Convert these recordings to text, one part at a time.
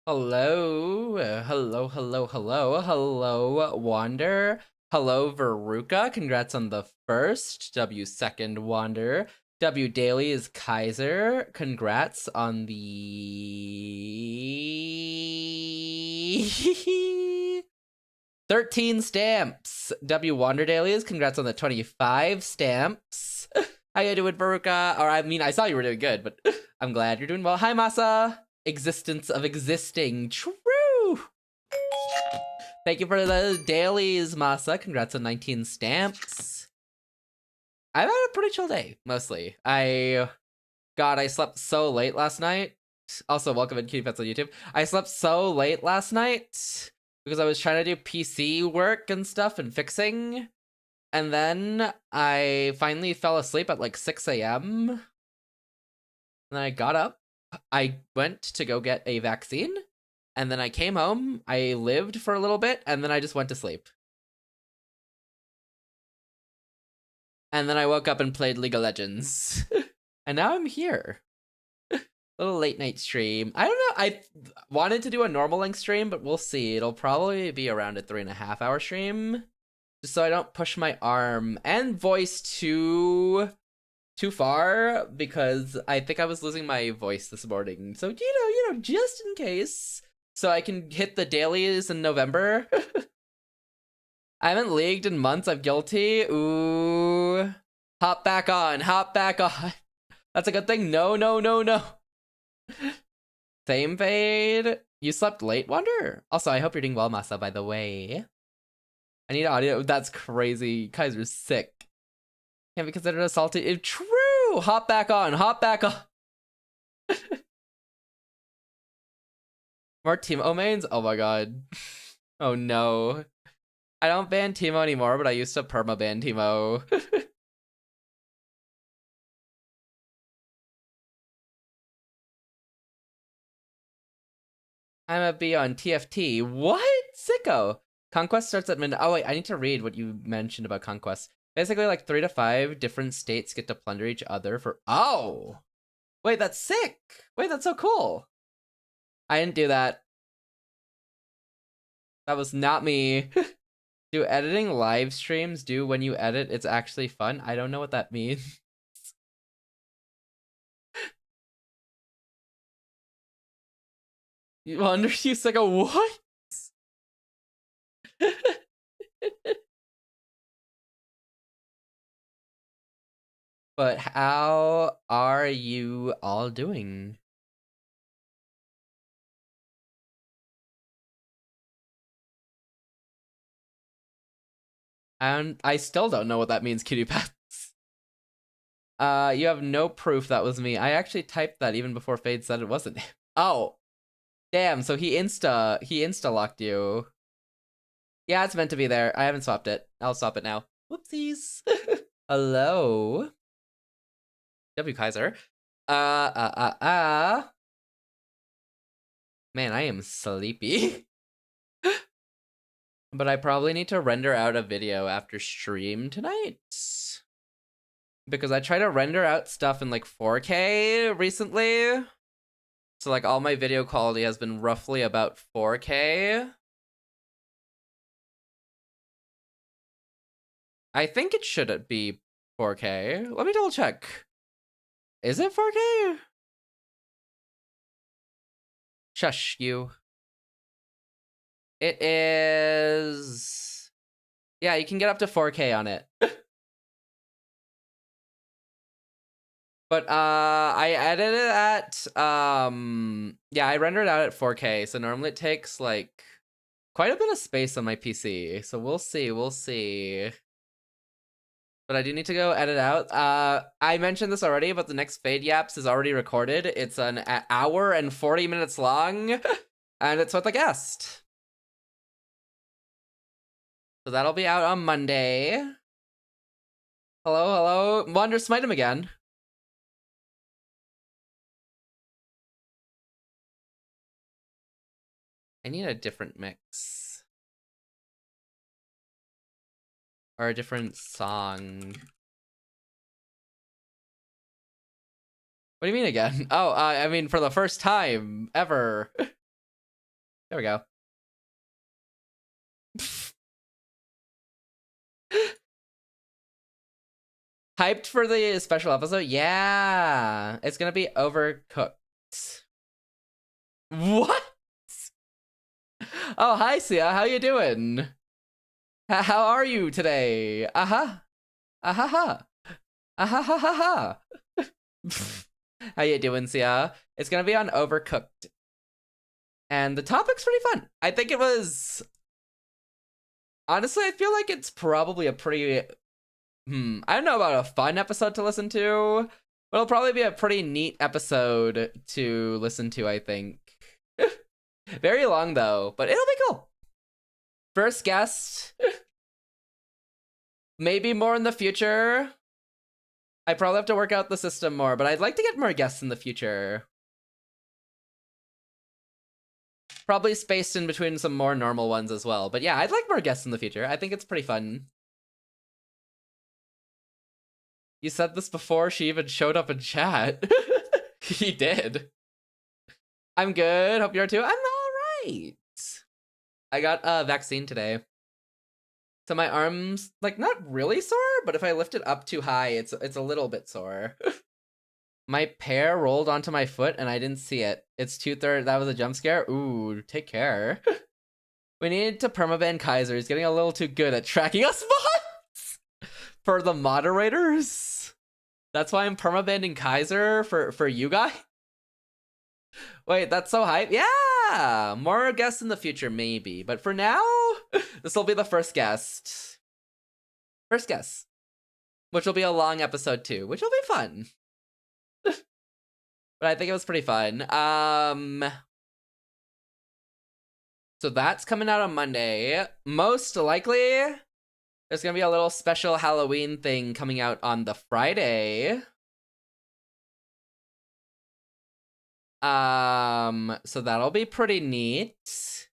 Hello, hello, Wander. Hello, Veruca. Congrats on the first. W second, Wander. W Daily is Kaiser. Congrats on the 13 stamps. W Wander Daily is congrats on the 25 stamps. How you doing, Veruca? Or I mean, I saw you were doing good, but I'm glad you're doing well. Hi, Masa. Existence of existing. True. Thank you for the dailies, Masa. Congrats on 19 stamps. I've had a pretty chill day, mostly. God, I slept so late last night. Also, welcome in Cutie Pets on YouTube. I slept so late last night because I was trying to do PC work and stuff and fixing. And then I finally fell asleep at like 6 a.m. And then I got up. I went to go get a vaccine. And then I came home. I lived for a little bit. And then I just went to sleep. And then I woke up and played League of Legends. And now I'm here. Little late night stream. I don't know. I wanted to do a normal length stream, but we'll see. It'll probably be around a 3.5 hour stream. Just so I don't push my arm and voice too far, because I think I was losing my voice this morning. So, you know, just in case. So I can hit the dailies in November. I haven't leagued in months. I'm guilty. Ooh. Hop back on. Hop back on. That's a good thing. No. Same fade. You slept late, Wonder? Also, I hope you're doing well, Masa, by the way. I need audio. That's crazy. Kaiser's sick. Can't be considered assaulted. True. Hop back on. Hop back on. More Teemo mains? Oh my god. Oh no. I don't ban Teemo anymore, but I used to perma-ban Teemo. I'm a B on TFT. What? Sicko. Conquest starts at midnight. Oh wait, I need to read what you mentioned about Conquest. Basically, like 3 to 5 different states get to plunder each other for. Oh! Wait, that's sick! Wait, that's so cool! I didn't do that. That was not me. Do editing live streams do when you edit it's actually fun? I don't know what that means. You wonder, you like a what? But how are you all doing? I still don't know what that means, Cutie Pets. You have no proof that was me. I actually typed that even before Fade said it wasn't. Oh. Damn, so he insta-locked you. Yeah, it's meant to be there. I haven't swapped it. I'll swap it now. Whoopsies. Hello. W Kaiser. Man, I am sleepy. But I probably need to render out a video after stream tonight. because I try to render out stuff in like 4K recently. So like all my video quality has been roughly about 4K. I think it should be 4K. Let me double check. Is it 4K? Shush, you. It is... Yeah, you can get up to 4K on it. But I edited it at yeah, I rendered out at 4K, so normally it takes like quite a bit of space on my PC. So we'll see. But I do need to go edit out. I mentioned this already, but the next Fade Yaps is already recorded. It's an hour and 40 minutes long, and it's with a guest. So that'll be out on Monday. Hello. Wander, smite him again. I need a different mix. Or a different song. What do you mean again? Oh, I mean for the first time ever. There we go. Hyped for the special episode? Yeah. It's gonna be Overcooked. What? Oh, hi, Sia. How you doing? How are you today? Aha. Ahaha. Ahahaha. How you doing, Sia? It's gonna be on Overcooked. And the topic's pretty fun. I think it was... Honestly, I feel like it's probably a pretty... I don't know about a fun episode to listen to, but it'll probably be a pretty neat episode to listen to, I think. Very long, though, but it'll be cool. First guest. Maybe more in the future. I probably have to work out the system more, but I'd like to get more guests in the future. Probably spaced in between some more normal ones as well. But yeah, I'd like more guests in the future. I think it's pretty fun. You said this before she even showed up in chat. He did. I'm good. Hope you are too. I'm alright. I got a vaccine today. So my arm's like not really sore, but if I lift it up too high, it's a little bit sore. My pear rolled onto my foot and I didn't see it. It's 2/3. That was a jump scare. Ooh, take care. We need to permaban Kaiser. He's getting a little too good at tracking us bots for the moderators. That's why I'm permabanning Kaiser for you guys. Wait, that's so hype. Yeah, more guests in the future, maybe. But for now, this will be the first guest. First guest. Which will be a long episode too, which will be fun. But I think it was pretty fun. So that's coming out on Monday. Most likely, there's gonna be a little special Halloween thing coming out on the Friday. So that'll be pretty neat.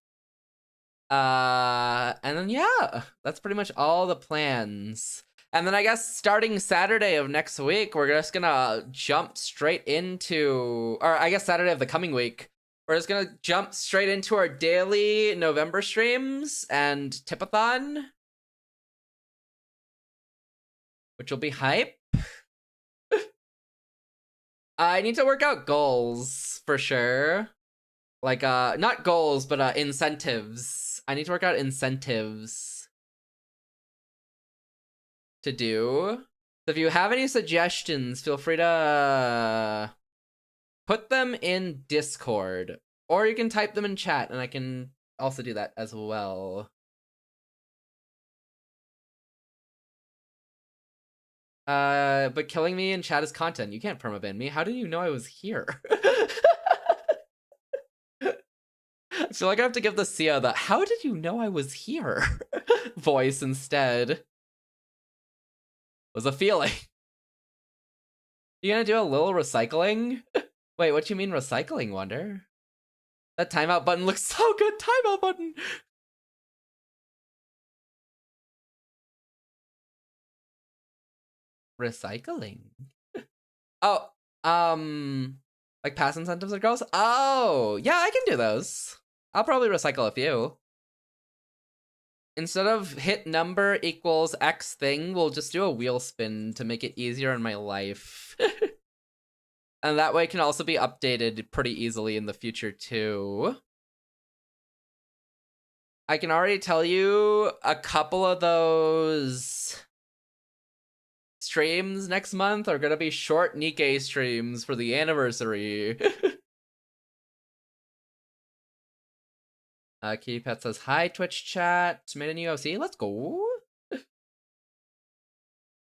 And then yeah, that's pretty much all the plans. And then I guess starting Saturday of next week, we're just gonna jump straight into, or I guess Saturday of the coming week, we're just gonna jump straight into our daily November streams and tipathon, which will be hype. I need to work out goals for sure. Like, not goals, but incentives. I need to work out incentives to do. So if you have any suggestions, feel free to put them in Discord, or you can type them in chat, and I can also do that as well. But killing me in chat is content. You can't permaban me. How did you know I was here? I feel like I have to give the Sia the "how did you know I was here" voice instead. Was a feeling. You gonna do a little recycling? Wait, what you mean recycling, Wonder? That timeout button looks so good. Timeout button. Recycling. Oh, like pass incentives or girls? Oh, yeah, I can do those. I'll probably recycle a few. Instead of hit number equals X thing, we'll just do a wheel spin to make it easier in my life. And that way it can also be updated pretty easily in the future too. I can already tell you a couple of those streams next month are gonna be short Nikkei streams for the anniversary. Kitty Pet says, hi, Twitch chat. Made a new OC. Let's go.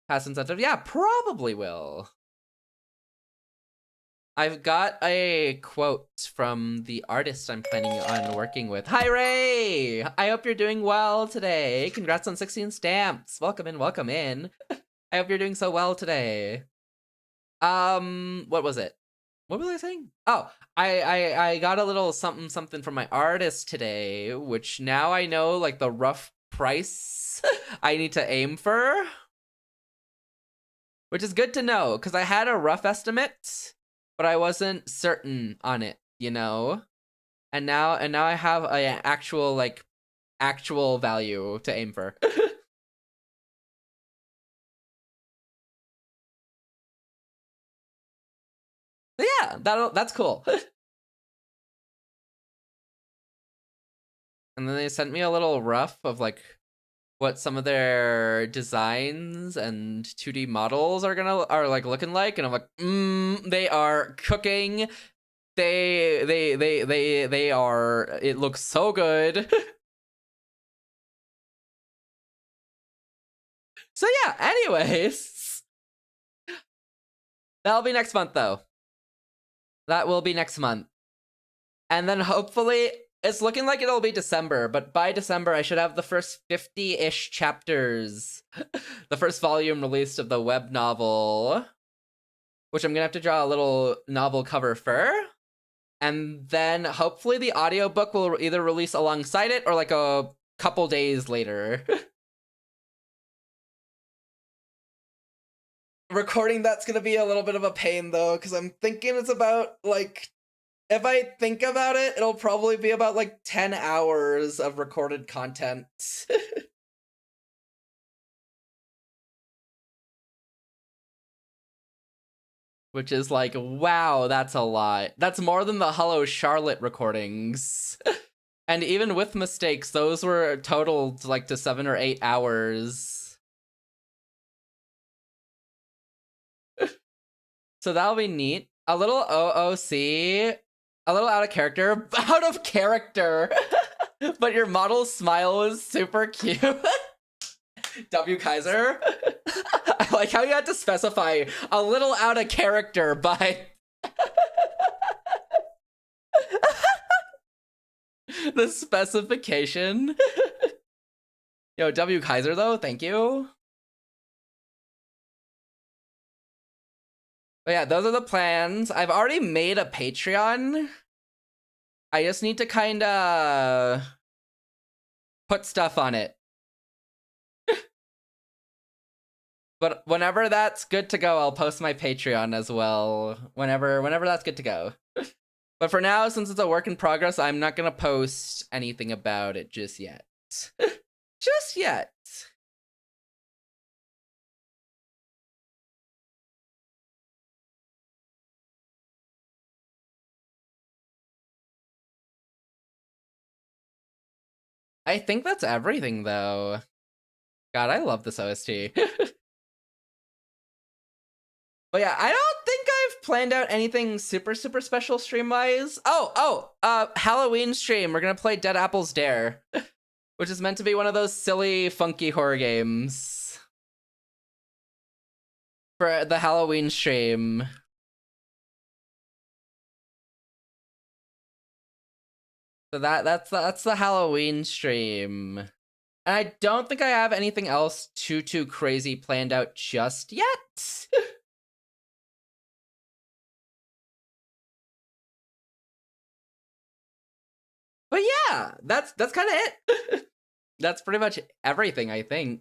Pass incentive. Yeah, probably will. I've got a quote from the artist I'm planning on working with. Hi, Ray! I hope you're doing well today. Congrats on 16 stamps. Welcome in, welcome in. I hope you're doing so well today. What was it? What was I saying? Oh, I got a little something from my artist today, which now I know like the rough price I need to aim for. Which is good to know, because I had a rough estimate, but I wasn't certain on it, you know? And now I have an actual value to aim for. Yeah, that's cool. And then they sent me a little rough of like what some of their designs and 2D models are like looking like, and I'm like, they are cooking. They are. It looks so good. So yeah. Anyways, that'll be next month though. That will be next month, and then hopefully. It's looking like it'll be December, but by December I should have the first 50-ish chapters. The first volume released of the web novel, which I'm gonna have to draw a little novel cover for. And then hopefully the audiobook will either release alongside it or like a couple days later. Recording that's gonna be a little bit of a pain though, because I'm thinking it's about like, if I think about it, it'll probably be about like 10 hours of recorded content. Which is like, wow, that's a lot. That's more than the Hello Charlotte recordings. And even with mistakes, those were totaled like to 7 or 8 hours. So that'll be neat. A little OOC, a little out of character. Out of character! But your model's smile is super cute. W. Kaiser. I like how you had to specify a little out of character by the specification. Yo, W. Kaiser though, thank you. But yeah, those are the plans. I've already made a Patreon. I just need to kinda put stuff on it. But whenever that's good to go, I'll post my Patreon as well. Whenever that's good to go. But for now, since it's a work in progress, I'm not gonna post anything about it just yet. Just yet. I think that's everything though. God, I love this OST. But yeah, I don't think I've planned out anything super special stream-wise. Halloween stream. We're gonna play Dead Apple's Dare, which is meant to be one of those silly, funky horror games for the Halloween stream. So that's the Halloween stream. And I don't think I have anything else too crazy planned out just yet. But yeah, that's kind of it. That's pretty much everything, I think.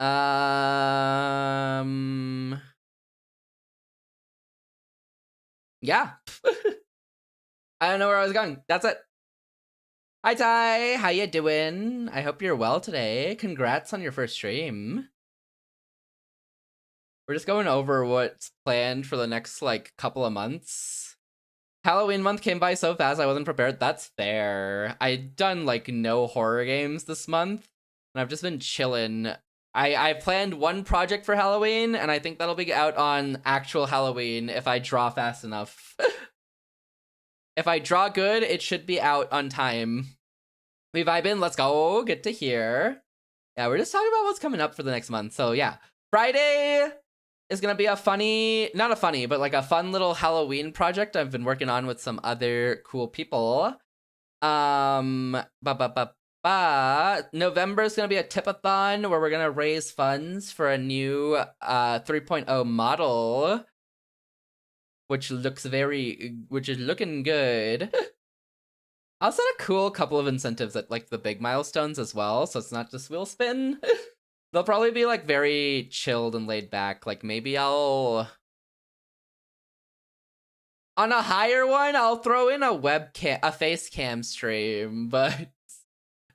Yeah. I don't know where I was going. That's it. Hi, Ty. How you doing? I hope you're well today. Congrats on your first stream. We're just going over what's planned for the next, like, couple of months. Halloween month came by so fast I wasn't prepared. That's fair. I've done, like, no horror games this month, and I've just been chilling. I planned one project for Halloween, and I think that'll be out on actual Halloween if I draw fast enough. If I draw good, it should be out on time. We vibing? Let's go. Good to hear. Yeah, we're just talking about what's coming up for the next month. So yeah, Friday is gonna be a funny, not a funny, but like a fun little Halloween project I've been working on with some other cool people. November is gonna be a tipathon where we're gonna raise funds for a new 3.0 model, which is looking good. I also had a cool couple of incentives at like the big milestones as well, so it's not just wheel spin. They'll probably be like very chilled and laid back. Like maybe I'll on a higher one, I'll throw in a face cam stream, but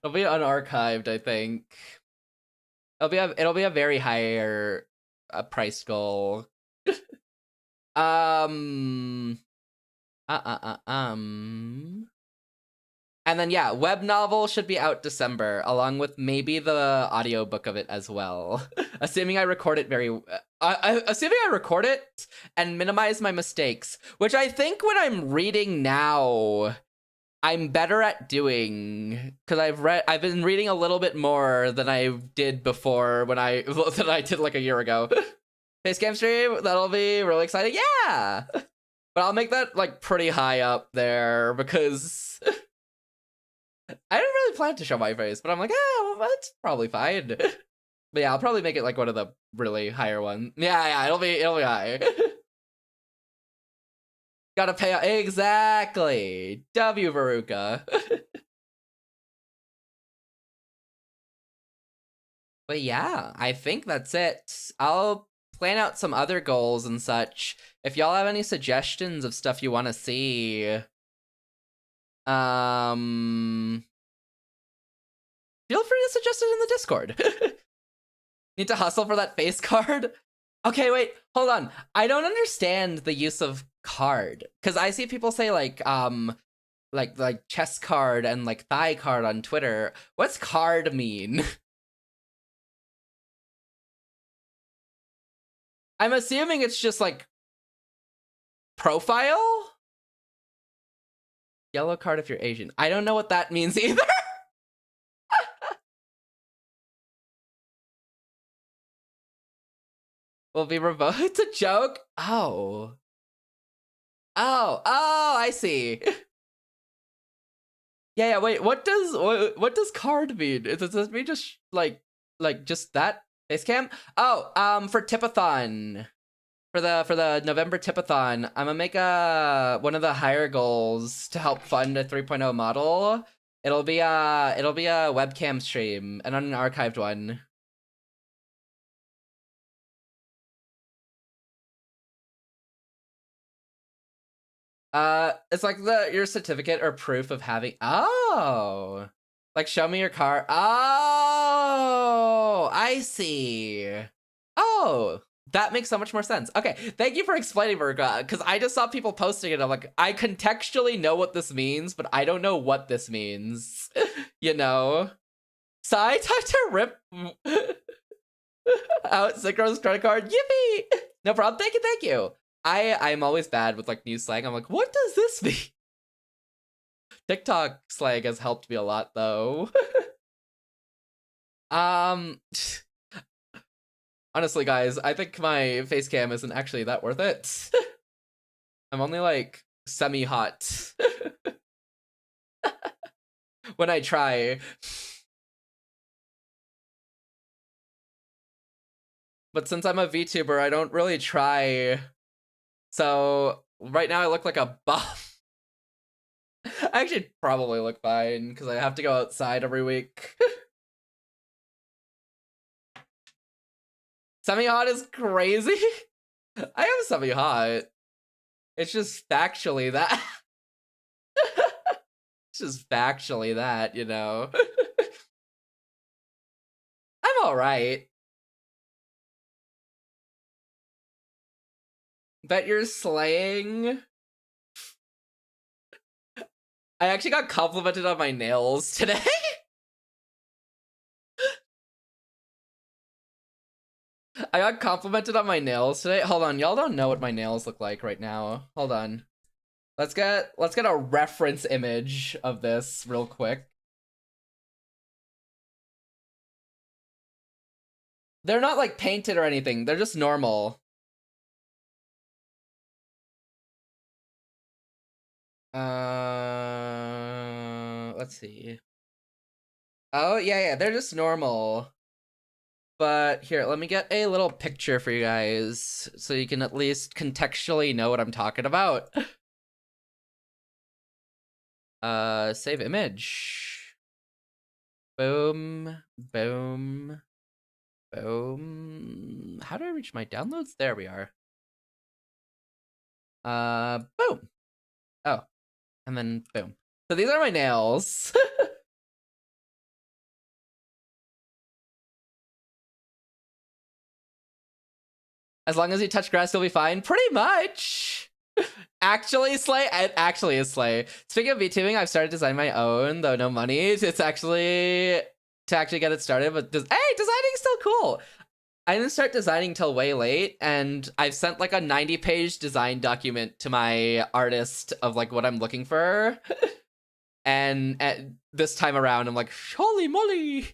it'll be unarchived, I think. It'll be a very higher price goal. And then yeah, web novel should be out December, along with maybe the audiobook of it as well. Assuming I record it assuming I record it and minimize my mistakes, which I think when I'm reading now, I'm better at doing, because I've been reading a little bit more than I did before than I did like a year ago. Facecam stream, that'll be really exciting. Yeah, but I'll make that like pretty high up there because I didn't really plan to show my face, but I'm like, well, that's probably fine. But yeah, I'll probably make it like one of the really higher ones. Yeah, it'll be high. Gotta pay out. Exactly. W Veruca. But yeah, I think that's it. I'll plan out some other goals and such. If y'all have any suggestions of stuff you want to see, feel free to suggest it in the Discord. Need to hustle for that face card? Okay, wait, hold on. I don't understand the use of card, because I see people say like chest card and like thigh card on Twitter. What's card mean? I'm assuming it's just like profile? Yellow card if you're Asian. I don't know what that means either. Will be revoked. It's a joke. Oh, I see. Yeah, wait, what does card mean? Does this mean just like just that face cam? Oh, for tipathon. For the November tipathon, I'm gonna make one of the higher goals to help fund a 3.0 model. It'll be a webcam stream, and an archived one. It's like your certificate or proof of having. Oh, like show me your car. Oh, I see. Oh, that makes so much more sense. Okay, thank you for explaining, Virga, because I just saw people posting it. I'm like, I contextually know what this means, but I don't know what this means. You know? So I talked to Rip out Synchro's credit card. Yippee! No problem. Thank you. I'm always bad with like new slang. I'm like, what does this mean? TikTok slang has helped me a lot though. Honestly, guys, I think my face cam isn't actually that worth it. I'm only like semi-hot when I try. But since I'm a VTuber, I don't really try. So right now I look like a bum. I actually probably look fine because I have to go outside every week. Semi-hot is crazy. I am semi-hot. It's just factually that. It's just factually that, you know. I'm alright. Bet you're slaying. I actually got complimented on my nails today. I got complimented on my nails today. Hold on, y'all don't know what my nails look like right now. Hold on. Let's get a reference image of this real quick. They're not like painted or anything. They're just normal. Let's see. Oh, yeah, they're just normal. But here, let me get a little picture for you guys so you can at least contextually know what I'm talking about. Save image. Boom, boom, boom. How do I reach my downloads? There we are. Boom. Oh, and then boom. So these are my nails. As long as you touch grass, you'll be fine. Pretty much. Actually, Slay. It actually is Slay. Speaking of VTubing, I've started designing my own, though no money. It's actually to actually get it started. But hey, designing's still cool. I didn't start designing till way late, and I've sent like a 90-page design document to my artist of like what I'm looking for. And this time around, I'm like, holy moly.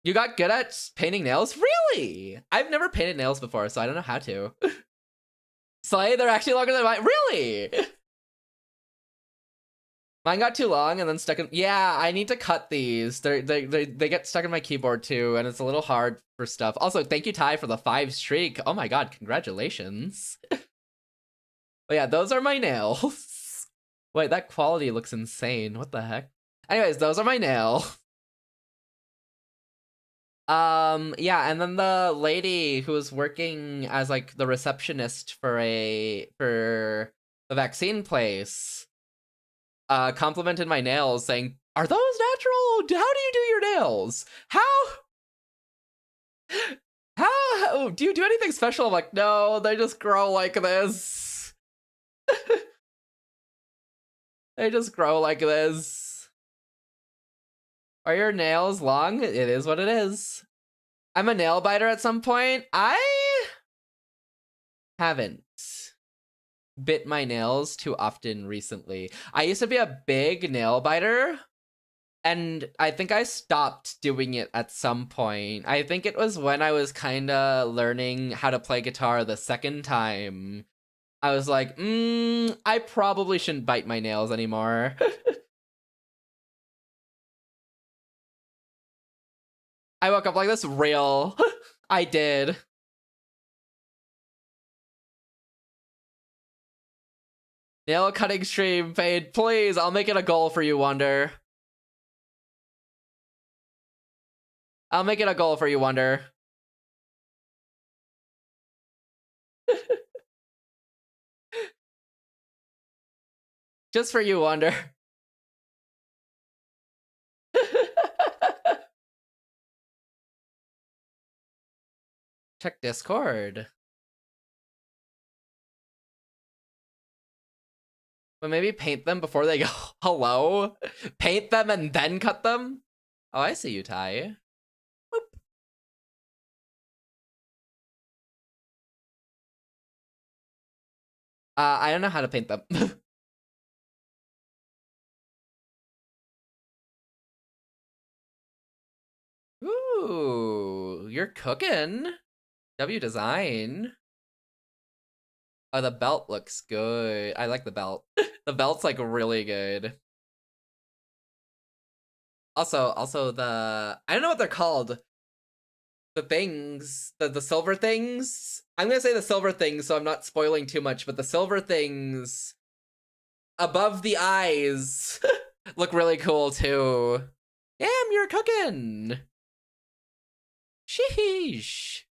You got good at painting nails? Really? I've never painted nails before, so I don't know how to. Slay, they're actually longer than mine. Really? Mine got too long and then stuck in. Yeah, I need to cut these. They get stuck in my keyboard too, and it's a little hard for stuff. Also, thank you, Ty, for the 5 streak. Oh my god, congratulations. But yeah, those are my nails. Wait, that quality looks insane. What the heck? Anyways, those are my nails. Yeah, and then the lady who was working as like the receptionist for the vaccine place complimented my nails, saying, "Are those natural? How do you do your nails? How do you do anything special?" I'm like, "No, they just grow like this." They just grow like this. Are your nails long? It is what it is. I'm a nail biter at some point. I haven't bit my nails too often recently. I used to be a big nail biter, and I think I stopped doing it at some point. I think it was when I was kind of learning how to play guitar the second time. I was like, I probably shouldn't bite my nails anymore. I woke up like this real. I did. Nail cutting stream paid, please. I'll make it a goal for you, Wonder. I'll make it a goal for you, Wonder. Just for you, Wonder. Check Discord. But maybe paint them before they go hello? Paint them and then cut them? Oh, I see you, Ty. Boop. I don't know how to paint them. Ooh, you're cooking. W design. Oh, the belt looks good. I like the belt. The belt's like really good. Also the I don't know what they're called. The things, the silver things. I'm gonna say the silver things, so I'm not spoiling too much. But the silver things above the eyes look really cool too. Damn, you're cooking. Sheesh.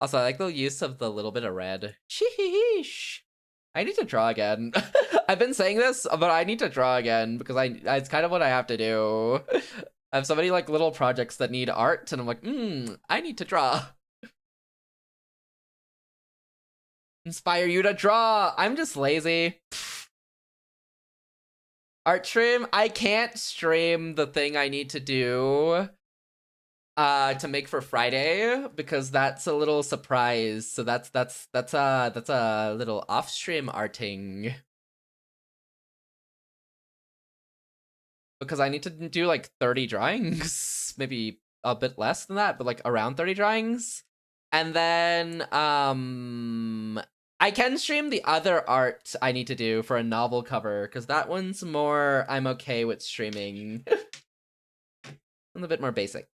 Also, I like the use of the little bit of red. Sheesh. I need to draw again. I've been saying this, but I need to draw again because it's kind of what I have to do. I have so many like little projects that need art, and I'm like, I need to draw. Inspire you to draw. I'm just lazy. Art stream. I can't stream the thing I need to do to make for Friday because that's a little surprise. So that's a little off stream arting. Because I need to do like 30 drawings, maybe a bit less than that, but like around 30 drawings. And then I can stream the other art I need to do for a novel cover, because that one's more I'm okay with streaming. And a bit more basic.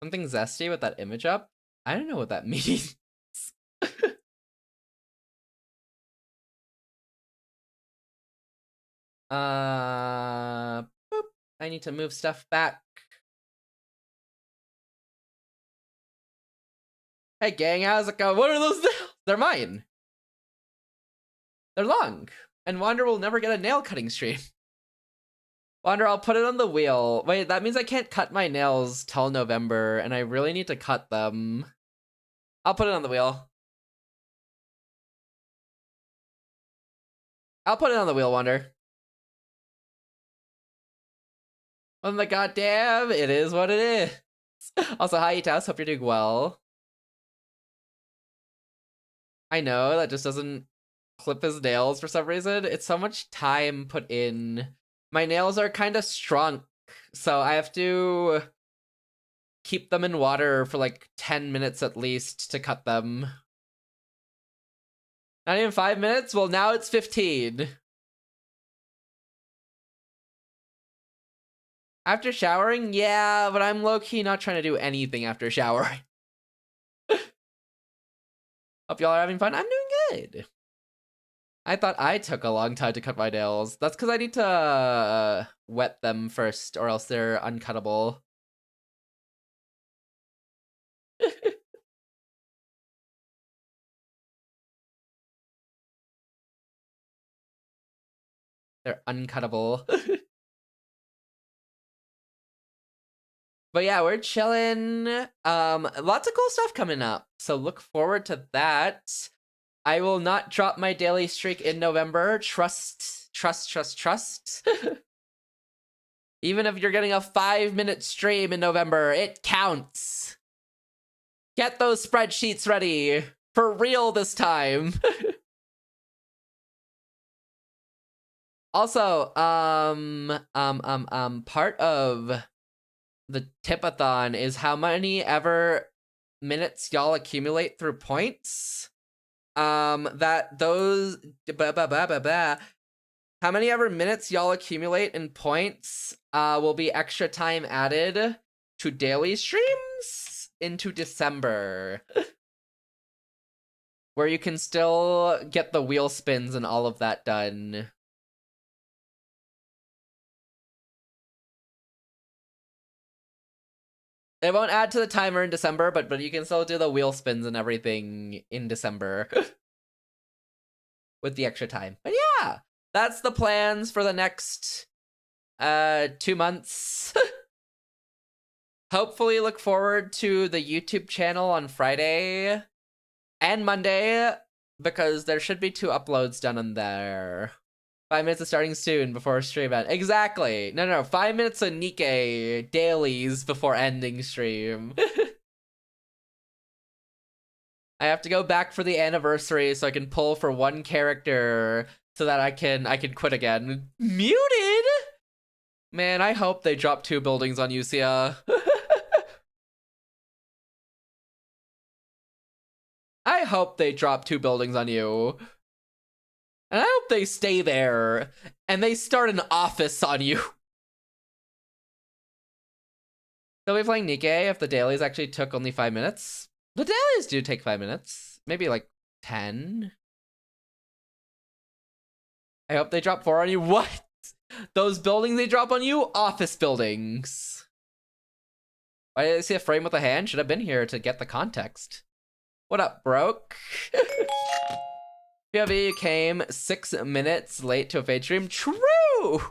Something zesty with that image up? I don't know what that means. Boop. I need to move stuff back. Hey gang, how's it going? What are those nails? They're mine. They're long. And Wander will never get a nail cutting stream. Wander, I'll put it on the wheel. Wait, that means I can't cut my nails till November, and I really need to cut them. I'll put it on the wheel. I'll put it on the wheel, Wander. Oh my goddamn, it is what it is. Also, hi, Etas, hope you're doing well. I know, that just doesn't clip his nails for some reason. It's so much time put in. My nails are kind of shrunk, so I have to keep them in water for like 10 minutes at least to cut them. Not even 5 minutes? Well, now it's 15. After showering? Yeah, but I'm low-key not trying to do anything after showering. Hope y'all are having fun. I'm doing good. I thought I took a long time to cut my nails. That's because I need to wet them first, or else they're uncuttable. They're uncuttable. But yeah, we're chilling. Lots of cool stuff coming up, so look forward to that. I will not drop my daily streak in November. Trust. Even if you're getting a 5-minute stream in November, it counts. Get those spreadsheets ready. For real this time. Also, part of the tipathon is how many ever minutes y'all accumulate through points. How many ever minutes y'all accumulate in points will be extra time added to daily streams into December. Where you can still get the wheel spins and all of that done. It won't add to the timer in December, but you can still do the wheel spins and everything in December. With the extra time. But yeah, that's the plans for the next 2 months. Hopefully look forward to the YouTube channel on Friday and Monday, because there should be 2 uploads done on there. 5 minutes of starting soon before stream end. Exactly. No, 5 minutes of Nikkei dailies before ending stream. I have to go back for the anniversary so I can pull for 1 character so that I can quit again. Muted? Man, I hope they drop 2 buildings on Usia. I hope they drop 2 buildings on you. And I hope they stay there and they start an office on you. So we're playing Nikkei if the dailies actually took only 5 minutes. The dailies do take 5 minutes. Maybe like 10. I hope they drop 4 on you. What? Those buildings they drop on you, office buildings. Why did I see a frame with a hand? Should have been here to get the context. What up, broke? POV, you came 6 minutes late to a Fade stream. True!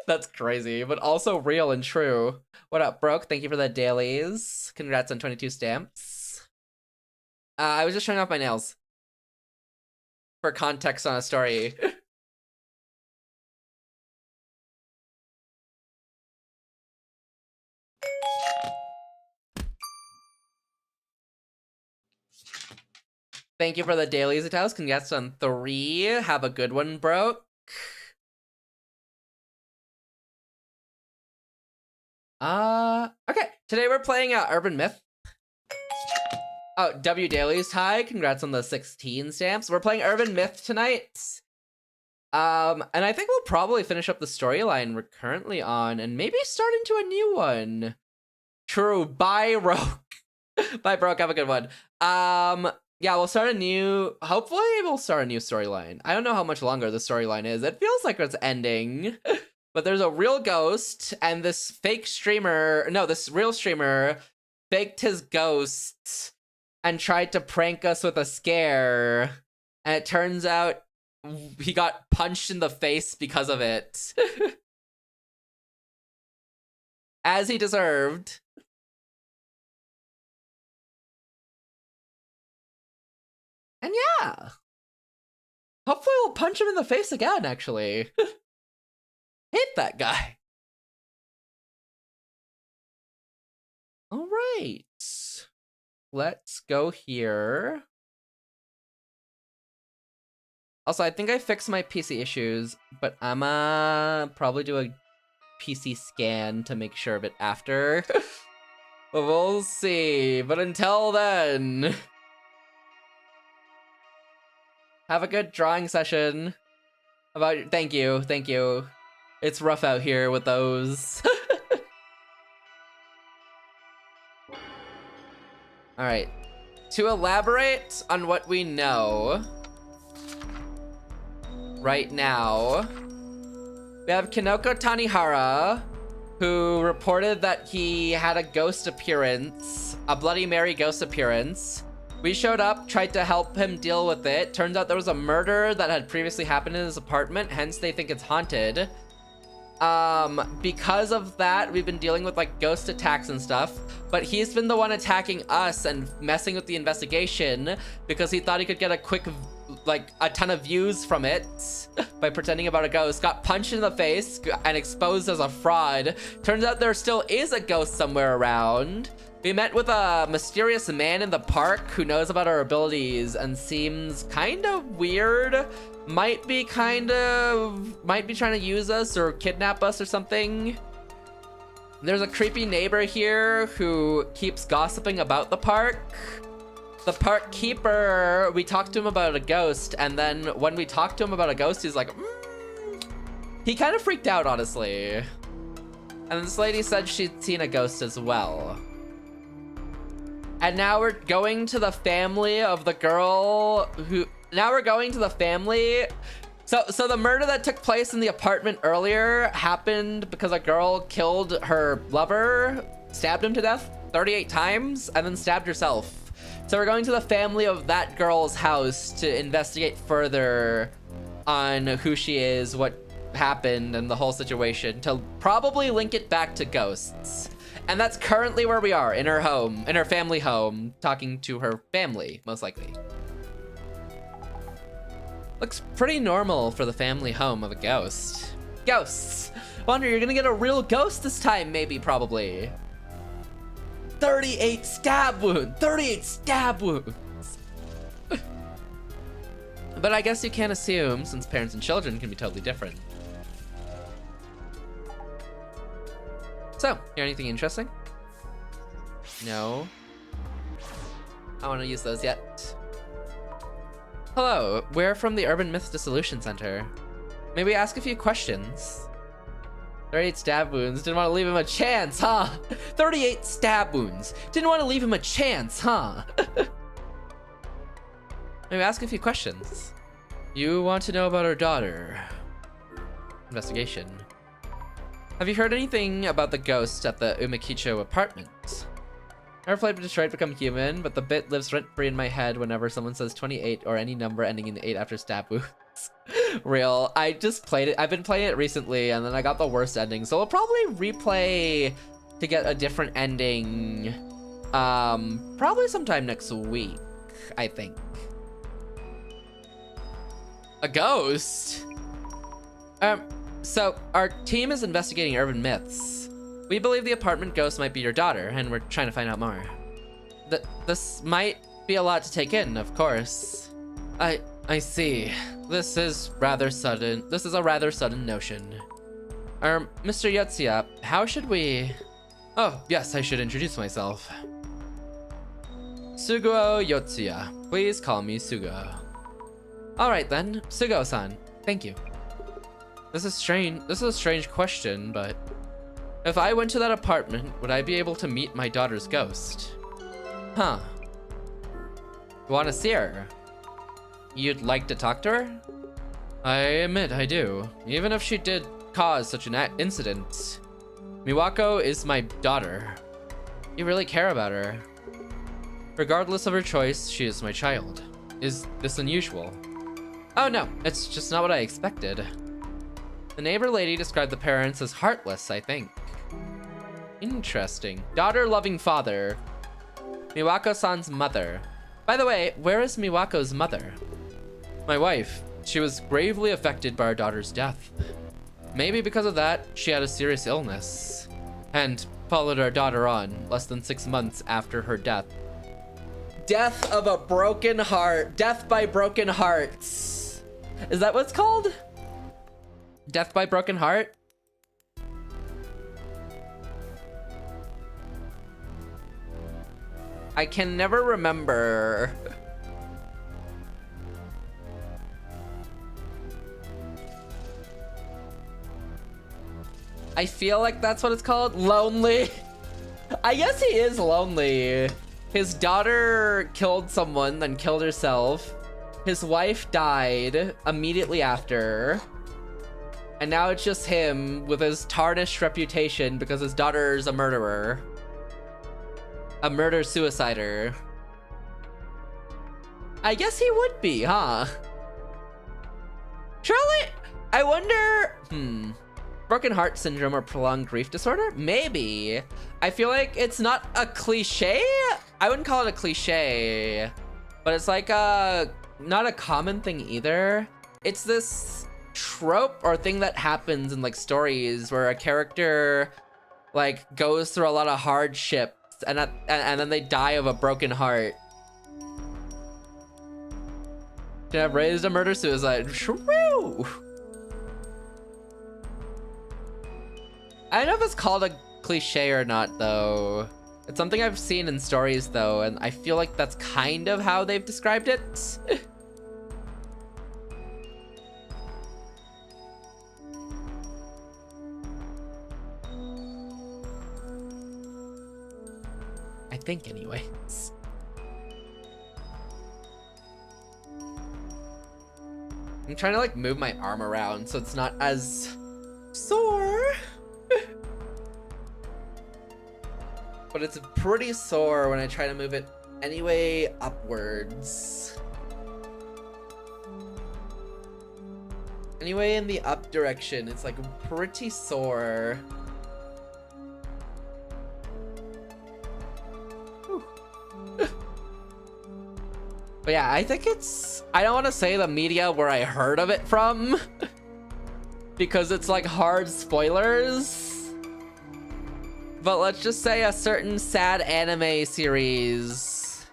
That's crazy, but also real and true. What up, broke? Thank you for the dailies. Congrats on 22 stamps. I was just showing off my nails. For context on a story. Thank you for the dailies, Itaus. Congrats on 3. Have a good one, broke. Okay. Today we're playing Urban Myth. Oh, W Dailies, hi. Congrats on the 16 stamps. We're playing Urban Myth tonight. And I think we'll probably finish up the storyline we're currently on and maybe start into a new one. True. Bye, Roke. Bye, Broke. Have a good one. Yeah, we'll start a new... Hopefully we'll start a new storyline. I don't know how much longer the storyline is. It feels like it's ending. But there's a real ghost, and this fake streamer... No, this real streamer faked his ghost and tried to prank us with a scare. And it turns out he got punched in the face because of it. As he deserved. And yeah. Hopefully we'll punch him in the face again, actually. Hit that guy. All right. Let's go here. Also, I think I fixed my PC issues, but I'ma probably do a PC scan to make sure of it after. But we'll see. But until then, have a good drawing session. Thank you. It's rough out here with those. All right. To elaborate on what we know right now, we have Kinoko Tanihara, who reported that he had a ghost appearance, a Bloody Mary ghost appearance. We showed up, tried to help him deal with it. Turns out there was a murder that had previously happened in his apartment, hence they think it's haunted. Because of that, we've been dealing with like ghost attacks and stuff, but he's been the one attacking us and messing with the investigation because he thought he could get a quick, like a ton of views from it by pretending about a ghost. Got punched in the face and exposed as a fraud. Turns out there still is a ghost somewhere around. We met with a mysterious man in the park who knows about our abilities and seems kind of weird. Might be trying to use us or kidnap us or something. There's a creepy neighbor here who keeps gossiping about the park. The park keeper, we talked to him about a ghost, and then when we talked to him about a ghost, he's like, He kind of freaked out, honestly. And this lady said she'd seen a ghost as well. And now we're going to the family of the girl who... Now we're going to the family. So the murder that took place in the apartment earlier happened because a girl killed her lover, stabbed him to death 38 times, and then stabbed herself. So we're going to the family of that girl's house to investigate further on who she is, what happened, and the whole situation, to probably link it back to ghosts. And that's currently where we are, in her home, in her family home, talking to her family, most likely. Looks pretty normal for the family home of a ghost. Ghosts! Wonder, you're gonna get a real ghost this time, maybe, probably. 38 stab wounds! 38 stab wounds! But I guess you can't assume, since parents and children can be totally different. So, hear anything interesting? No. I don't want to use those yet. Hello, we're from the Urban Myth Dissolution Center. May we ask a few questions? 38 stab wounds, didn't want to leave him a chance, huh? 38 stab wounds, didn't want to leave him a chance, huh? May we ask a few questions? You want to know about our daughter. Investigation. Have you heard anything about the ghost at the Umakicho apartment? Never played Detroit Become Human, but the bit lives rent-free in my head whenever someone says 28 or any number ending in 8 after stab wounds. Real. I just played it. I've been playing it recently, and then I got the worst ending, so I'll probably replay to get a different ending. Probably sometime next week, I think. A ghost? So our team is investigating urban myths. We believe the apartment ghost might be your daughter, and we're trying to find out more. This might be a lot to take in, of course. I see. This is rather sudden. This is a rather sudden notion. Mr. Yotsuya, how should we... Oh, yes, I should introduce myself. Suguo Yotsuya. Please call me Sugo. Alright then, Sugo-san. Thank you. This is strange. This is a strange question, but... If I went to that apartment, would I be able to meet my daughter's ghost? Huh. You want to see her? You'd like to talk to her? I admit I do. Even if she did cause such an incident. Miwako is my daughter. You really care about her. Regardless of her choice, she is my child. Is this unusual? Oh no, it's just not what I expected. The neighbor lady described the parents as heartless, I think. Interesting. Daughter-loving father. Miwako-san's mother. By the way, where is Miwako's mother? My wife. She was gravely affected by our daughter's death. Maybe because of that, she had a serious illness. And followed our daughter on, less than 6 months after her death. Death of a broken heart. Death by broken hearts. Is that what it's called? Death by broken heart? I can never remember. I feel like that's what it's called. Lonely. I guess he is lonely. His daughter killed someone, then killed herself. His wife died immediately after. And now it's just him with his tarnished reputation because his daughter's a murderer. A murder-suicider. I guess he would be, huh? Surely, I wonder... Broken heart syndrome or prolonged grief disorder? Maybe. I feel like it's not a cliche. I wouldn't call it a cliche, but it's like not a common thing either. It's this trope or thing that happens in like stories where a character like goes through a lot of hardships and then they die of a broken heart. To have raised a murder-suicide. True. I don't know if it's called a cliche or not, though. It's something I've seen in stories, though, and I feel like that's kind of how they've described it. I think, anyways. I'm trying to, like, move my arm around so it's not as sore. But it's pretty sore when I try to move it anyway upwards. Anyway, in the up direction, it's like pretty sore. But yeah, I think it's, I don't want to say the media where I heard of it from because it's like hard spoilers. But let's just say a certain sad anime series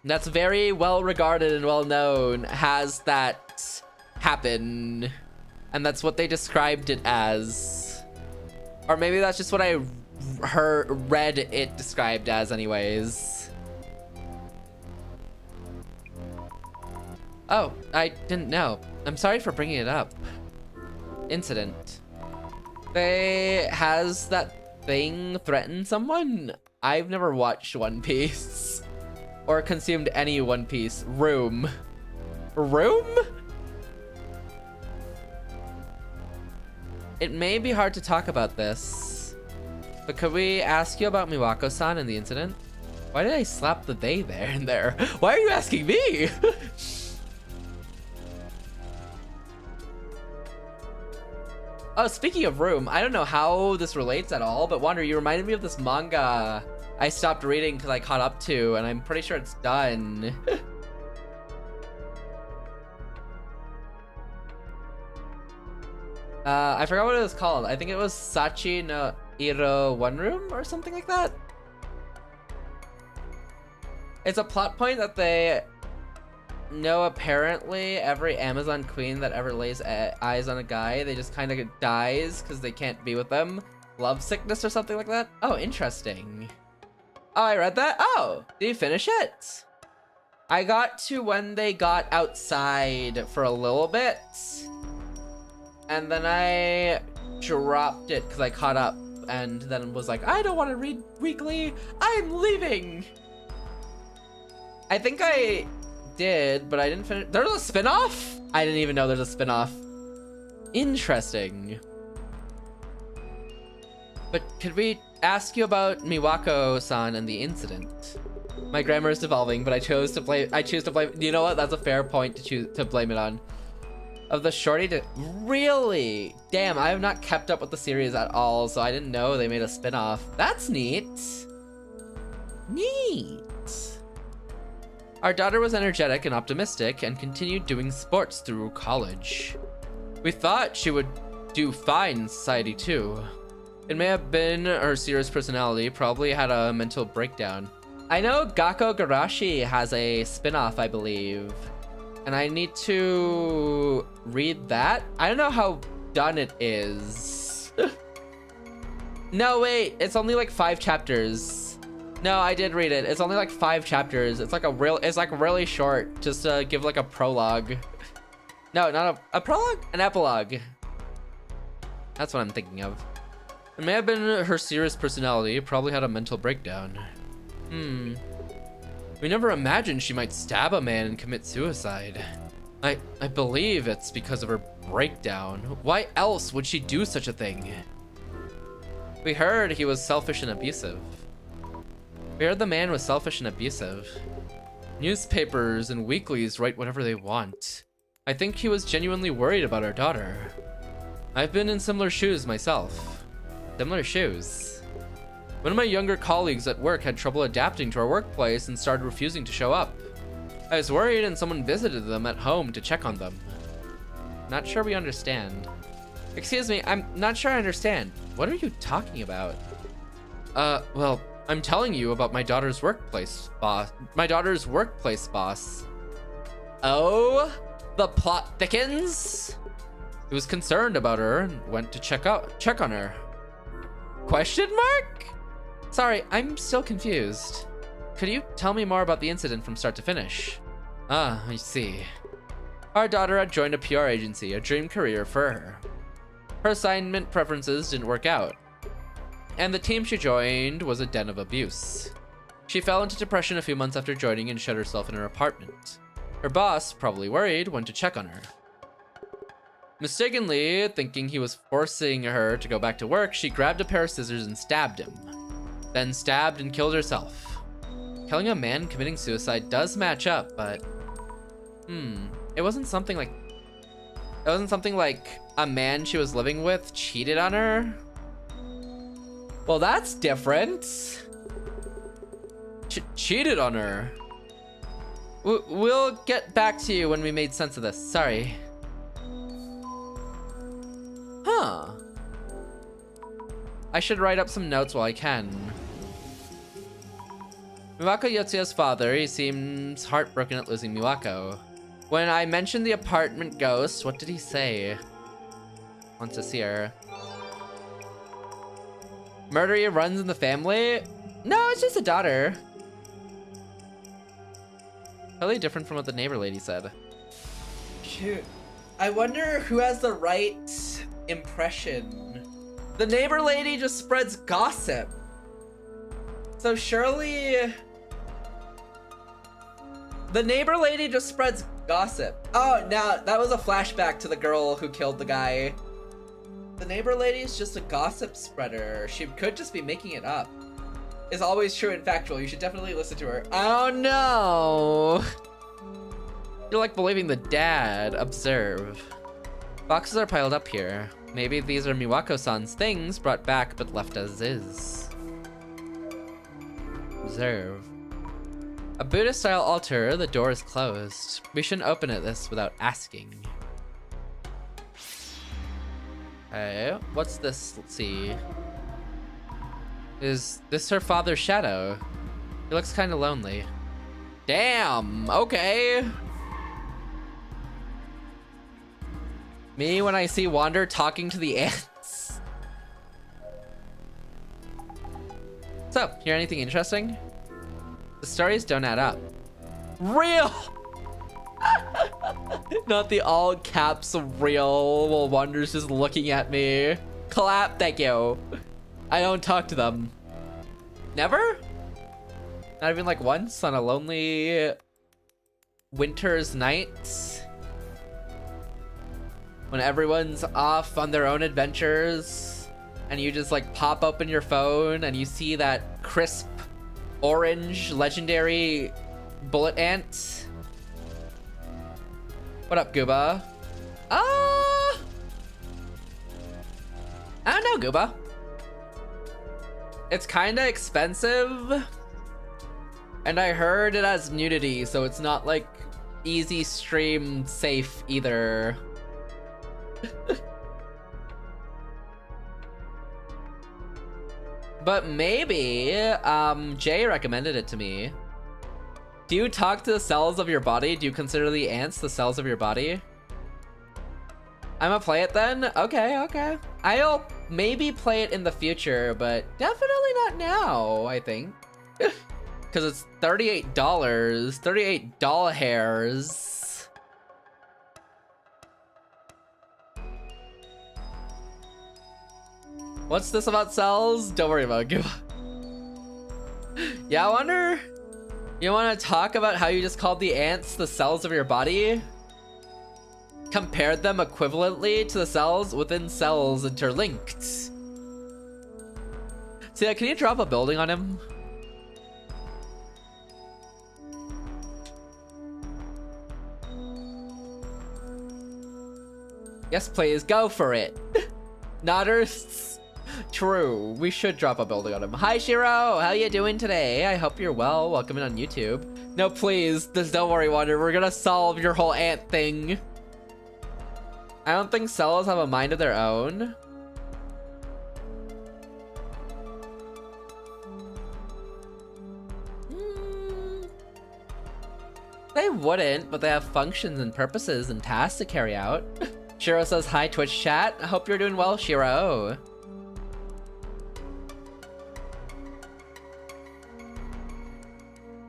that's very well regarded and well known has that happen. And that's what they described it as. Or maybe that's just what I read it described as anyways. Oh, I didn't know. I'm sorry for bringing it up. Incident. Has that thing threatened someone? I've never watched One Piece or consumed any One Piece. Room. room? It may be hard to talk about this, but could we ask you about Miwako-san and the incident? Why did I slap the they there and there? Why are you asking me? Oh, speaking of room, I don't know how this relates at all, but Wander, you reminded me of this manga I stopped reading because I caught up to, and I'm pretty sure it's done. I forgot what it was called. I think it was Sachi no Iro One Room or something like that. It's a plot point that they know apparently every Amazon queen that ever lays eyes on a guy, they just kind of dies because they can't be with them. Love sickness or something like that. Oh, interesting. Oh, I read that. Oh, did you finish it? I got to when they got outside for a little bit. And then I dropped it because I caught up and then was like, I don't want to read weekly. I'm leaving. I think I did, but I didn't finish. There's a spin-off? I didn't even know there's a spin-off. Interesting. But could we ask you about Miwako-san and the incident? My grammar is devolving, but I choose to blame. You know what? That's a fair point to blame it on. Of the shorty to really? Damn, I have not kept up with the series at all, so I didn't know they made a spin-off. That's neat. Neat. Our daughter was energetic and optimistic and continued doing sports through college. We thought she would do fine in society too. It may have been her serious personality, probably had a mental breakdown. I know Gakko Garashi has a spin-off, I believe. And I need to read that. I don't know how done it is. No, wait, it's only like 5 chapters. No, I did read it. It's only like 5 chapters. It's like really short, just to give like a prologue. No, not a prologue? An epilogue. That's what I'm thinking of. It may have been her serious personality, probably had a mental breakdown. We never imagined she might stab a man and commit suicide. I believe it's because of her breakdown. Why else would she do such a thing? We heard he was selfish and abusive. We heard the man was selfish and abusive. Newspapers and weeklies write whatever they want. I think he was genuinely worried about our daughter. I've been in similar shoes myself. Similar shoes. One of my younger colleagues at work had trouble adapting to our workplace and started refusing to show up. I was worried and someone visited them at home to check on them. Not sure we understand. Excuse me, I'm not sure I understand. What are you talking about? Well, I'm telling you about my daughter's workplace boss. Oh, the plot thickens? He was concerned about her and went to check on her. Question mark? Sorry, I'm still confused. Could you tell me more about the incident from start to finish? Ah, I see. Our daughter had joined a PR agency, a dream career for her. Her assignment preferences didn't work out, and the team she joined was a den of abuse. She fell into depression a few months after joining and shut herself in her apartment. Her boss, probably worried, went to check on her. Mistakenly, thinking he was forcing her to go back to work, she grabbed a pair of scissors and stabbed him. Then stabbed and killed herself. Killing a man committing suicide does match up, but... It wasn't something like a man she was living with cheated on her? Well, that's different. Cheated on her. We'll get back to you when we made sense of this. Sorry. Huh. I should write up some notes while I can. Miwako Yotsuya's father, he seems heartbroken at losing Miwako. When I mentioned the apartment ghost, what did he say? Wants to see her. Murder runs in the family? No, it's just a daughter. Totally different from what the neighbor lady said. Shoot. I wonder who has the right impression. The neighbor lady just spreads gossip. So surely... The neighbor lady just spreads Gossip. Oh, now that was a flashback to the girl who killed the guy. The neighbor lady is just a gossip spreader. She could just be making it up. Is always true and factual. You should definitely listen to her. Oh no! You're like believing the dad. Observe. Boxes are piled up here. Maybe these are Miwako-san's things brought back but left as is. Observe. A Buddhist-style altar. The door is closed. We shouldn't open this without asking. Okay, what's this? Let's see. Is this her father's shadow? He looks kind of lonely. Damn, okay. Me when I see Wander talking to the ants. So, hear anything interesting? The stories don't add up. Real! Not the all caps real while Wander's just looking at me. Clap, thank you. I don't talk to them. Never? Not even like once on a lonely winter's night? When everyone's off on their own adventures and you just like pop open your phone and you see that crisp orange legendary bullet ant. What up, Gooba? I don't know, Gooba. It's kinda expensive. And I heard it has nudity, so it's not like easy stream safe either. But maybe, Jay recommended it to me. Do you talk to the cells of your body? Do you consider the ants the cells of your body? I'ma play it then? Okay, okay. I'll maybe play it in the future, but definitely not now, I think. Because it's $38. $38 hairs. What's this about cells? Don't worry about it. Yeah, I wonder... You want to talk about how you just called the ants the cells of your body? Compared them equivalently to the cells within cells interlinked. So yeah, can you drop a building on him? Yes, please, go for it. Nodders. True, we should drop a building on him. Hi, Shiro, how you doing today? I hope you're well. Welcome in on YouTube. No, please, don't worry, Wander. We're gonna solve your whole ant thing. I don't think cells have a mind of their own. They wouldn't, but they have functions and purposes and tasks to carry out. Shiro says, hi, Twitch chat. I hope you're doing well, Shiro.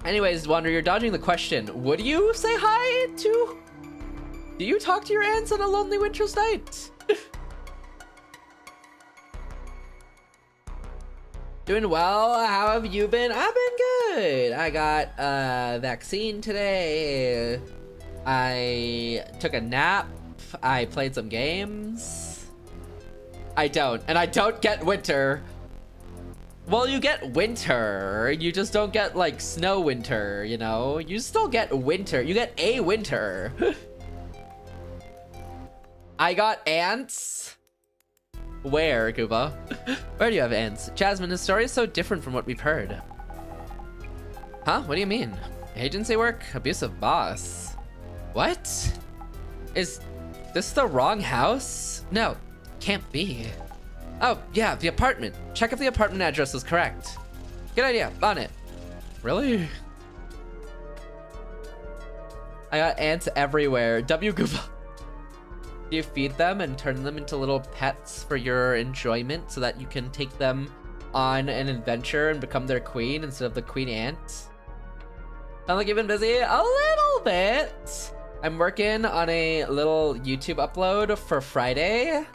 Anyways, Wander, you're dodging the question. Would you say hi to... Do you talk to your ants on a lonely winter's night? Doing well. How have you been? I've been good. I got a vaccine today. I took a nap. I played some games. I don't. And I don't get winter. Well, you get winter. You just don't get, like, snow winter, you know? You still get winter. You get a winter. I got ants. Where, Kuba? Where do you have ants? Jasmine, this story is so different from what we've heard. Huh? What do you mean? Agency work? Abusive boss. What? Is this the wrong house? No, can't be. Oh, yeah, the apartment. Check if the apartment address is correct. Good idea, on it. Really? I got ants everywhere. W Gooba. Do you feed them and turn them into little pets for your enjoyment so that you can take them on an adventure and become their queen instead of the queen ant? Sound like you've been busy? A little bit. I'm working on a little YouTube upload for Friday.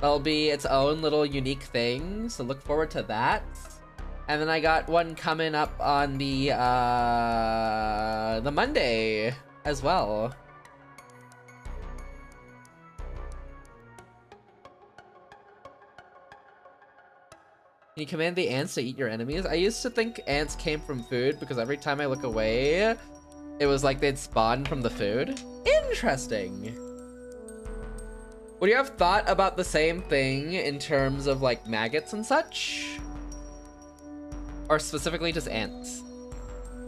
That'll be its own little unique thing, so look forward to that. And then I got one coming up on the Monday as well. Can you command the ants to eat your enemies? I used to think ants came from food because every time I look away, it was like they'd spawn from the food. Interesting. Would you have thought about the same thing in terms of like maggots and such? Or specifically just ants?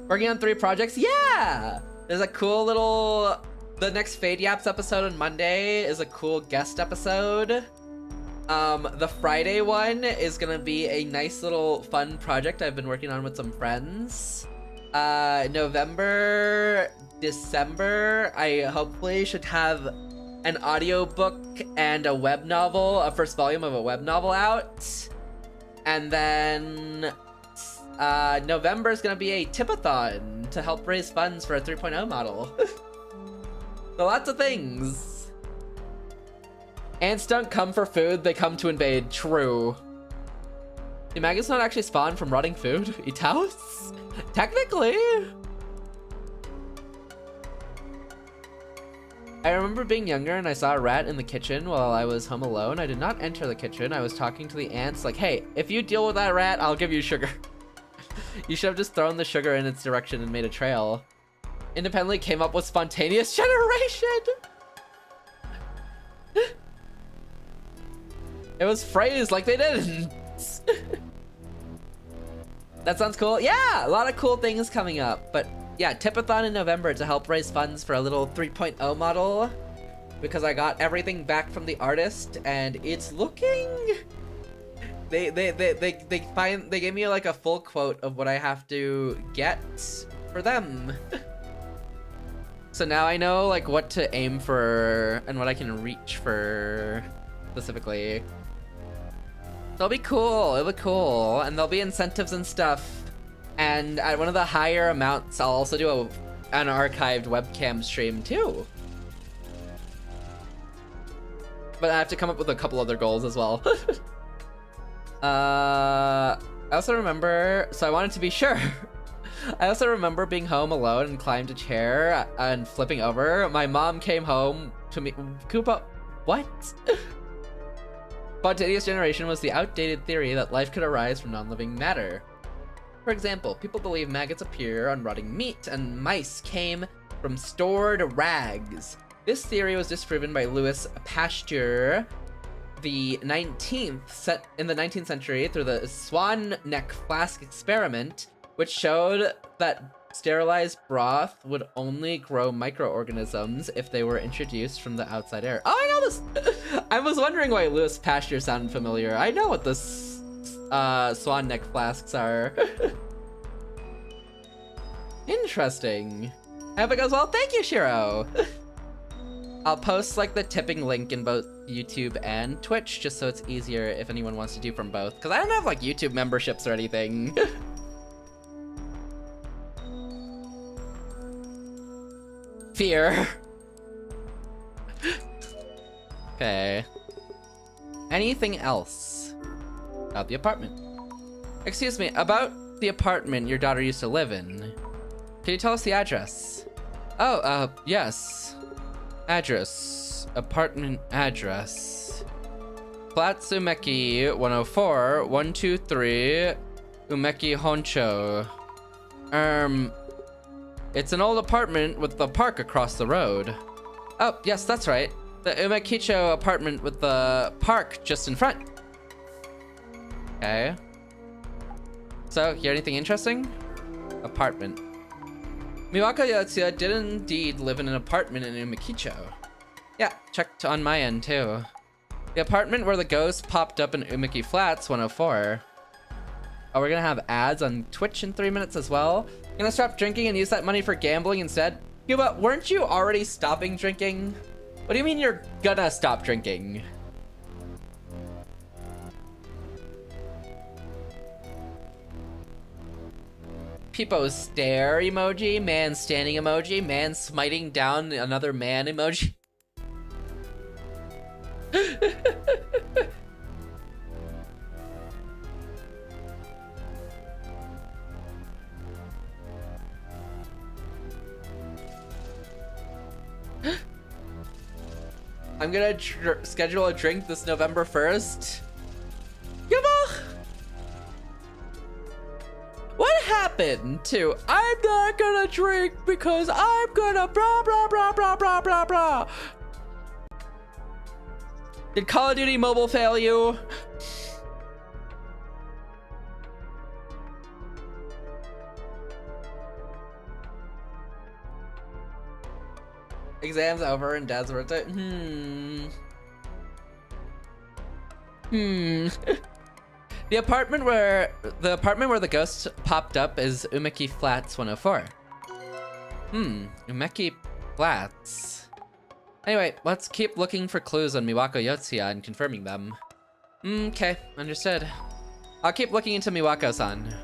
Working on 3 projects? Yeah! There's a cool little... The next Fade Yaps episode on Monday is a cool guest episode. The Friday one is gonna be a nice little fun project I've been working on with some friends. November, December, I hopefully should have an audiobook and a web novel, a first volume of a web novel out. And then November is gonna be a tipathon to help raise funds for a 3.0 model. So lots of things. Ants don't come for food, they come to invade. True. Do maggots not actually spawn from rotting food? Eat house? Technically. I remember being younger and I saw a rat in the kitchen while I was home alone. I did not enter the kitchen. I was talking to the ants like, hey, if you deal with that rat, I'll give you sugar. You should have just thrown the sugar in its direction and made a trail. Independently came up with spontaneous generation. It was phrased like they didn't. That sounds cool. Yeah, a lot of cool things coming up. But yeah, tipathon in November to help raise funds for a little 3.0 model. Because I got everything back from the artist and it's looking... They gave me like a full quote of what I have to get for them. So now I know like what to aim for and what I can reach for specifically. It'll be cool, it'll be cool. And there'll be incentives and stuff. And at one of the higher amounts, I'll also do an archived webcam stream too. But I have to come up with a couple other goals as well. I also remember, so I wanted to be sure. I also remember being home alone and climbed a chair and flipping over. My mom came home to me. Koopa, what? Spontaneous generation was the outdated theory that life could arise from non-living matter. For example, people believe maggots appear on rotting meat and mice came from stored rags. This theory was disproven by Louis Pasteur in the 19th century through the swan neck flask experiment, which showed that sterilized broth would only grow microorganisms if they were introduced from the outside air. Oh, I know this! I was wondering why Louis Pasteur sounded familiar. I know what the swan neck flasks are. Interesting. I hope it goes well. Thank you, Shiro! I'll post like the tipping link in both YouTube and Twitch just so it's easier if anyone wants to do from both. Because I don't have like YouTube memberships or anything. Fear. Okay. Anything else about the apartment? Excuse me, about the apartment your daughter used to live in. Can you tell us the address? Oh, yes. Address. Apartment address. Flat Umeki 104 123 Umeki Honcho. It's an old apartment with the park across the road. Oh, yes, that's right. The Umekicho apartment with the park just in front. Okay. So, hear anything interesting? Apartment. Miwako Yotsuya did indeed live in an apartment in Umekicho. Yeah, checked on my end too. The apartment where the ghost popped up in Umeki Flats 104. Oh, we're gonna have ads on Twitch in 3 minutes as well. Gonna stop drinking and use that money for gambling instead. Cuba, weren't you already stopping drinking? What do you mean you're gonna stop drinking? People stare emoji, man standing emoji, man smiting down another man emoji. I'm gonna schedule a drink this November 1st. Yuba! happen to I'm not gonna drink because I'm gonna blah blah blah blah blah blah blah. Did Call of Duty Mobile fail you? Exams over and dad's birthday. The apartment where the ghost popped up is Umeki Flats 104. Umeki Flats. Anyway, let's keep looking for clues on Miwako Yotsuya and confirming them. Okay, understood. I'll keep looking into Miwako-san.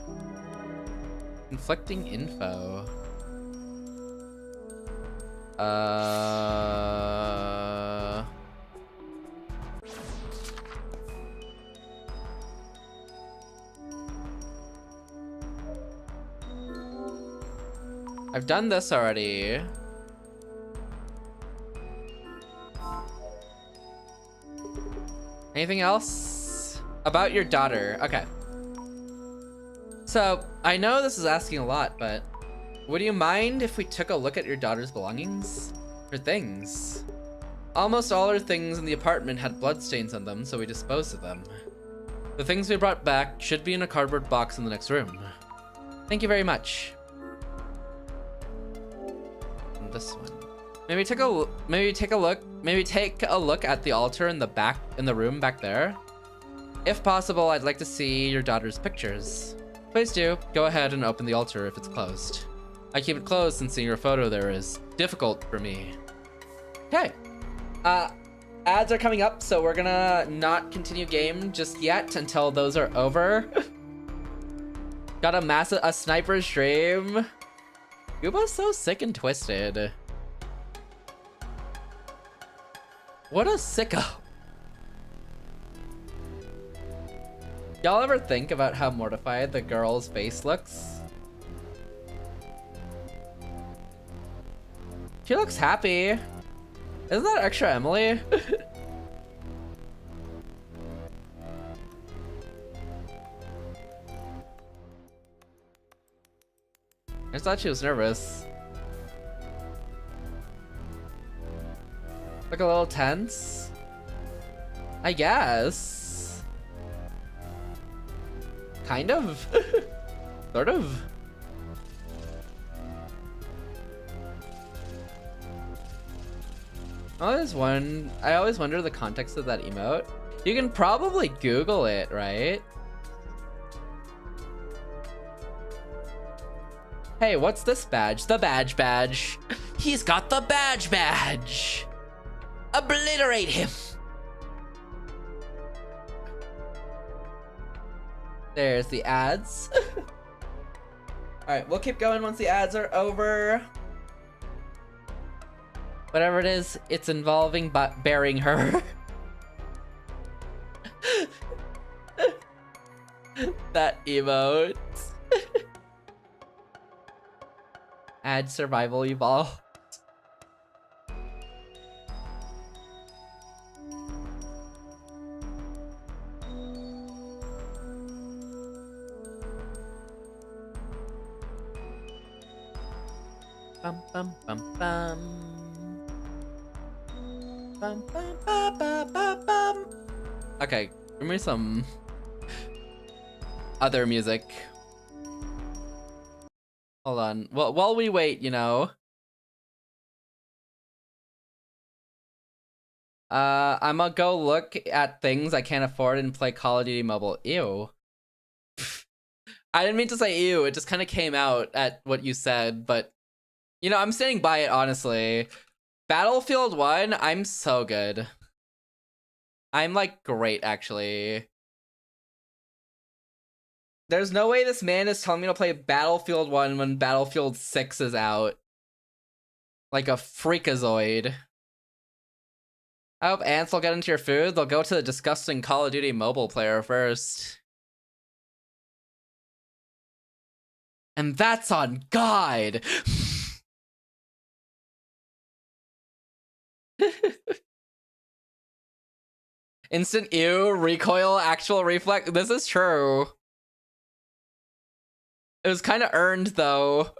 Conflicting info. I've done this already. Anything else? About your daughter. Okay. So, I know this is asking a lot, but would you mind if we took a look at your daughter's belongings? Her things. Almost all her things in the apartment had bloodstains on them, so we disposed of them. The things we brought back should be in a cardboard box in the next room. Thank you very much. And this one. Maybe take a look at the altar in the room back there. If possible, I'd like to see your daughter's pictures. Please do. Go ahead and open the altar if it's closed. I keep it closed since seeing your photo there is difficult for me. Okay. Ads are coming up, so we're gonna not continue game just yet until those are over. Got a sniper stream. Yuba's so sick and twisted. What a sicko. Y'all ever think about how mortified the girl's face looks? She looks happy. Isn't that extra Emily? I just thought she was nervous. Look a little tense? I guess. Kind of. Sort of. I always wonder the context of that emote. You can probably Google it, right? Hey, what's this badge? The badge. He's got the badge. Obliterate him. There's the ads. All right, we'll keep going once the ads are over. Whatever it is, it's involving burying her. That emote. Ad survival evolved. Bum bum bum bum. Bum, bum, bum, bum, bum, bum. Okay, give me some other music. Hold on. Well, while we wait, you know. I'm gonna go look at things I can't afford and play Call of Duty Mobile. Ew. I didn't mean to say ew, it just kind of came out at what you said, but you know, I'm standing by it, honestly. Battlefield 1, I'm so good. I'm like great, actually. There's no way this man is telling me to play Battlefield 1 when Battlefield 6 is out. Like a freakazoid. I hope ants will get into your food. They'll go to the disgusting Call of Duty mobile player first. And that's on God! Instant ew, recoil, actual reflex. This is true. It was kind of earned, though.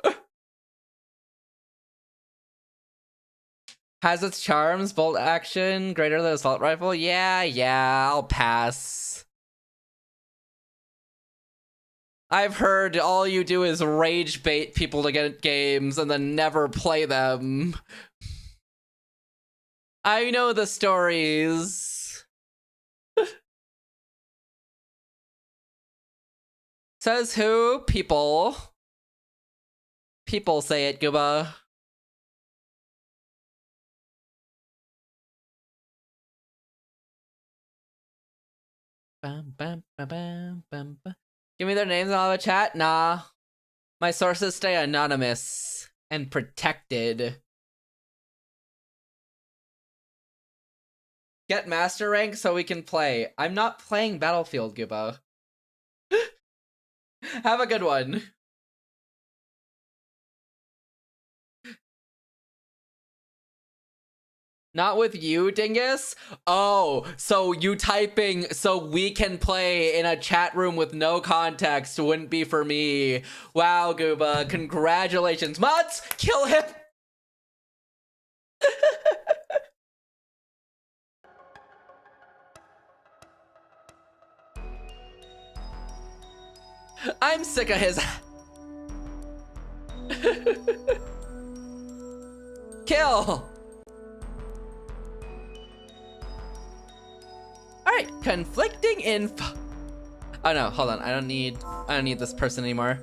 Has its charms, bolt action, greater than assault rifle. Yeah, I'll pass. I've heard all you do is rage bait people to get games and then never play them. I know the stories. Says who? People. People say it, Gooba. Bam, bam, bam, bam, bam, bam. Give me their names and I'll have a chat? Nah. My sources stay anonymous and protected. Get master rank so we can play. I'm not playing Battlefield, Gooba. Have a good one. Not with you, dingus? Oh, so you typing so we can play in a chat room with no context wouldn't be for me. Wow, Gooba, congratulations. Mods, kill him! I'm sick of his... Kill! Alright, conflicting info. Oh no, hold on. I don't need this person anymore.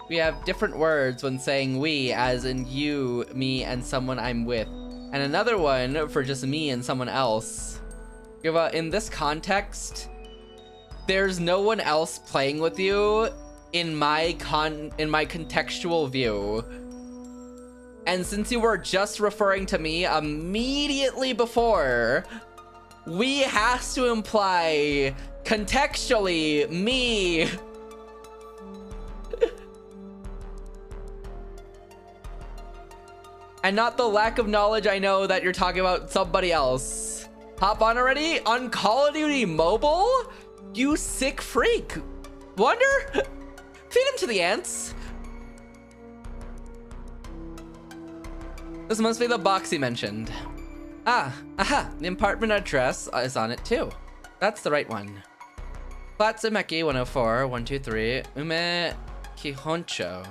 We have different words when saying we, as in you, me, and someone I'm with. And another one for just me and someone else. In this context, there's no one else playing with you in my contextual view. And since you were just referring to me immediately before, we has to imply contextually me. And not the lack of knowledge I know that you're talking about somebody else. Hop on already? On Call of Duty Mobile? You sick freak. Wonder? Feed him to the ants. This must be the box he mentioned. Ah, aha, the apartment address is on it too. That's the right one. Plaza Meki 104, 123, Ume Kihoncho.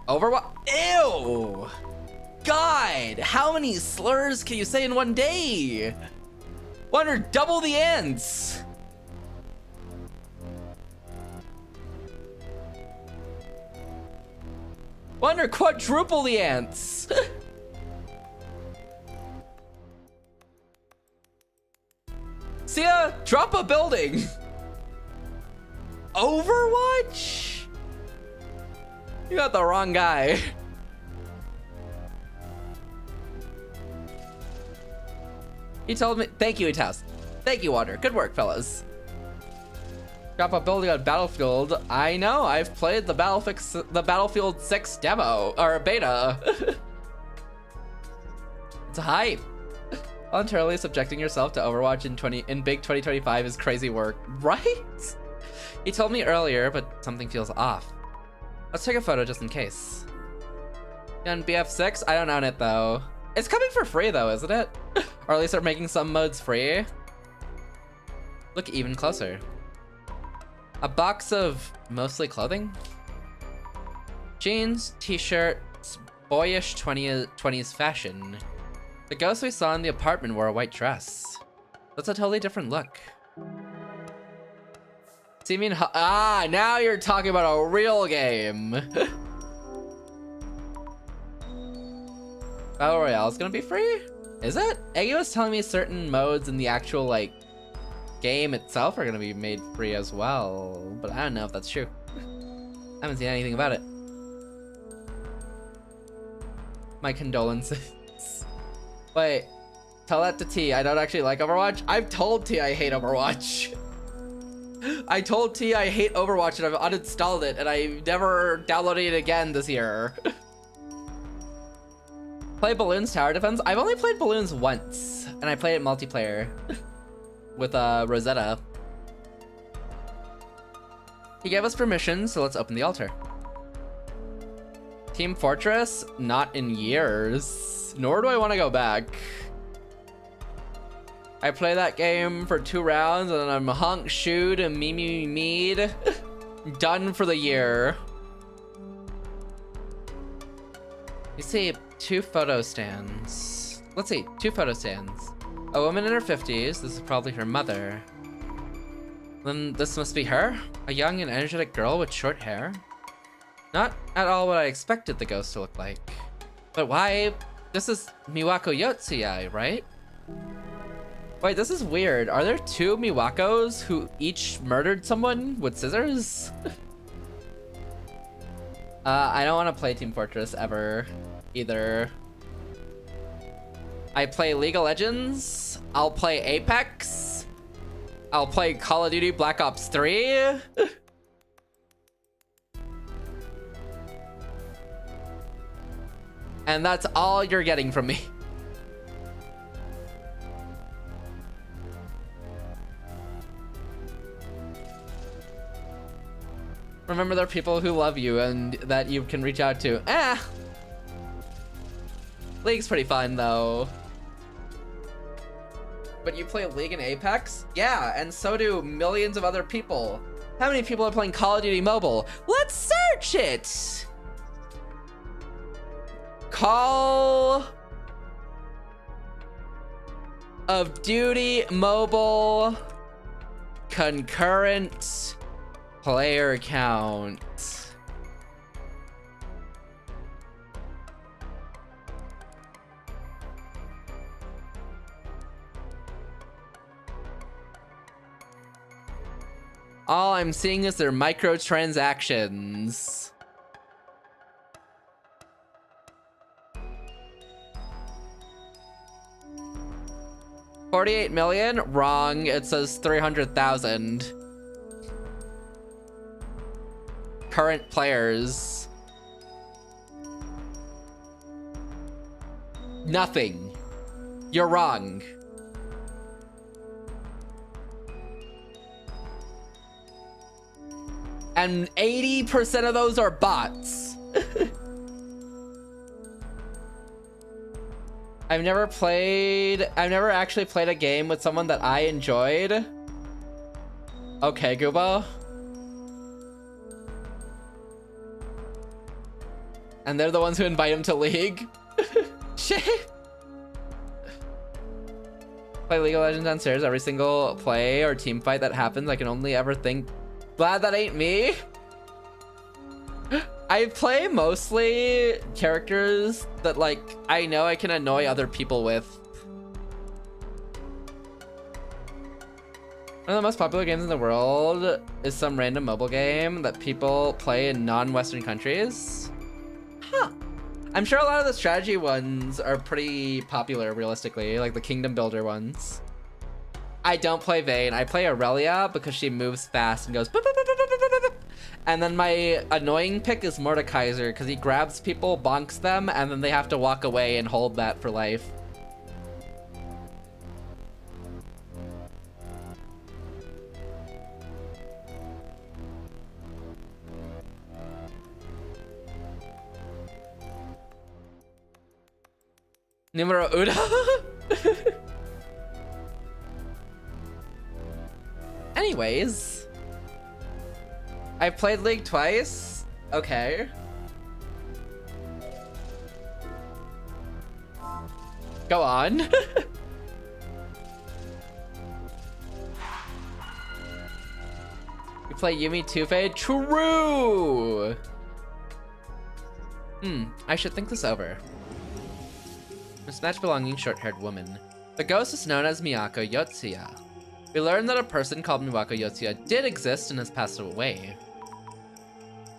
Overwatch? Ew! God, how many slurs can you say in one day? Wonder double the ends. Wonder quadruple the ants. See ya, drop a building. Overwatch? You got the wrong guy. He told me, thank you, Itas. Thank you, Water. Good work, fellas. Drop a building on Battlefield. I know, I've played the Battlefield 6 demo, or beta. It's a hype. Voluntarily subjecting yourself to Overwatch in big 2025 is crazy work, right? He told me earlier, but something feels off. Let's take a photo just in case. On BF6? I don't own it though. It's coming for free though, isn't it? Or at least they're making some modes free. Look even closer. A box of mostly clothing? Jeans, t-shirts, boyish 20s fashion. The ghost we saw in the apartment wore a white dress. That's a totally different look. See me in now you're talking about a real game. Battle Royale is gonna be free? Is it? Heyyo was telling me certain modes in the actual like game itself are gonna be made free as well, but I don't know if that's true. I haven't seen anything about it. My condolences. Wait, tell that to T. I don't actually like Overwatch. I've told T I hate Overwatch. I told T I hate Overwatch and I've uninstalled it and I never downloaded it again this year. Play Balloons Tower Defense? I've only played Balloons once and I played it multiplayer with Rosetta. He gave us permission, so let's open the altar. Team Fortress? Not in years. Nor do I want to go back. I play that game for 2 rounds and then I'm honk, shoot, and mead. Done for the year. You see 2 photo stands. Let's see, 2 photo stands. A woman in her 50s, this is probably her mother. Then this must be her? A young and energetic girl with short hair? Not at all what I expected the ghost to look like. But why? This is Miwako Yotsuya, right? Wait, this is weird. Are there 2 Miwakos who each murdered someone with scissors? I don't want to play Team Fortress ever, either. I play League of Legends. I'll play Apex. I'll play Call of Duty Black Ops 3. And that's all you're getting from me. Remember, there are people who love you and that you can reach out to. League's pretty fun, though. But you play League and Apex? Yeah, and so do millions of other people. How many people are playing Call of Duty Mobile? Let's search it! Call of Duty Mobile concurrent player count. All I'm seeing is their microtransactions. $48 million? Wrong. It says 300,000. Current players. Nothing. You're wrong. And 80% of those are bots. I've never actually played a game with someone that I enjoyed. Okay, Gooba. And they're the ones who invite him to League. Shit. Play League of Legends downstairs. Every single play or team fight that happens, I can only ever think, glad that ain't me. I play mostly characters that, like, I know I can annoy other people with. One of the most popular games in the world is some random mobile game that people play in non-Western countries. Huh. I'm sure a lot of the strategy ones are pretty popular, realistically, like the Kingdom Builder ones. I don't play Vayne. I play Aurelia because she moves fast and goes boop, boop, boop, boop, boop, boop, boop. And then my annoying pick is Mordekaiser because he grabs people, bonks them, and then they have to walk away and hold that for life. Numero uno. Anyways, I've played League twice. Okay. Go on. You play Yumi Tufei? True! I should think this over. Mismatch belonging short-haired woman. The ghost is known as Miyako Yotsuya. We learned that a person called Miwako Yotsuya did exist and has passed away.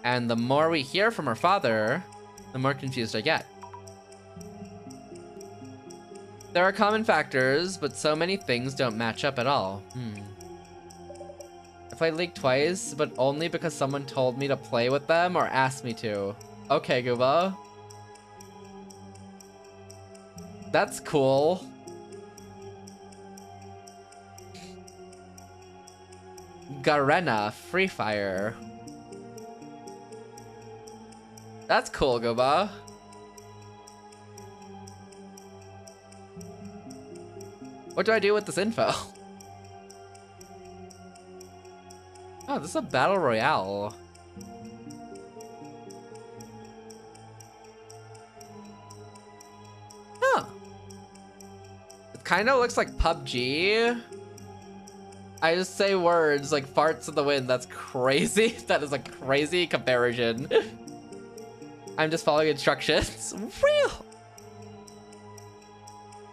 And the more we hear from her father, the more confused I get. There are common factors, but so many things don't match up at all. I played League twice, but only because someone told me to play with them or asked me to. Okay, Gooba. That's cool. Garena, Free Fire. That's cool, Goba. What do I do with this info? Oh, this is a battle royale. Huh. It kind of looks like PUBG. I just say words like farts in the wind. That's crazy. That is a crazy comparison. I'm just following instructions. Real.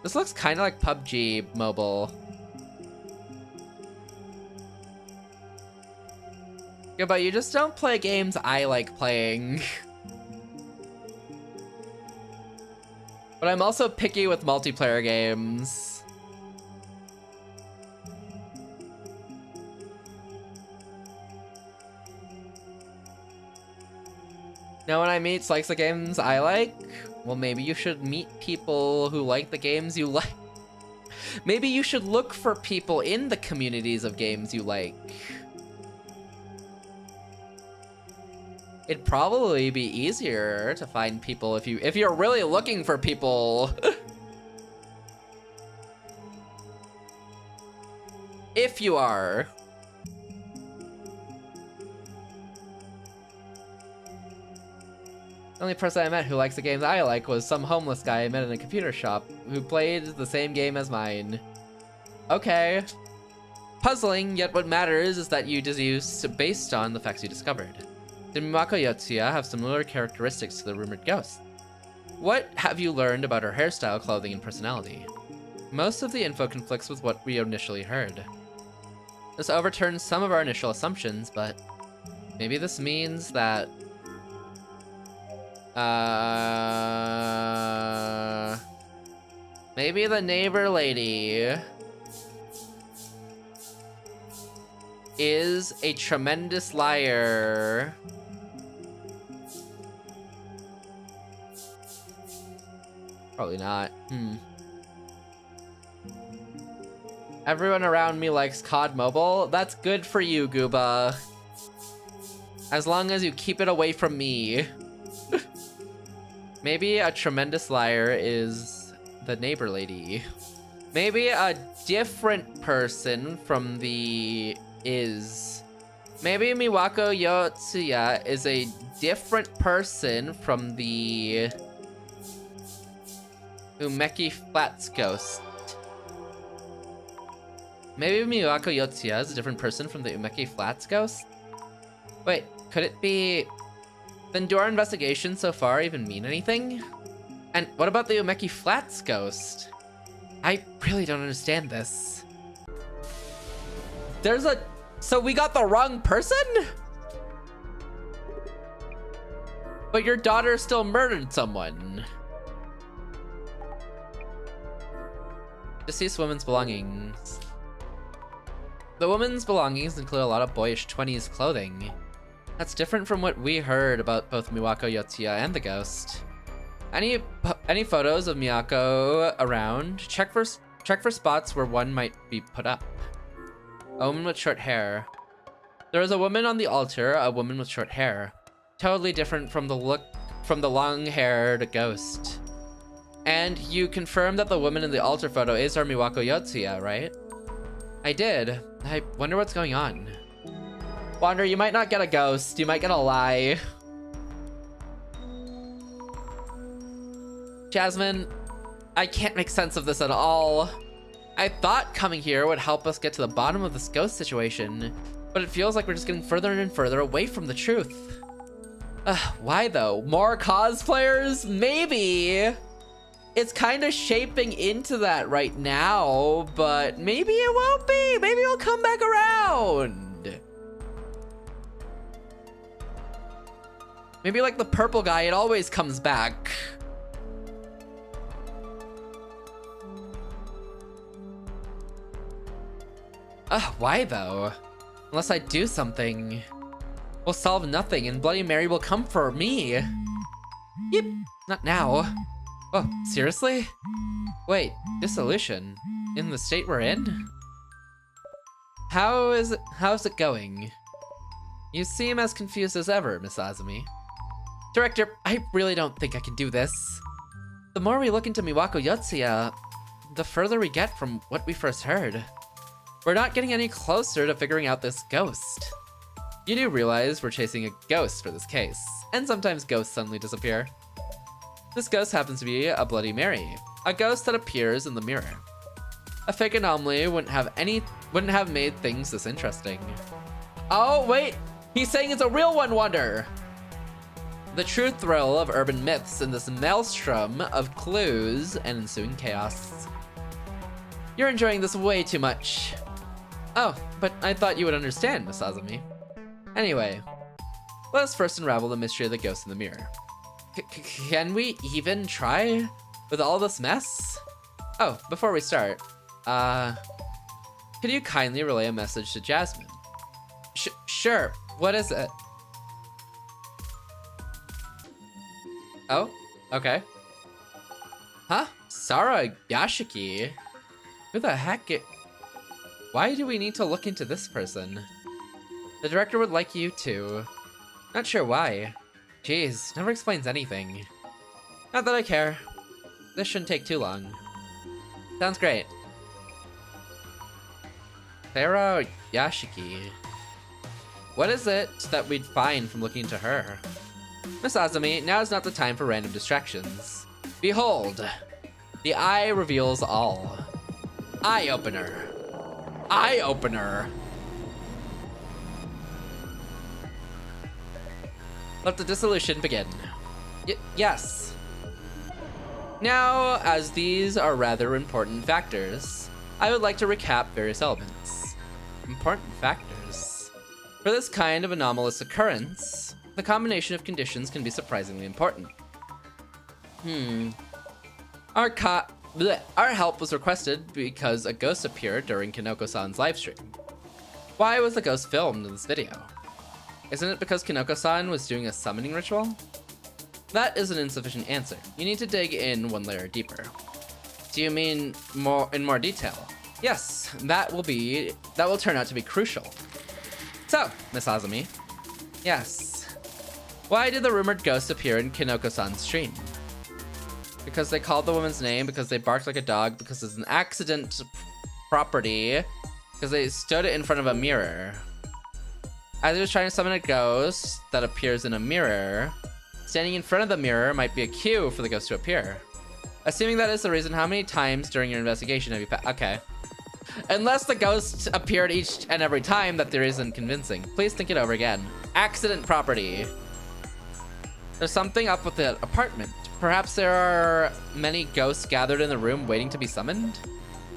This looks kind of like PUBG mobile. Yeah, but you just don't play games I like playing. But I'm also picky with multiplayer games. No one I meet likes the games I like? Well, maybe you should meet people who like the games you like. Maybe you should look for people in the communities of games you like. It'd probably be easier to find people if you're really looking for people. If you are. The only person I met who likes the games I like was some homeless guy I met in a computer shop who played the same game as mine. Okay. Puzzling, yet what matters is that you deduce based on the facts you discovered. Did Mimako Yotsuya have similar characteristics to the rumored ghost? What have you learned about her hairstyle, clothing, and personality? Most of the info conflicts with what we initially heard. This overturns some of our initial assumptions, but maybe this means that maybe the neighbor lady is a tremendous liar. Probably not. Everyone around me likes COD Mobile. That's good for you, Gooba. As long as you keep it away from me. Maybe a tremendous liar is the neighbor lady. Maybe a different person from the is. Maybe Miwako Yotsuya is a different person from the Umeki Flats ghost. Maybe Miwako Yotsuya is a different person from the Umeki Flats ghost? Wait, could it be... Then do our investigations so far even mean anything? And what about the Umeki Flats ghost? I really don't understand this. There's a... So we got the wrong person? But your daughter still murdered someone. Deceased woman's belongings. The woman's belongings include a lot of boyish 20s clothing. That's different from what we heard about both Miwako Yotsuya and the ghost. Any photos of Miyako around? Check for spots where one might be put up. A woman with short hair. There is a woman on the altar, a woman with short hair. Totally different from the look from the long-haired ghost. And you confirmed that the woman in the altar photo is our Miwako Yotsuya, right? I did. I wonder what's going on. Wander, you might not get a ghost. You might get a lie. Jasmine, I can't make sense of this at all. I thought coming here would help us get to the bottom of this ghost situation, but it feels like we're just getting further and further away from the truth. Why though? More cosplayers? Maybe. It's kind of shaping into that right now, but maybe it won't be. Maybe it'll come back around. Maybe like the purple guy, it always comes back. Why though? Unless I do something, we'll solve nothing and Bloody Mary will come for me. Yep, not now. Oh, seriously? Wait, dissolution? In the state we're in? How's it going? You seem as confused as ever, Miss Azumi. Director, I really don't think I can do this. The more we look into Miwako Yotsuya, the further we get from what we first heard. We're not getting any closer to figuring out this ghost. You do realize we're chasing a ghost for this case, and sometimes ghosts suddenly disappear. This ghost happens to be a Bloody Mary, a ghost that appears in the mirror. A fake anomaly wouldn't have made things this interesting. Oh wait, he's saying it's a real one, Wonder! The true thrill of urban myths in this maelstrom of clues and ensuing chaos. You're enjoying this way too much. Oh, but I thought you would understand, Miss Azumi. Anyway, let us first unravel the mystery of the ghost in the mirror. Can we even try with all this mess? Oh, before we start, could you kindly relay a message to Jasmine? Sure, what is it? Oh, okay. Huh? Sara Yashiki? Who the heck Why do we need to look into this person? The director would like you to. Not sure why. Jeez, never explains anything. Not that I care. This shouldn't take too long. Sounds great. Sara Yashiki. What is it that we'd find from looking into her? Miss Azumi, now is not the time for random distractions. Behold! The eye reveals all. Eye-opener. Eye-opener! Let the dissolution begin. Yes. Now, as these are rather important factors, I would like to recap various elements. Important factors. For this kind of anomalous occurrence, the combination of conditions can be surprisingly important. Our help was requested because a ghost appeared during Kinoko-san's livestream. Why was the ghost filmed in this video? Isn't it because Kinoko-san was doing a summoning ritual? That is an insufficient answer. You need to dig in one layer deeper. Do you mean in more detail? Yes, that will turn out to be crucial. So, Miss Azumi. Yes. Why did the rumored ghost appear in Kinoko-san's stream? Because they called the woman's name, because they barked like a dog, because it's an accident property, because they stood in front of a mirror. As he was trying to summon a ghost that appears in a mirror, standing in front of the mirror might be a cue for the ghost to appear. Assuming that is the reason, how many times during your investigation have you okay. Unless the ghost appeared each and every time, that theory isn't convincing. Please think it over again. Accident property. There's something up with the apartment. Perhaps there are many ghosts gathered in the room waiting to be summoned?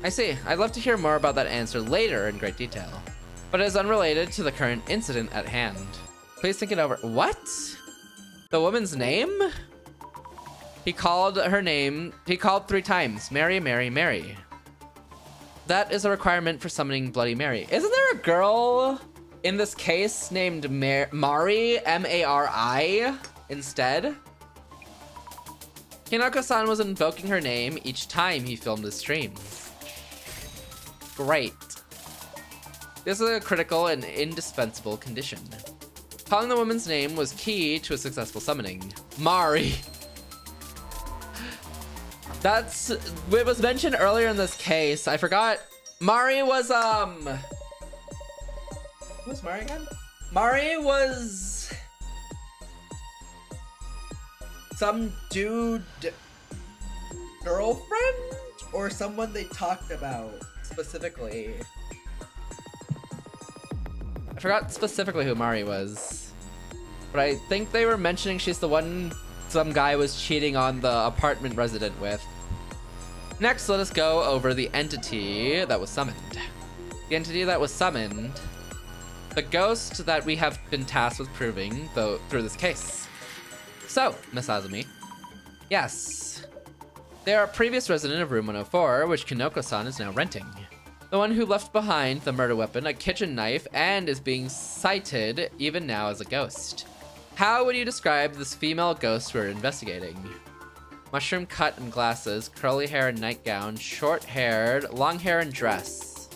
I see. I'd love to hear more about that answer later in great detail. But it is unrelated to the current incident at hand. Please think it over. What? The woman's name? He called her name. He called 3 times. Mary, Mary, Mary. That is a requirement for summoning Bloody Mary. Isn't there a girl in this case named Mari, M-A-R-I, instead? Kinoko-san was invoking her name each time he filmed his stream. Great. This is a critical and indispensable condition. Calling the woman's name was key to a successful summoning. Mari. It was mentioned earlier in this case. I forgot. Mari was, who's Mari again? Mari was some dude girlfriend or someone they talked about specifically. I forgot specifically who Mari was, but I think they were mentioning she's the one some guy was cheating on the apartment resident with. Next, let us go over the entity that was summoned. The entity that was summoned, the ghost that we have been tasked with proving through this case. So, Miss Azumi, yes, they are a previous resident of room 104, which Kinoko-san is now renting. The one who left behind the murder weapon, a kitchen knife, and is being cited even now as a ghost. How would you describe this female ghost we're investigating? Mushroom cut and glasses, curly hair and nightgown, short-haired, long hair and dress.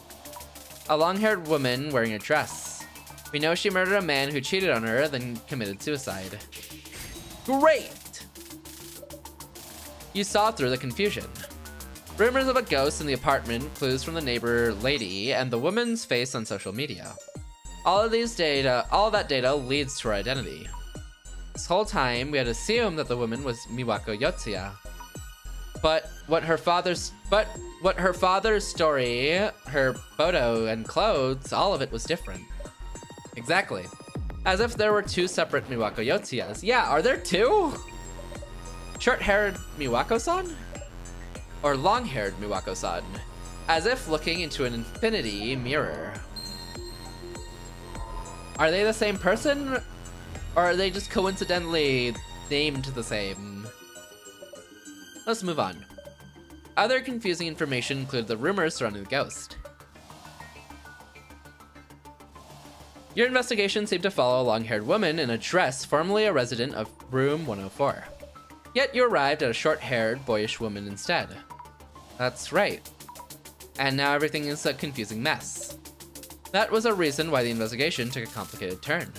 A long-haired woman wearing a dress. We know she murdered a man who cheated on her, then committed suicide. Great! You saw through the confusion. Rumors of a ghost in the apartment, clues from the neighbor lady, and the woman's face on social media. All that data leads to her identity. This whole time, we had assumed that the woman was Miwako Yotsuya. But what her father's story, her photo and clothes, all of it was different. Exactly. As if there were two separate Miwako Yotsuyas. Yeah, are there two? Short-haired Miwako-san? Or long-haired Miwako-san? As if looking into an infinity mirror. Are they the same person? Or are they just coincidentally named the same? Let's move on. Other confusing information include the rumors surrounding the ghost. Your investigation seemed to follow a long-haired woman in a dress, formerly a resident of room 104. Yet you arrived at a short-haired, boyish woman instead. That's right. And now everything is a confusing mess. That was a reason why the investigation took a complicated turn.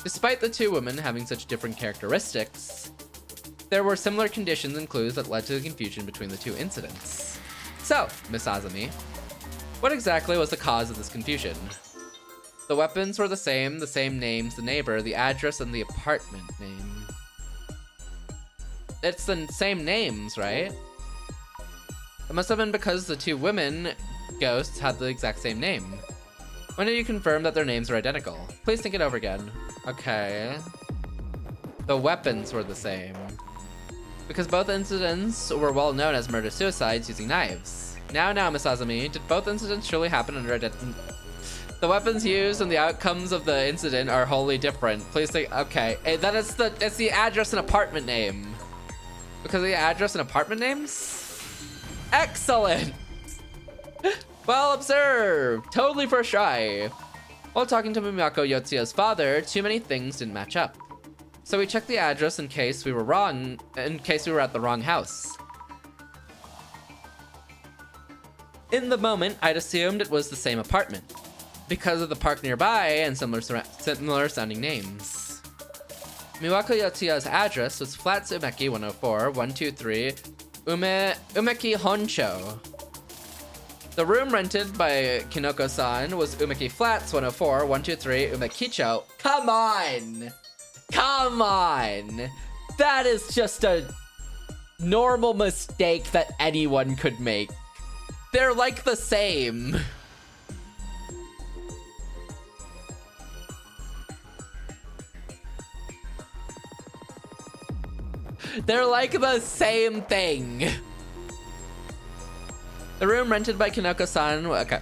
Despite the two women having such different characteristics, there were similar conditions and clues that led to the confusion between the two incidents. So, Miss Azumi, what exactly was the cause of this confusion? The weapons were the same names, the neighbor, the address, and the apartment name. It's the same names, right? It must have been because the two women ghosts had the exact same name. When did you confirm that their names are identical? Please think it over again. Okay. The weapons were the same. Because both incidents were well known as murder-suicides using knives. Now, Miss Azumi, did both incidents truly happen under identity? The weapons used and the outcomes of the incident are wholly different. Please think, okay. Then it's the address and apartment name. Because of the address and apartment names? Excellent! Well observed! Totally first try. While talking to Miwako Yotsuya's father, too many things didn't match up. So we checked the address in case we were at the wrong house. In the moment, I'd assumed it was the same apartment, because of the park nearby and similar sounding names. Miwako Yotsuya's address was Flats Umeki 104, 123, Umeki Honcho. The room rented by Kinoko-san was Umeki Flats 104, 123, Umekicho. Come on! Come on! That is just a normal mistake that anyone could make. They're like the same. They're like the same thing. The room rented by Kinoko-san, okay.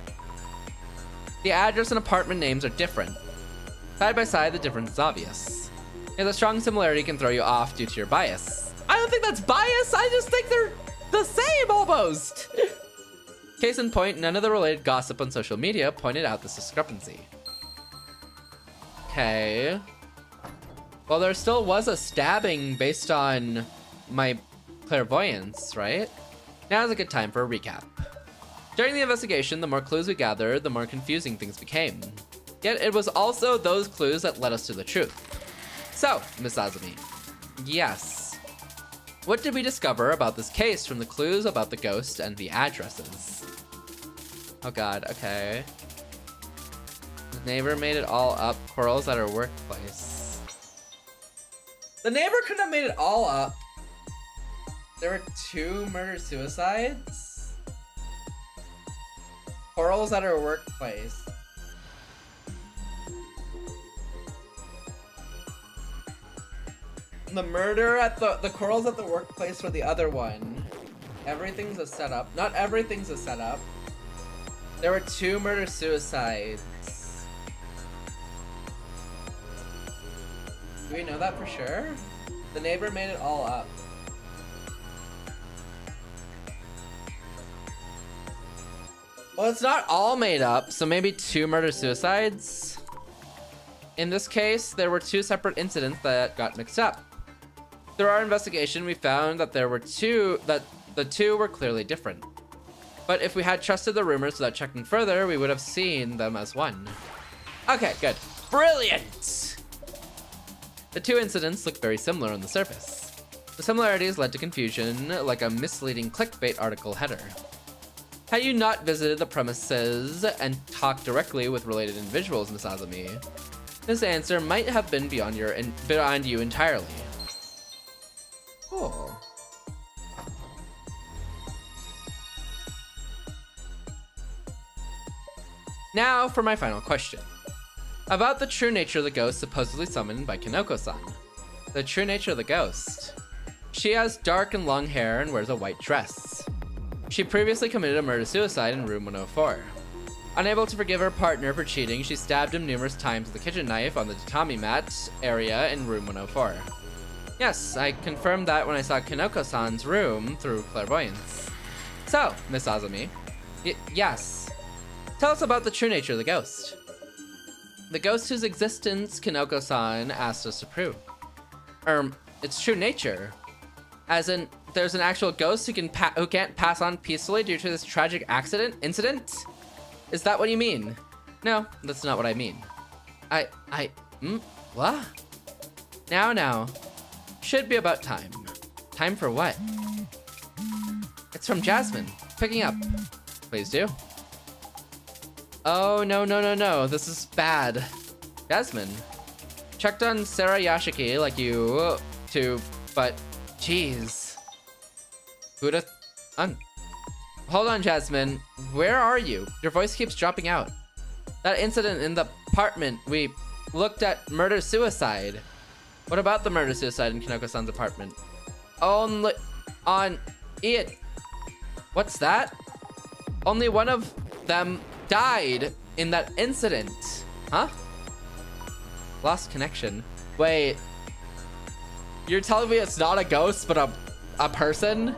The address and apartment names are different. Side by side, the difference is obvious. Yet a strong similarity can throw you off due to your bias. I don't think that's bias, I just think they're the same almost. Case in point, none of the related gossip on social media pointed out this discrepancy. Okay. Well, there still was a stabbing based on my clairvoyance, right? Now's a good time for a recap. During the investigation, the more clues we gathered, the more confusing things became. Yet it was also those clues that led us to the truth. So, Miss Azumi, yes. What did we discover about this case from the clues about the ghost and the addresses? Oh god, okay. The neighbor made it all up, quarrels at her workplace. The neighbor couldn't have made it all up. There were 2 murder-suicides? Quarrels at her workplace. The murder at the quarrels at the workplace were the other one. Everything's a setup. Not everything's a setup. There were 2 murder-suicides. Do we know that for sure? The neighbor made it all up. Well, it's not all made up, so maybe 2 murder-suicides? In this case, there were 2 separate incidents that got mixed up. Through our investigation, we found that the 2 were clearly different. But if we had trusted the rumors without checking further, we would have seen them as one. Okay, good. Brilliant! The two incidents look very similar on the surface. The similarities led to confusion, like a misleading clickbait article header. Had you not visited the premises and talked directly with related individuals, Miss Azumi, this answer might have been beyond you entirely. Cool. Now for my final question. About the true nature of the ghost supposedly summoned by Kinoko-san. The true nature of the ghost. She has dark and long hair and wears a white dress. She previously committed a murder-suicide in room 104. Unable to forgive her partner for cheating, she stabbed him numerous times with a kitchen knife on the tatami mat area in room 104. Yes, I confirmed that when I saw Kinoko-san's room through clairvoyance. So, Miss Azumi, yes. Tell us about the true nature of the ghost. The ghost whose existence Kinoko-san asked us to prove. Its true nature. As in, there's an actual ghost who can't pass on peacefully due to this tragic incident? Is that what you mean? No, that's not what I mean. What? Now. Should be about time. Time for what? It's from Jasmine. Picking up. Please do. Oh, no. This is bad. Jasmine. Checked on Sarah Yashiki like you too, but jeez. Who'da... Hold on, Jasmine. Where are you? Your voice keeps dropping out. That incident in the apartment, we looked at murder-suicide. What about the murder-suicide in Kinoko-san's apartment? Only on it. What's that? Only one of them died in that incident. Huh? Lost connection. Wait. You're telling me it's not a ghost, but a person?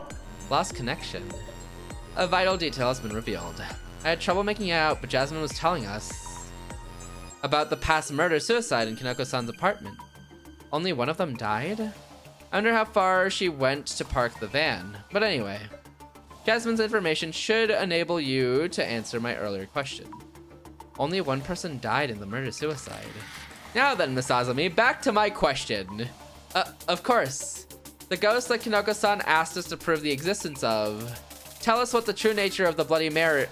Lost connection. A vital detail has been revealed. I had trouble making it out, but Jasmine was telling us about the past murder-suicide in Kinoko-san's apartment. Only one of them died? I wonder how far she went to park the van. But anyway, Jasmine's information should enable you to answer my earlier question. Only one person died in the murder-suicide. Now then, Miss Azumi, back to my question. Of course. The ghost that Kinoko-san asked us to prove the existence of. Tell us what the true nature of the Bloody Mary.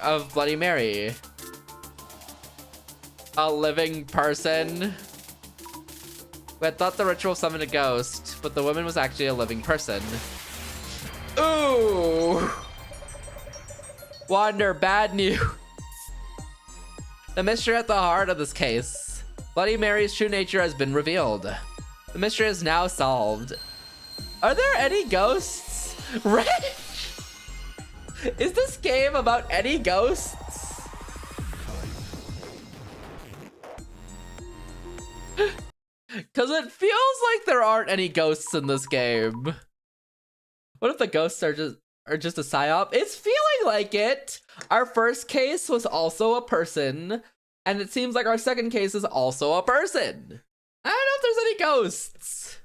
A living person? We had thought the ritual summoned a ghost, but the woman was actually a living person. Ooh! Wander, bad news. The mystery at the heart of this case. Bloody Mary's true nature has been revealed. The mystery is now solved. Are there any ghosts? Right? Is this game about any ghosts? Because it feels like there aren't any ghosts in this game. What if the ghosts are just a psyop? It's feeling like it. Our first case was also a person, and it seems like our second case is also a person. I don't know if there's any ghosts.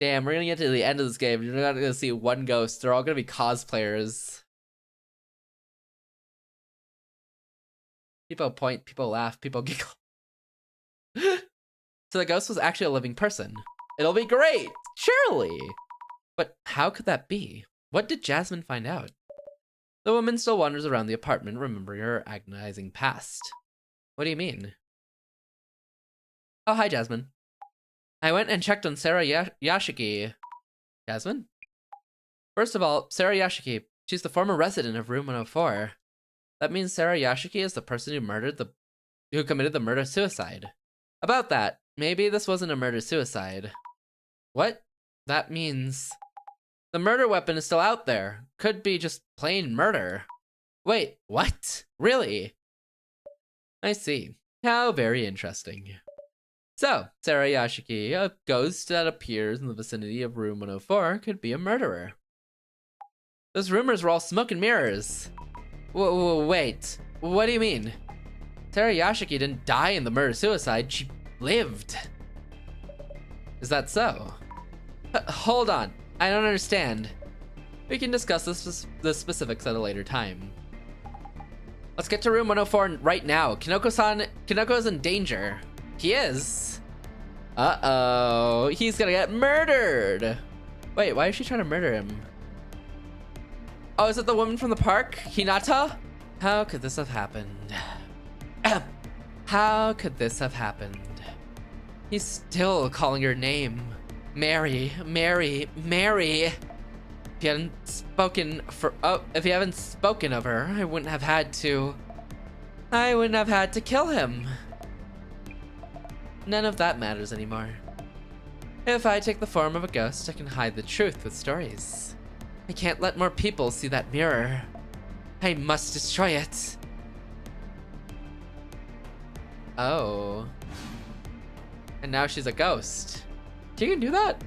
Damn, we're gonna get to the end of this game. You're not gonna see one ghost. They're all gonna be cosplayers. People point, people laugh, people giggle. So the ghost was actually a living person. It'll be great, surely. But how could that be? What did Jasmine find out? The woman still wanders around the apartment, remembering her agonizing past. What do you mean? Oh, hi, Jasmine. I went and checked on Sarah Yashiki. Jasmine? First of all, Sarah Yashiki. She's the former resident of room 104. That means Sarah Yashiki is the person who committed the murder-suicide. About that, maybe this wasn't a murder-suicide. What? That means the murder weapon is still out there. Could be just plain murder. Wait, what? Really? I see. How very interesting. So, Sarah Yashiki, a ghost that appears in the vicinity of room 104, could be a murderer. Those rumors were all smoke and mirrors. Wait, what do you mean? Sarah Yashiki didn't die in the murder-suicide, she lived. Is that so? Hold on, I don't understand. We can discuss the specifics at a later time. Let's get to room 104 right now. Kinoko-is in danger. He is. Uh-oh, he's gonna get murdered. Wait, why is she trying to murder him? Oh, is it the woman from the park? Hinata? How could this have happened? How could this have happened? He's still calling her name. Mary, Mary, Mary. If you hadn't spoken of her, I wouldn't have had to kill him. None of that matters anymore. If I take the form of a ghost, I can hide the truth with stories. I can't let more people see that mirror. I must destroy it. Oh. And now she's a ghost. You can do that?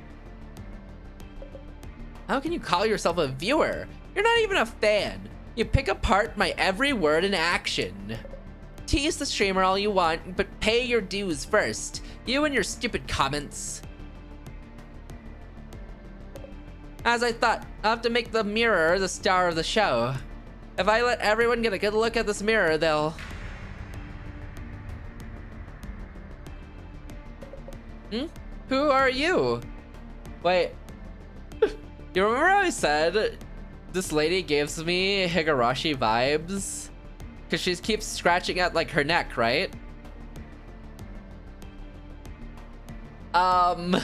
How can you call yourself a viewer? You're not even a fan. You pick apart my every word and action. Tease the streamer all you want, but pay your dues first. You and your stupid comments. As I thought, I'll have to make the mirror the star of the show. If I let everyone get a good look at this mirror, they'll... Who are you? Wait. You remember how I said this lady gives me Higurashi vibes? Because she keeps scratching at like her neck, right? That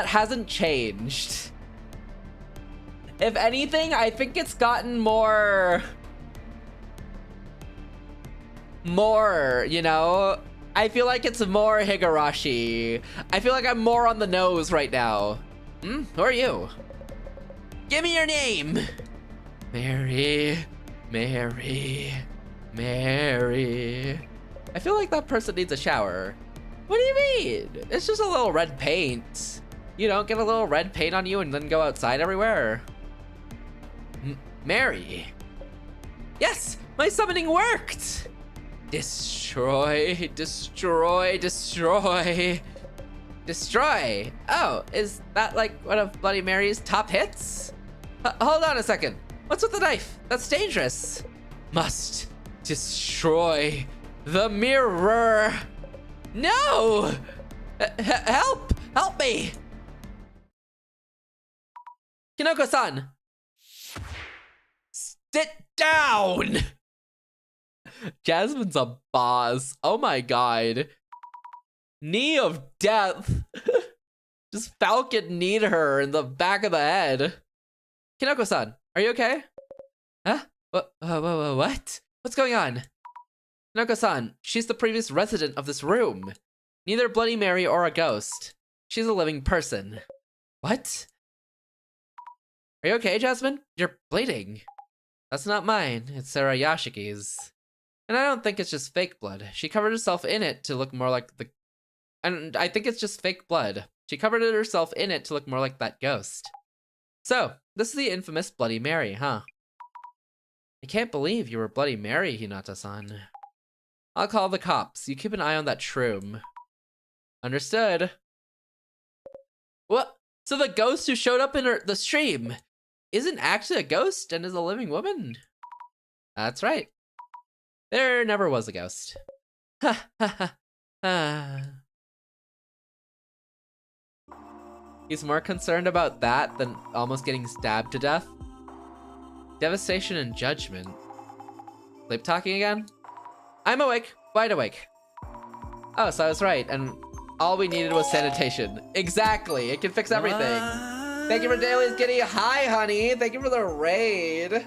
hasn't changed. If anything, I think it's gotten more, you know? I feel like it's more Higurashi. I feel like I'm more on the nose right now. Who are you? Give me your name. Mary, Mary, Mary. I feel like that person needs a shower. What do you mean? It's just a little red paint. You don't get a little red paint on you and then go outside everywhere. Mary. Yes, my summoning worked. Destroy, destroy, destroy, destroy. Oh, is that like one of Bloody Mary's top hits? Hold on a second. What's with the knife? That's dangerous. Must destroy the mirror. No! Help! Help me! Kinoko-san! Sit down! Jasmine's a boss. Oh my god. Knee of death. Just Falcon kneed her in the back of the head. Kinoko-san, are you okay? Huh? What? What's going on? Kinoko-san, she's the previous resident of this room. Neither Bloody Mary or a ghost. She's a living person. What? Are you okay, Jasmine? You're bleeding. That's not mine. It's Sarah Yashiki's. And I don't think it's just fake blood. She covered herself in it to look more like the... And I think it's just fake blood. She covered herself in it to look more like that ghost. So, this is the infamous Bloody Mary, huh? I can't believe you were Bloody Mary, Hinata-san. I'll call the cops. You keep an eye on that shroom. Understood. What? So the ghost who showed up in the stream isn't actually a ghost and is a living woman? That's right. There never was a ghost. Ha ha ha. He's more concerned about that than almost getting stabbed to death. Devastation and judgment. Sleep talking again? I'm awake, wide awake. Oh, so I was right, and all we needed was sanitation. Exactly, it can fix everything. Thank you for Daily Giddy. Hi, honey. Thank you for the raid.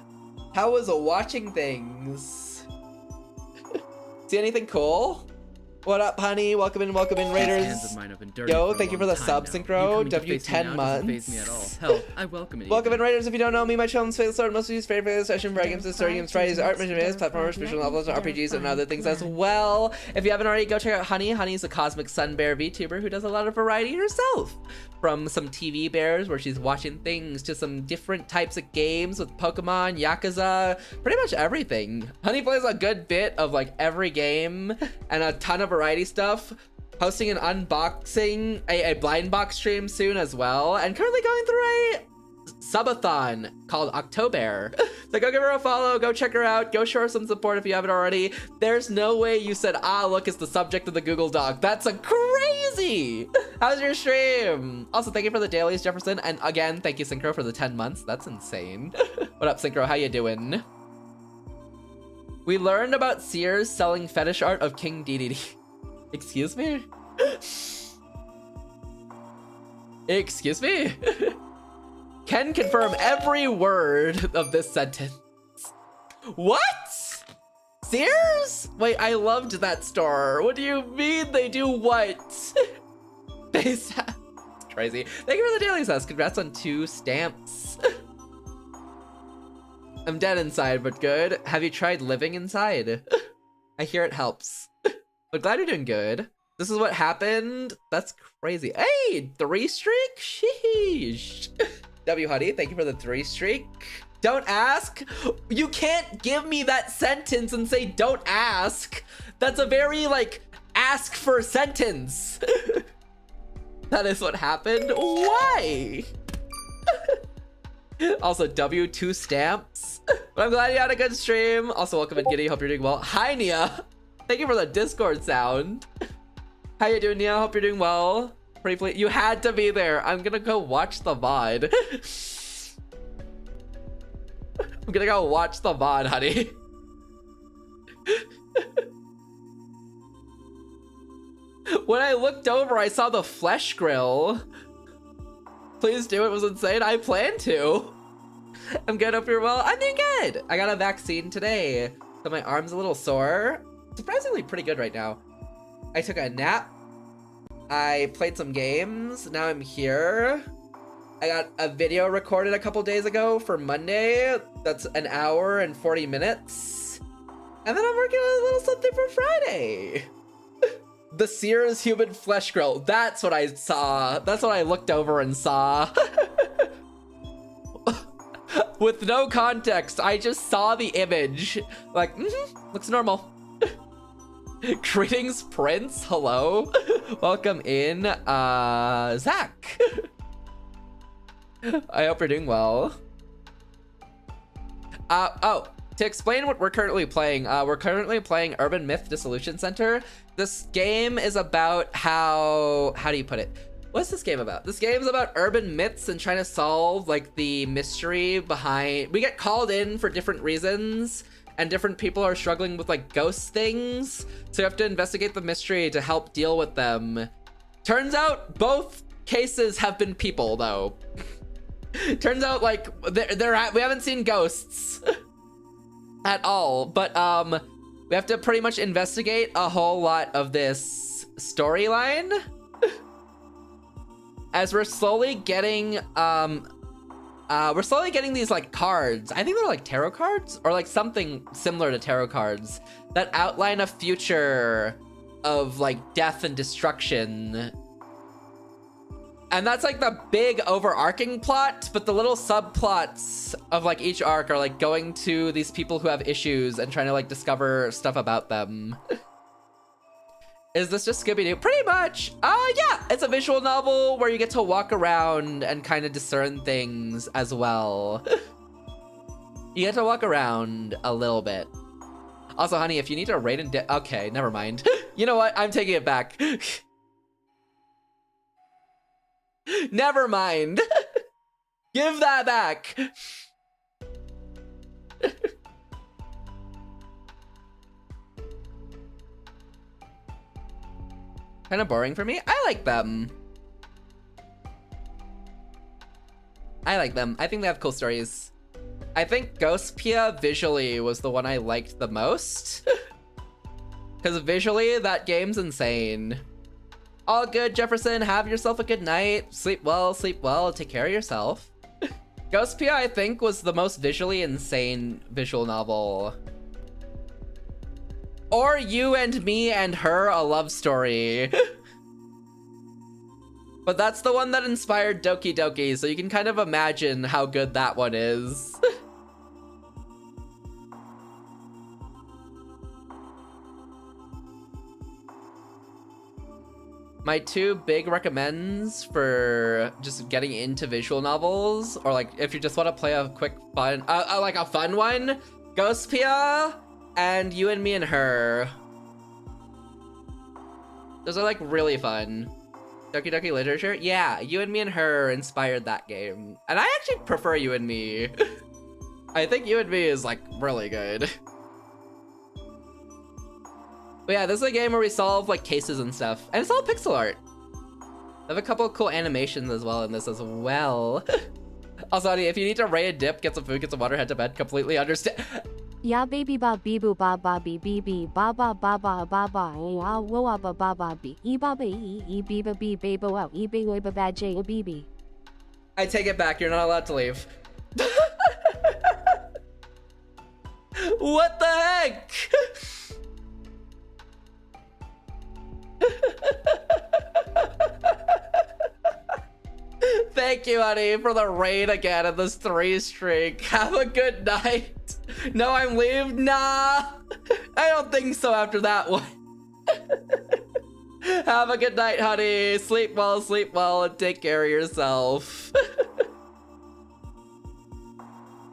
How was watching things? See anything cool? What up, honey? Welcome in, Raiders. Yo, thank you for the sub synchro. W10 months. Hell, I welcome it. Welcome in, Raiders. If you don't know me, my channel's Fadelessword. Most of you's favorite session for games, story games, Fridays, art missions, platformers, visual novels, RPGs, and other things as well. If you haven't already, go check out Honey. Honey's a cosmic sun bear VTuber who does a lot of variety herself. From some TV bears where she's watching things to some different types of games with Pokemon, Yakuza, pretty much everything. Honey plays a good bit of like every game and a ton of variety stuff. Hosting an unboxing, a blind box stream soon as well, and currently going through a subathon called October. So go give her a follow, go check her out, go show her some support if you haven't already. There's no way you said, ah, look, it's the subject of the Google Doc. That's a crazy. How's your stream? Also, thank you for the dailies, Jefferson. And again, thank you, Synchro, for the 10 months. That's insane. What up, Synchro? How you doing? We learned about Sears selling fetish art of King DDD. Excuse me? Excuse me? Can confirm every word of this sentence. What? Sears? Wait, I loved that store. What do you mean they do what? It's crazy. Thank you for the daily sass. Congrats on 2 stamps. I'm dead inside, but good. Have you tried living inside? I hear it helps. But glad you're doing good. This is what happened. That's crazy. Hey, 3 streak? Sheesh. W Huddy, thank you for the 3 streak. Don't ask. You can't give me that sentence and say don't ask. That's a very like ask for sentence. That is what happened. Why? Also, W 2 stamps. But I'm glad you had a good stream. Also, welcome in, Giddy. Hope you're doing well. Hi, Nia. Thank you for the Discord sound. How you doing, Nia? Hope you're doing well. Briefly, you had to be there. I'm gonna go watch the VOD. I'm gonna go watch the VOD, honey. When I looked over, I saw the flesh grill. Please do, it was insane. I plan to. I'm good, hope you're well. I'm doing good. I got a vaccine today, so my arm's a little sore. Surprisingly pretty good right now. I took a nap. I played some games. Now I'm here. I got a video recorded a couple days ago for Monday. That's an hour and 40 minutes. And then I'm working on a little something for Friday. The Sears human flesh grill. That's what I saw. That's what I looked over and saw. With no context, I just saw the image. Like, looks normal. Greetings, Prince. Hello. Welcome in, Zach. I hope you're doing well. Oh, to explain what we're currently playing, we're currently playing Urban Myth Dissolution Center. This game is about how do you put it? What's this game about? This game is about urban myths and trying to solve like the mystery behind. We get called in for different reasons, and different people are struggling with like ghost things. So you have to investigate the mystery to help deal with them. Turns out both cases have been people though. Turns out like we haven't seen ghosts at all, but we have to pretty much investigate a whole lot of this storyline. As we're slowly getting these like cards. I think they're like tarot cards or like something similar to tarot cards that outline a future of like death and destruction. And that's like the big overarching plot, but the little subplots of like each arc are like going to these people who have issues and trying to like discover stuff about them. Is this just Scooby-Doo? Pretty much. Yeah, it's a visual novel where you get to walk around and kind of discern things as well. You get to walk around a little bit. Also, honey, if you need to rate and okay, never mind. You know what? I'm taking it back. Never mind. Give that back. Kind of boring for me. I like them. I like them. I think they have cool stories. I think Ghostpia visually was the one I liked the most. Because visually, that game's insane. All good, Jefferson. Have yourself a good night. Sleep well, take care of yourself. Ghostpia, I think, was the most visually insane visual novel. Or You and Me and Her, a love story. But that's the one that inspired Doki Doki, so you can kind of imagine how good that one is. My two big recommends for just getting into visual novels, or like if you just want to play a quick fun, like a fun one, Ghost Pia and You and Me and Her. Those are like really fun. Doki Doki Literature? Yeah, You and Me and Her inspired that game. And I actually prefer You and Me. I think You and Me is like really good. But yeah, this is a game where we solve like cases and stuff. And it's all pixel art. I have a couple of cool animations as well in this as well. Also, honey, if you need to raid a dip, get some food, get some water, head to bed, completely understand. Ya baby ba bibu ba ba bi bi bi ba ba ba ba ba ba ya wo ba ba ba bi e ba e bi ba bi ba ba e bi ba ba j b b. I take it back, you're not allowed to leave. What the heck? Thank you, honey, for the raid again of this 3 streak. Have a good night. No, I'm leaving. Nah, I don't think so after that one. Have a good night, honey. Sleep well, and take care of yourself.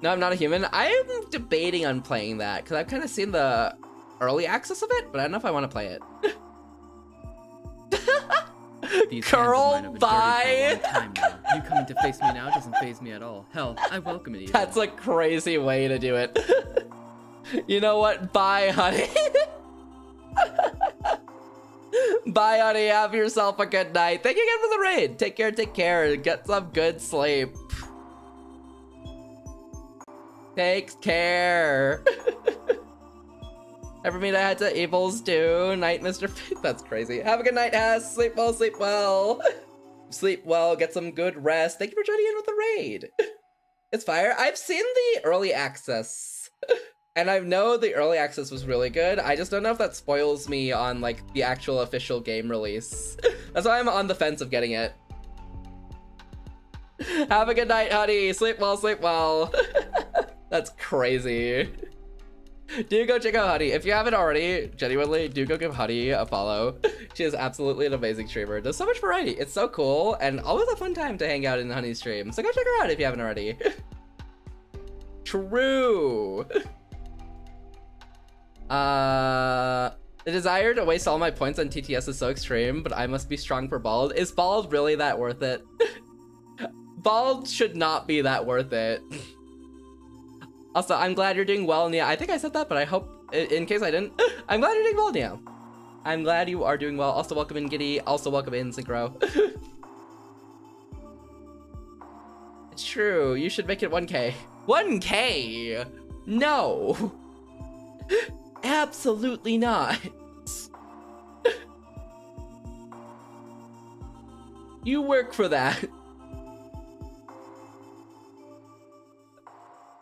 No, I'm not a human. I'm debating on playing that because I've kind of seen the early access of it, but I don't know if I want to play it. Girl, bye. You coming to face me now doesn't faze me at all. Hell, I welcome it. That's a crazy way to do it. You know what? Bye, honey. Bye, honey. Have yourself a good night. Thank you again for the raid. Take care. Get some good sleep. Take care. Ever meet a head to evils do? Night, Mr. That's crazy. Have a good night, Hess. Sleep well, sleep well. Sleep well, get some good rest. Thank you for joining in with the raid. It's fire. I've seen the early access. And I know the early access was really good. I just don't know if that spoils me on like the actual official game release. That's why I'm on the fence of getting it. Have a good night, honey. Sleep well, sleep well. That's crazy. Do go check out Honey. If you haven't already, genuinely, do go give Honey a follow. She is absolutely an amazing streamer. Does so much variety. It's so cool and always a fun time to hang out in Honey's stream. So go check her out if you haven't already. True. The desire to waste all my points on TTS is so extreme, but I must be strong for Bald. Is Bald really that worth it? Bald should not be that worth it. Also, I'm glad you're doing well, Nia. I think I said that, but I hope, in case I didn't, I'm glad you're doing well, Nia. I'm glad you are doing well. Also, welcome in, Giddy. Also, welcome in, Synchro. It's true. You should make it 1K. 1K? No. Absolutely not. You work for that.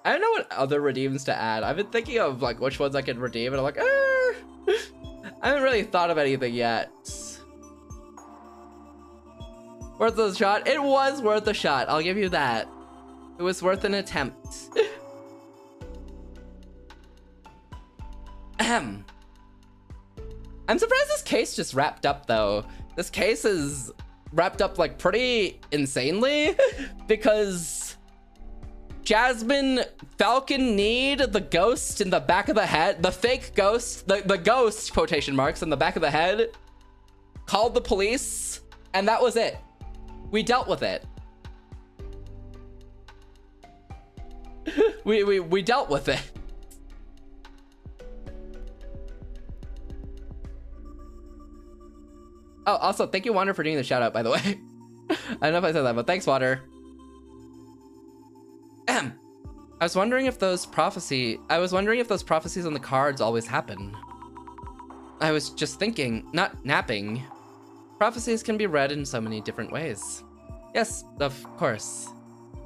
I don't know what other redeems to add. I've been thinking of like which ones I can redeem, and I'm like, I haven't really thought of anything yet. Worth a shot? It was worth a shot. I'll give you that. It was worth an attempt. I'm surprised this case just wrapped up though. This case is wrapped up like pretty insanely because Jasmine Falcon Need, the ghost in the back of the head, the fake ghost, the ghost quotation marks in the back of the head, called the police, and that was it. We dealt with it. we dealt with it. Oh, also, thank you, Wander, for doing the shout out, by the way. I don't know if I said that, but thanks, Wander. I was wondering if those prophecies on the cards always happen. I was just thinking, not napping. Prophecies can be read in so many different ways. Yes, of course.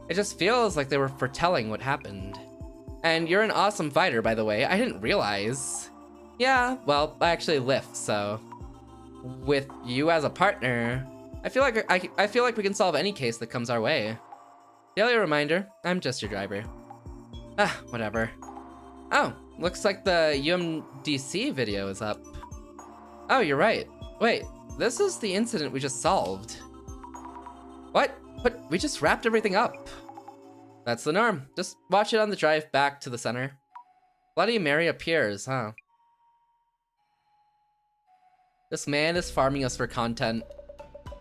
It just feels like they were foretelling what happened. And you're an awesome fighter, by the way. I didn't realize. Yeah, well, I actually lift, so with you as a partner, I feel like we can solve any case that comes our way. Daily reminder, I'm just your driver. Ah, whatever. Oh, looks like the UMDC video is up. Oh, you're right. Wait, this is the incident we just solved. What? But we just wrapped everything up. That's the norm. Just watch it on the drive back to the center. Bloody Mary appears, huh? This man is farming us for content.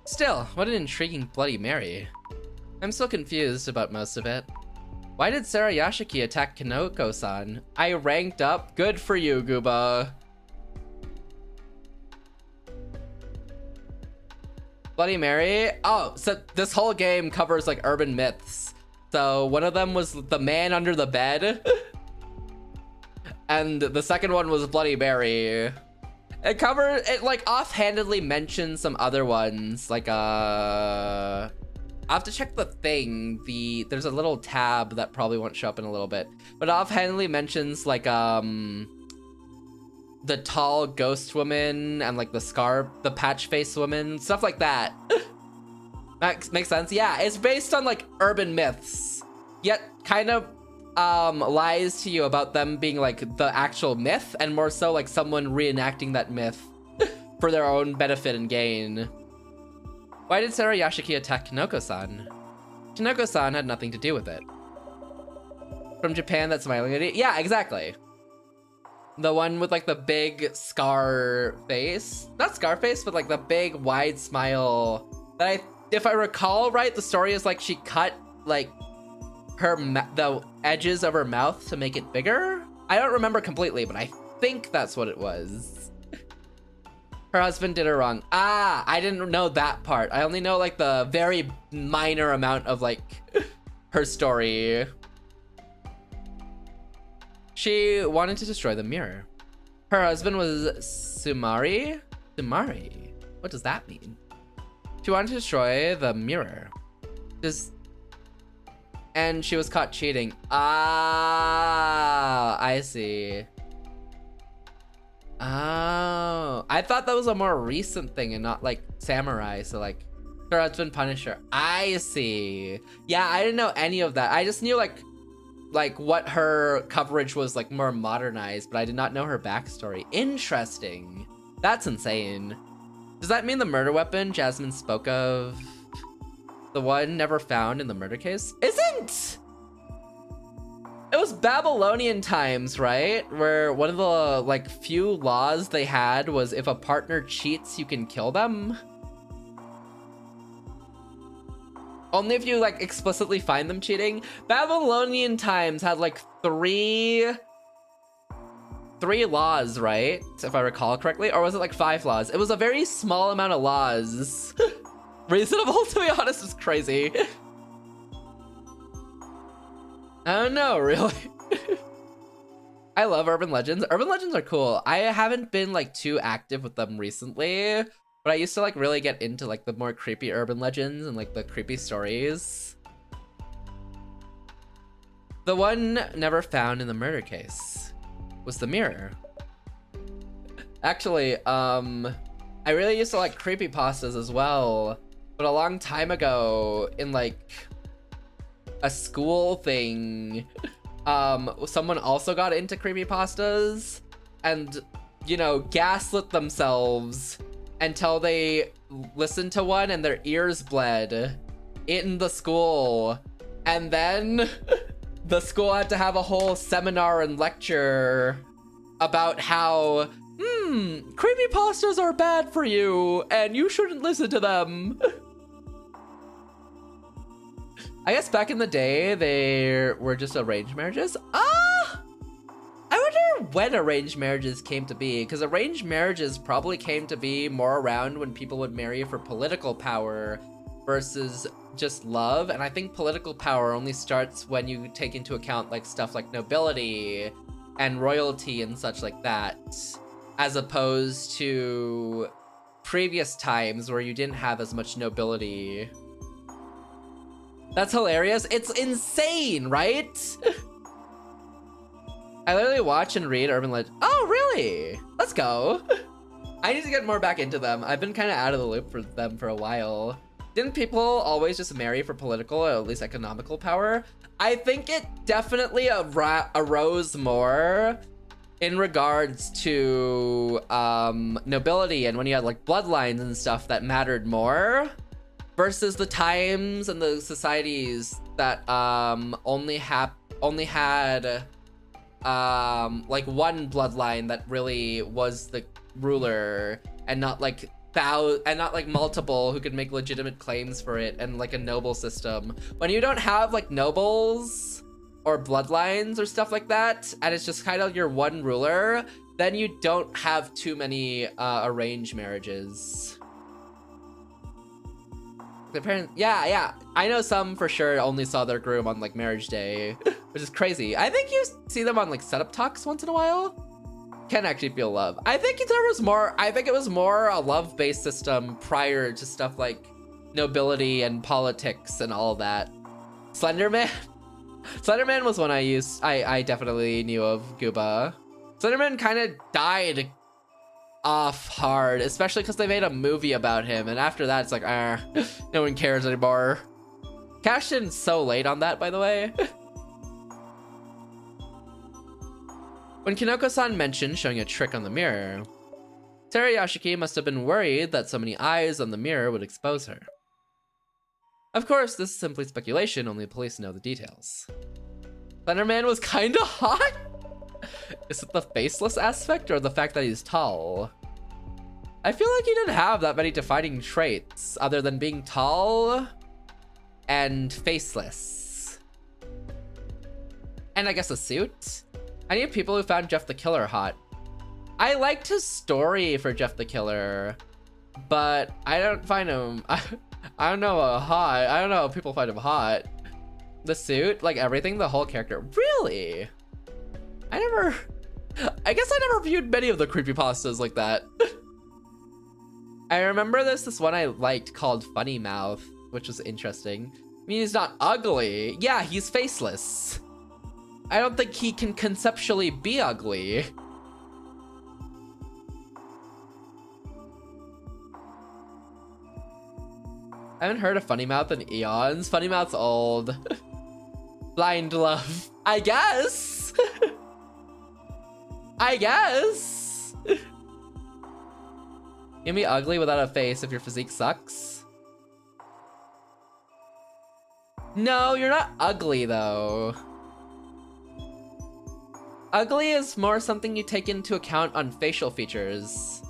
Still, what an intriguing Bloody Mary. I'm still confused about most of it. Why did Sarah Yashiki attack Kinoko-san? I ranked up. Good for you, Gooba. Bloody Mary? Oh, so this whole game covers like urban myths. So one of them was the man under the bed. And the second one was Bloody Mary. It like offhandedly mentions some other ones. Like I have to check the thing. There's a little tab that probably won't show up in a little bit. But offhandedly mentions like the tall ghost woman and like the patch face woman, stuff like that. Makes sense. Yeah, it's based on like urban myths, yet kind of lies to you about them being like the actual myth, and more so like someone reenacting that myth for their own benefit and gain. Why did Sarah Yashiki attack Kinoko-san? Kinoko-san had nothing to do with it. From Japan, that smiling idiot? Yeah, exactly. The one with like the big scar face. Not scar face, but like the big wide smile. That if I recall right, the story is like she cut like the edges of her mouth to make it bigger. I don't remember completely, but I think that's what it was. Her husband did her wrong. Ah, I didn't know that part. I only know like the very minor amount of like her story. She wanted to destroy the mirror. Her husband was Sumari? Sumari? What does that mean? She wanted to destroy the mirror. And she was caught cheating. Ah, I see. Oh, I thought that was a more recent thing and not like samurai. So like her husband punished her. I see. Yeah, I didn't know any of that. I just knew like what her coverage was like more modernized, but I did not know her backstory. Interesting. That's insane. Does that mean the murder weapon Jasmine spoke of, the one never found in the murder case, isn't? It was Babylonian times, right? Where one of the like few laws they had was if a partner cheats, you can kill them. Only if you like explicitly find them cheating. Babylonian times had like three laws, right? If I recall correctly, or was it like 5 laws? It was a very small amount of laws. Reasonable, to be honest, is crazy. I don't know, really. I love urban legends. Urban legends are cool. I haven't been like too active with them recently, but I used to like really get into like the more creepy urban legends and like the creepy stories. The one never found in the murder case was the mirror. Actually, I really used to like creepypastas as well, but a long time ago in like a school thing, someone also got into creepypastas and, you know, gaslit themselves until they listened to one and their ears bled in the school. And then the school had to have a whole seminar and lecture about how, creepypastas are bad for you and you shouldn't listen to them. I guess back in the day, they were just arranged marriages. I wonder when arranged marriages came to be, because arranged marriages probably came to be more around when people would marry for political power versus just love. And I think political power only starts when you take into account like stuff like nobility and royalty and such like that, as opposed to previous times where you didn't have as much nobility. That's hilarious. It's insane, right? I literally watch and read urban legends. Oh, really? Let's go. I need to get more back into them. I've been kind of out of the loop for them for a while. Didn't people always just marry for political or at least economical power? I think it definitely arose more in regards to nobility and when you had like bloodlines and stuff that mattered more versus the times and the societies that only had like one bloodline that really was the ruler, and not like multiple who could make legitimate claims for it, and like a noble system. When you don't have like nobles or bloodlines or stuff like that, and it's just kind of your one ruler, then you don't have too many arranged marriages. The parents, yeah, I know some for sure only saw their groom on like marriage day, which is crazy. I think you see them on like setup talks once in a while. Can actually feel love. I think it was more a love-based system prior to stuff like nobility and politics and all of that. Slenderman was one I definitely knew of. Gooba. Slenderman kind of died off hard, especially because they made a movie about him, and after that it's like, no one cares anymore. Cashed in so late on that, by the way. When Kinoko-san mentioned showing a trick on the mirror, Terayashiki must have been worried that so many eyes on the mirror would expose her. Of course, this is simply speculation, only police know the details. Slenderman was kinda hot? Is it the faceless aspect or the fact that he's tall? I feel like he didn't have that many defining traits other than being tall and faceless. And I guess a suit? I need people who found Jeff the Killer hot. I liked his story for Jeff the Killer, but I don't find him, I don't know, hot. I don't know if people find him hot. The suit, like everything, the whole character. Really? I guess I never viewed many of the creepypastas like that. I remember this one I liked called Funny Mouth, which was interesting. I mean, he's not ugly. Yeah, he's faceless. I don't think he can conceptually be ugly. I haven't heard of Funny Mouth in eons. Funny Mouth's old. Blind Love. I guess. I guess. You can be ugly without a face if your physique sucks. No, you're not ugly though. Ugly is more something you take into account on facial features.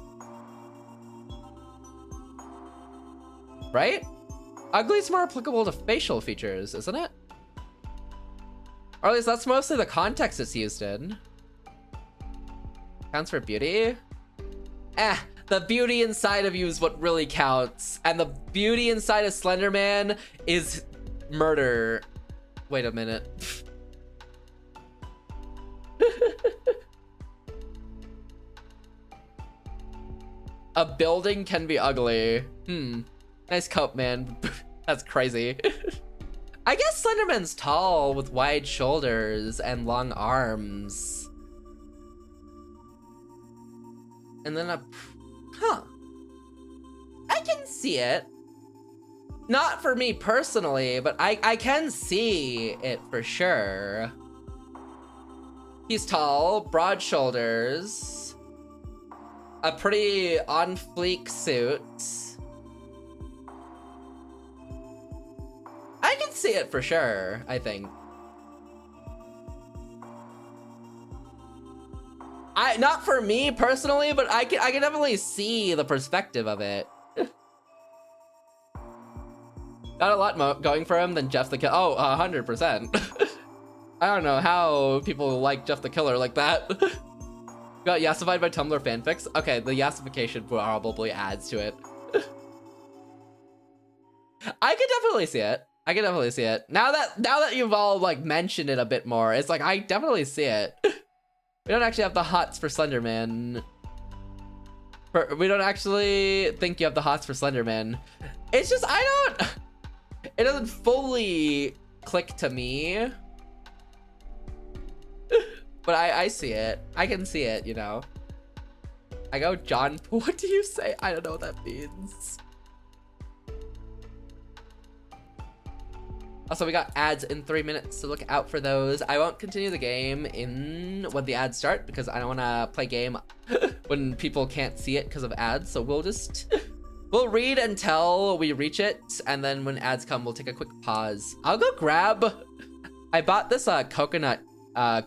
Right? Ugly is more applicable to facial features, isn't it? Or at least that's mostly the context it's used in. Counts for beauty? The beauty inside of you is what really counts. And the beauty inside of Slenderman is murder. Wait a minute. A building can be ugly. Nice coat, man. That's crazy. I guess Slenderman's tall with wide shoulders and long arms. And then I can see it. Not for me personally, but I can see it for sure. He's tall, broad shoulders, a pretty on fleek suit. I can see it for sure, I think. Not for me personally, but I can definitely see the perspective of it. Got a lot going for him than Jeff the Killer. Oh, 100%. I don't know how people like Jeff the Killer like that. Got yassified by Tumblr fanfics? Okay, the yassification probably adds to it. I could definitely see it. I can definitely see it. Now that you've all like mentioned it a bit more, it's like I definitely see it. We don't actually have the hots for Slenderman. We don't actually think you have the hots for Slenderman. It's just it doesn't fully click to me. But I see it. I can see it, you know. I go, John, what do you say? I don't know what that means. Also, we got ads in 3 minutes, so look out for those. I won't continue the game when the ads start because I don't want to play game when people can't see it because of ads. So we'll read until we reach it, and then when ads come, we'll take a quick pause. I'll go grab. I bought this coconut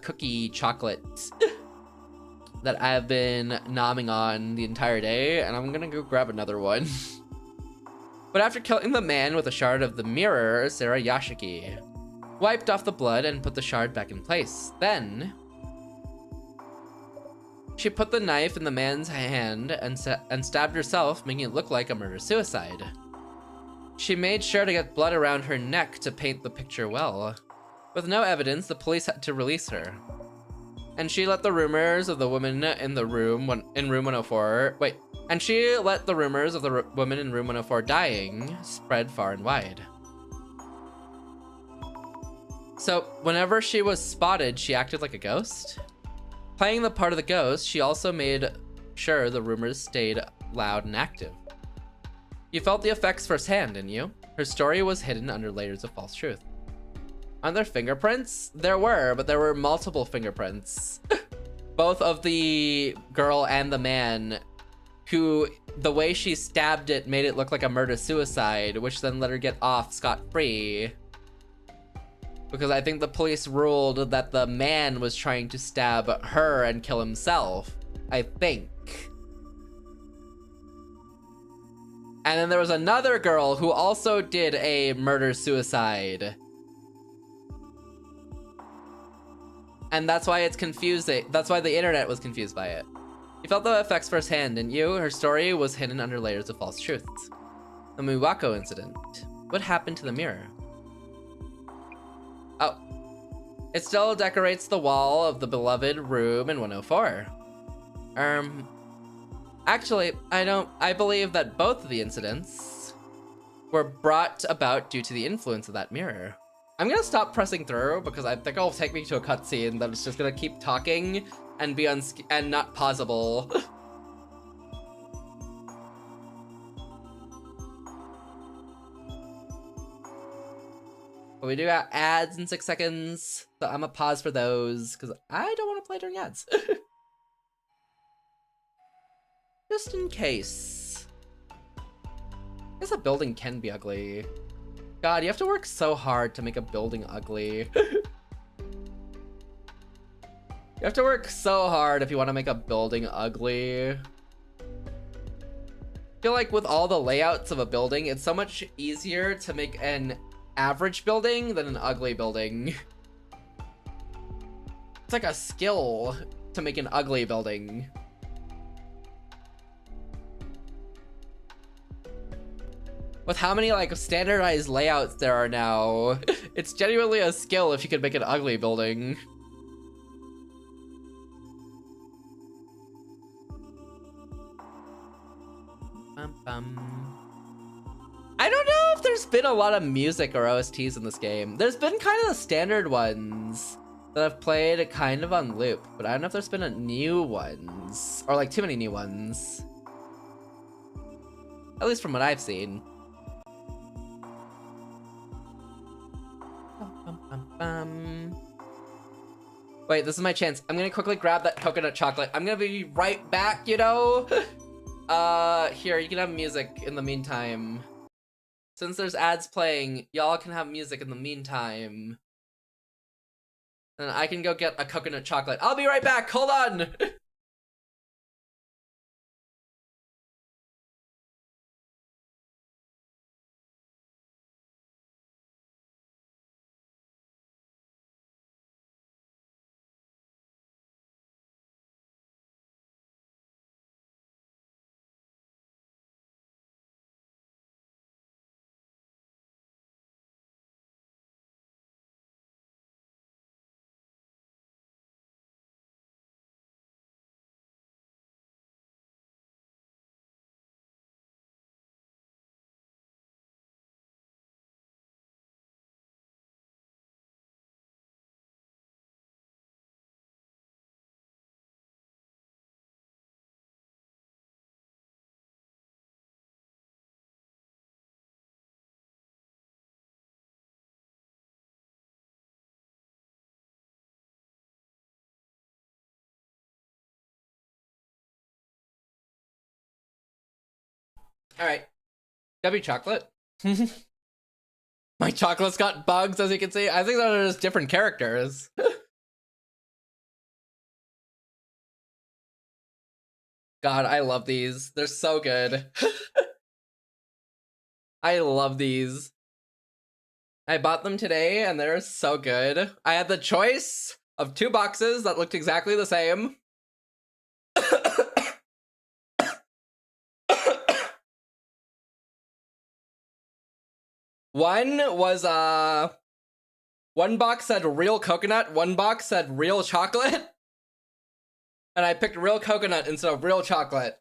cookie chocolate that I've been nomming on the entire day, and I'm gonna go grab another one. But after killing the man with a shard of the mirror, Sarah Yashiki wiped off the blood and put the shard back in place. Then she put the knife in the man's hand and stabbed herself, making it look like a murder-suicide. She made sure to get blood around her neck to paint the picture well. With no evidence, the police had to release her. And she let the rumors of the woman in the room in room 104 and she let the rumors of the woman in room 104 dying spread far and wide. So whenever she was spotted, she acted like a ghost. Playing the part of the ghost, she also made sure the rumors stayed loud and active. You felt the effects firsthand, didn't you? Her story was hidden under layers of false truth. Are there fingerprints? There were, but there were multiple fingerprints. Both of the girl and the man, who the way she stabbed it made it look like a murder-suicide, which then let her get off scot-free. Because I think the police ruled that the man was trying to stab her and kill himself. I think. And then there was another girl who also did a murder-suicide. And that's why it's confusing. That's why the internet was confused by it. You felt the effects firsthand, didn't you? Her story was hidden under layers of false truths. The Miwako incident. What happened to the mirror? Oh. It still decorates the wall of the beloved room in 104. Actually, I believe that both of the incidents were brought about due to the influence of that mirror. I'm gonna stop pressing through because I think it'll take me to a cutscene that's just gonna keep talking and be and not pausable. But we do got ads in 6 seconds, so I'm gonna pause for those because I don't want to play during ads. Just in case. I guess a building can be ugly. God, you have to work so hard to make a building ugly. You have to work so hard if you want to make a building ugly. I feel like with all the layouts of a building, it's so much easier to make an average building than an ugly building. It's like a skill to make an ugly building. With how many like standardized layouts there are now, it's genuinely a skill if you can make an ugly building. I don't know if there's been a lot of music or OSTs in this game. There's been kind of the standard ones that I've played kind of on loop, but I don't know if there's been a new ones or like too many new ones. At least from what I've seen. Wait, this is my chance. I'm gonna quickly grab that coconut chocolate. I'm gonna be right back, you know? Here, you can have music in the meantime. Since there's ads playing, y'all can have music in the meantime. And I can go get a coconut chocolate. I'll be right back, hold on! Alright. W chocolate. My chocolate's got bugs, as you can see. I think those are just different characters. God, I love these. They're so good. I love these. I bought them today and they're so good. I had the choice of 2 boxes that looked exactly the same. One was, one box said real coconut, one box said real chocolate. And I picked real coconut instead of real chocolate.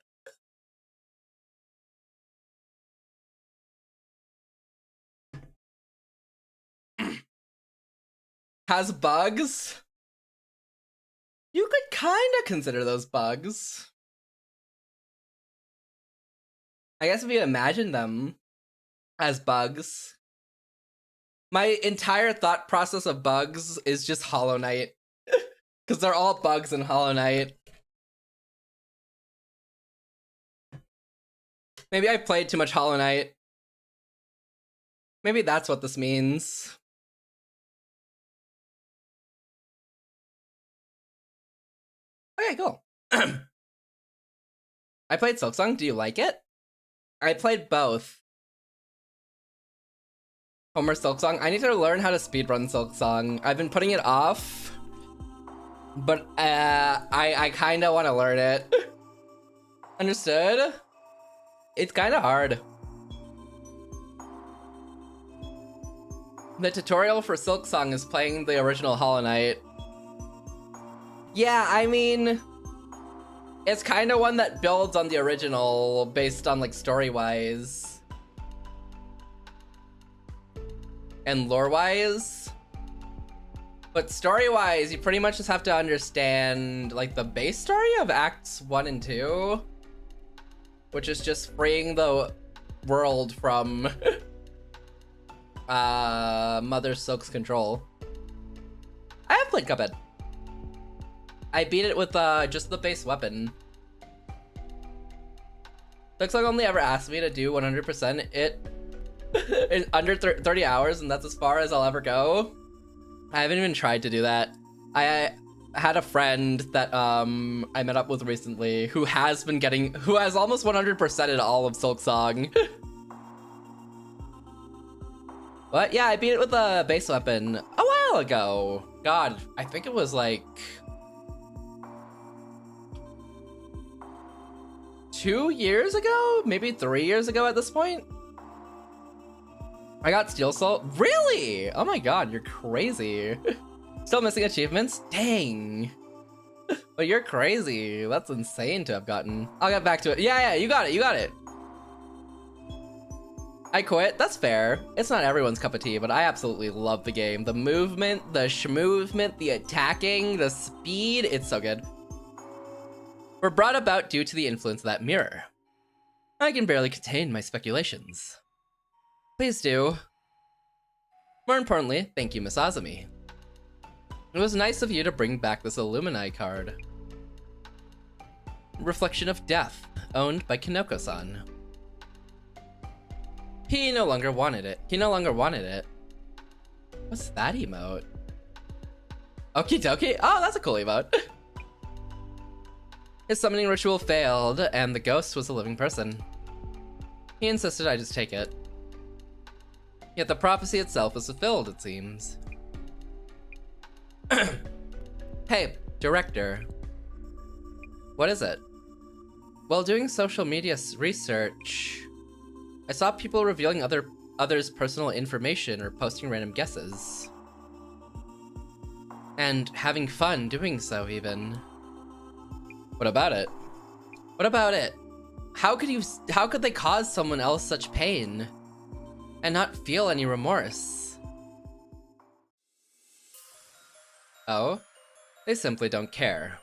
Has bugs? You could kinda consider those bugs. I guess if you imagine them as bugs. My entire thought process of bugs is just Hollow Knight. Because they're all bugs in Hollow Knight. Maybe I played too much Hollow Knight. Maybe that's what this means. Okay, cool. I played Silksong. Do you like it? I played both. Homer Silksong. I need to learn how to speedrun Silksong. I've been putting it off. But I kinda wanna learn it. Understood? It's kinda hard. The tutorial for Silksong is playing the original Hollow Knight. Yeah, I mean, it's kind of one that builds on the original based on like story-wise and lore-wise. But story-wise, you pretty much just have to understand like the base story of Acts 1 and 2, which is just freeing the world from Mother Silk's control. I have played Cuphead. I beat it with just the base weapon. Looks like only ever asked me to do 100% it in under 30 hours, and that's as far as I'll ever go. I haven't even tried to do that. I had a friend that I met up with recently who has almost 100%ed all of Silksong. But yeah, I beat it with a base weapon a while ago. God, I think it was like 2 years ago? Maybe 3 years ago at this point? I got Steel Soul. Really? Oh my god, you're crazy. Still missing achievements? Dang. But you're crazy. That's insane to have gotten. I'll get back to it. Yeah, you got it. I quit. That's fair. It's not everyone's cup of tea, but I absolutely love the game. The movement, the schmovement, the attacking, the speed. It's so good. Were brought about due to the influence of that mirror. I can barely contain my speculations. Please do. More importantly, thank you, Miss Azumi. It was nice of you to bring back this Illumini card. Reflection of Death, owned by Kinoko-san. He no longer wanted it. What's that emote? Okie dokie. Oh, that's a cool emote. His summoning ritual failed, and the ghost was a living person. He insisted I just take it. Yet the prophecy itself was fulfilled, it seems. Hey, director. What is it? While doing social media research, I saw people revealing others' personal information or posting random guesses. And having fun doing so, even. What about it? How could they cause someone else such pain and not feel any remorse? Oh? They simply don't care.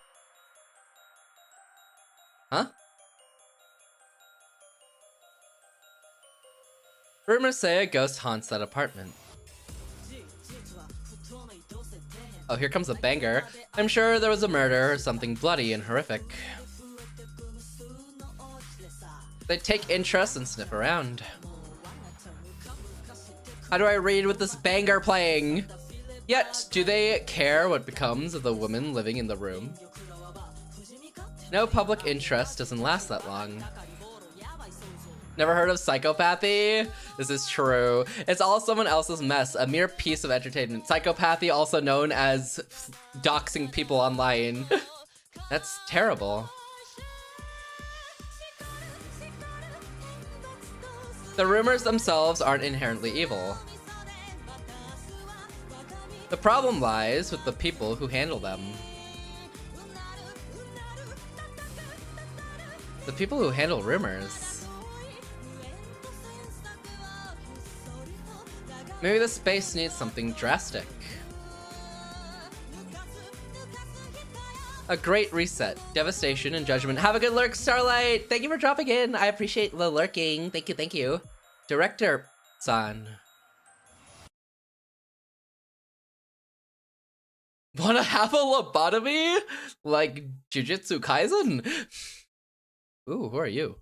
Huh? Rumors say a ghost haunts that apartment. Oh, here comes a banger. I'm sure there was a murder or something bloody and horrific. They take interest and sniff around. How do I read with this banger playing? Yet, do they care what becomes of the women living in the room? No public interest doesn't last that long. Never heard of psychopathy? This is true. It's all someone else's mess, a mere piece of entertainment. Psychopathy, also known as doxing people online. That's terrible. The rumors themselves aren't inherently evil. The problem lies with the people who handle them. The people who handle rumors. Maybe the space needs something drastic. A great reset, devastation, and judgment. Have a good lurk, Starlight! Thank you for dropping in. I appreciate the lurking. Thank you, thank you. Director-san. Wanna have a lobotomy? Like Jujutsu Kaisen? Ooh, who are you?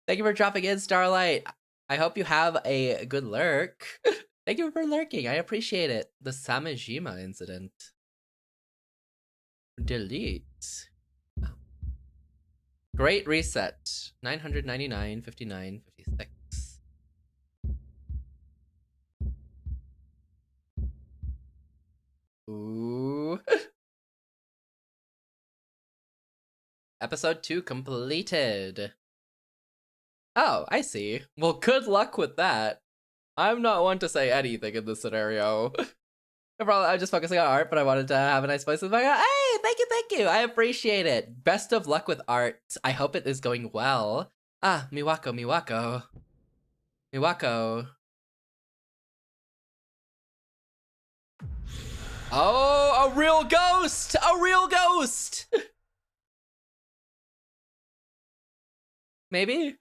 Thank you for dropping in, Starlight. I hope you have a good lurk. Thank you for lurking. I appreciate it. The Samejima incident. Delete. Great reset. 999, 59, 56. Ooh. Episode 2 completed. Oh, I see. Well, good luck with that. I'm not one to say anything in this scenario. I'm just focusing on art, but I wanted to have a nice voice with my hey, thank you. I appreciate it. Best of luck with art. I hope it is going well. Ah, Miwako. Oh, a real ghost! Maybe?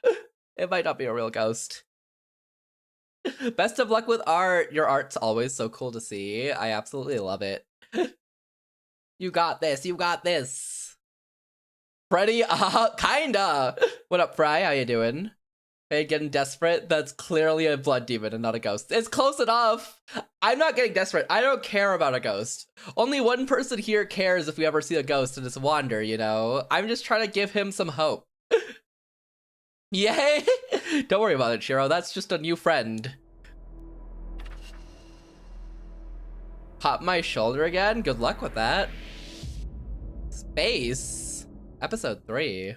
It might not be a real ghost. Best of luck with art. Your art's always so cool to see. I absolutely love it. You got this. Freddy, kinda. What up, Fry? How you doing? Hey, getting desperate? That's clearly a blood demon and not a ghost. It's close enough. I'm not getting desperate. I don't care about a ghost. Only one person here cares if we ever see a ghost, and it's Wander, you know? I'm just trying to give him some hope. Yay! Don't worry about it, Shiro. That's just a new friend. Pop my shoulder again? Good luck with that. Space. Episode 3.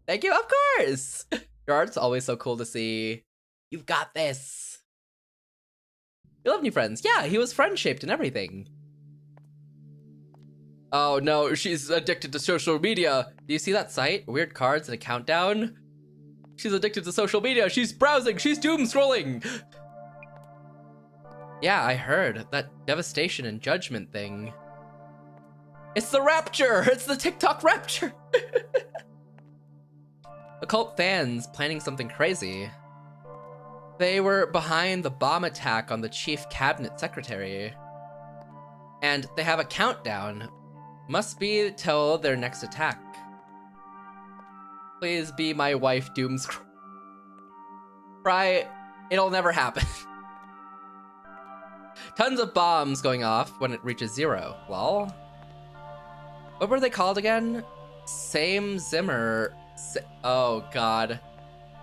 Thank you, of course! Your art's always so cool to see. You've got this. You love new friends. Yeah, he was friend-shaped and everything. Oh no, she's addicted to social media. Do you see that site? Weird cards and a countdown? She's addicted to social media. She's browsing. She's doom scrolling. Yeah, I heard that devastation and judgment thing. It's the rapture. It's the TikTok rapture. Occult fans planning something crazy. They were behind the bomb attack on the chief cabinet secretary. And they have a countdown. Must be till their next attack. Please be my wife, Doomscroll. Right, it'll never happen. Tons of bombs going off when it reaches 0. Lol. What were they called again? Same Zimmer. Oh god.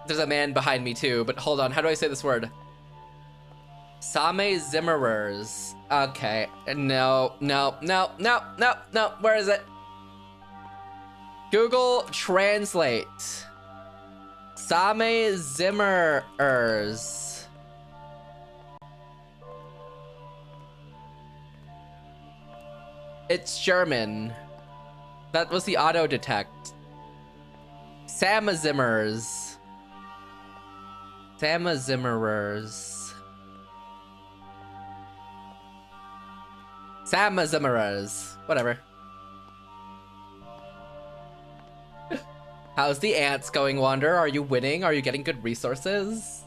There's a man behind me too, but hold on, how do I say this word? Same Zimmerers. Okay, no, where is it? Google Translate. Same Zimmerers. It's German. That was the auto detect. Samazimmerers. Samazimmerers. Samazimmerers. Whatever. How's the ants going, Wander? Are you winning? Are you getting good resources?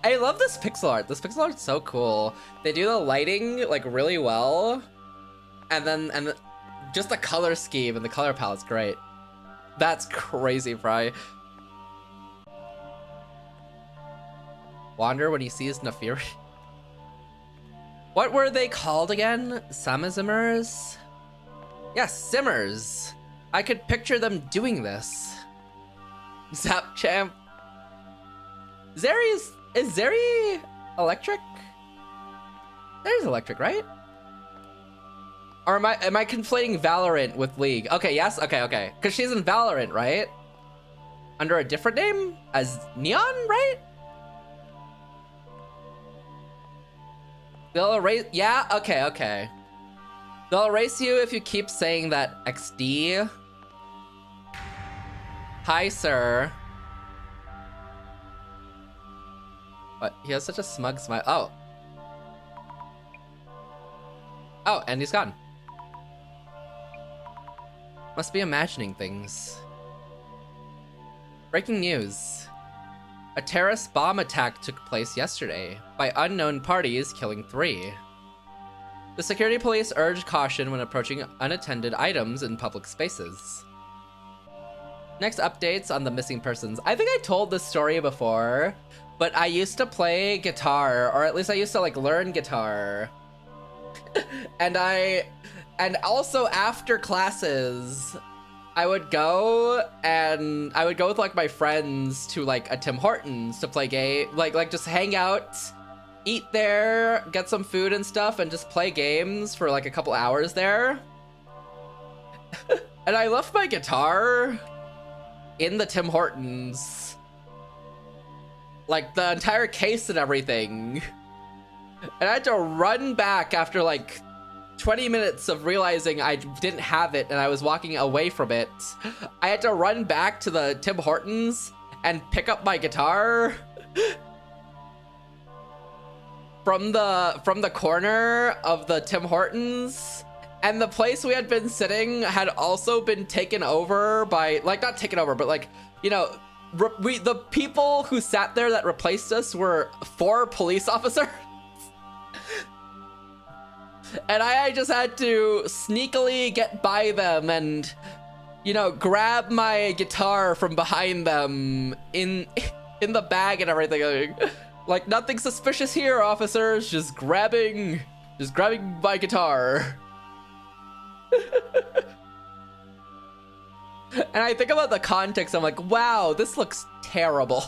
I love this pixel art. This pixel art's so cool. They do the lighting like really well. and just the color scheme and the color palette's great. That's crazy, Fry. Wander when he sees Nafiri. What were they called again? Samazimmers? Yes, Simmers. I could picture them doing this. Zap Champ. Is Zeri electric? There's electric, right? Or am I conflating Valorant with League? Okay, yes, okay. Because she's in Valorant, right? Under a different name? As Neon, right? They'll erase, yeah, okay. They'll erase you if you keep saying that XD. Hi, sir. What? He has such a smug smile. Oh, and he's gone. Must be imagining things. Breaking news. A terrorist bomb attack took place yesterday by unknown parties, killing 3. The security police urged caution when approaching unattended items in public spaces. Next updates on the missing persons. I think I told this story before, but I used to play guitar, or at least I used to like learn guitar. and also after classes, I would go with like my friends to like a Tim Hortons to play game, like just hang out, eat there, get some food and stuff, and just play games for like a couple hours there. And I left my guitar in the Tim Hortons, like the entire case and everything. And I had to run back after like 20 minutes of realizing I didn't have it and I was walking away from it. I had to run back to the Tim Hortons and pick up my guitar from the corner of the Tim Hortons. And the place we had been sitting had also been taken over by, like, not taken over, but like, you know, the people who sat there that replaced us were 4 police officers. And I just had to sneakily get by them and, you know, grab my guitar from behind them in the bag and everything. Like, nothing suspicious here, officers. Just grabbing my guitar. And I think about the context. I'm like, wow, this looks terrible.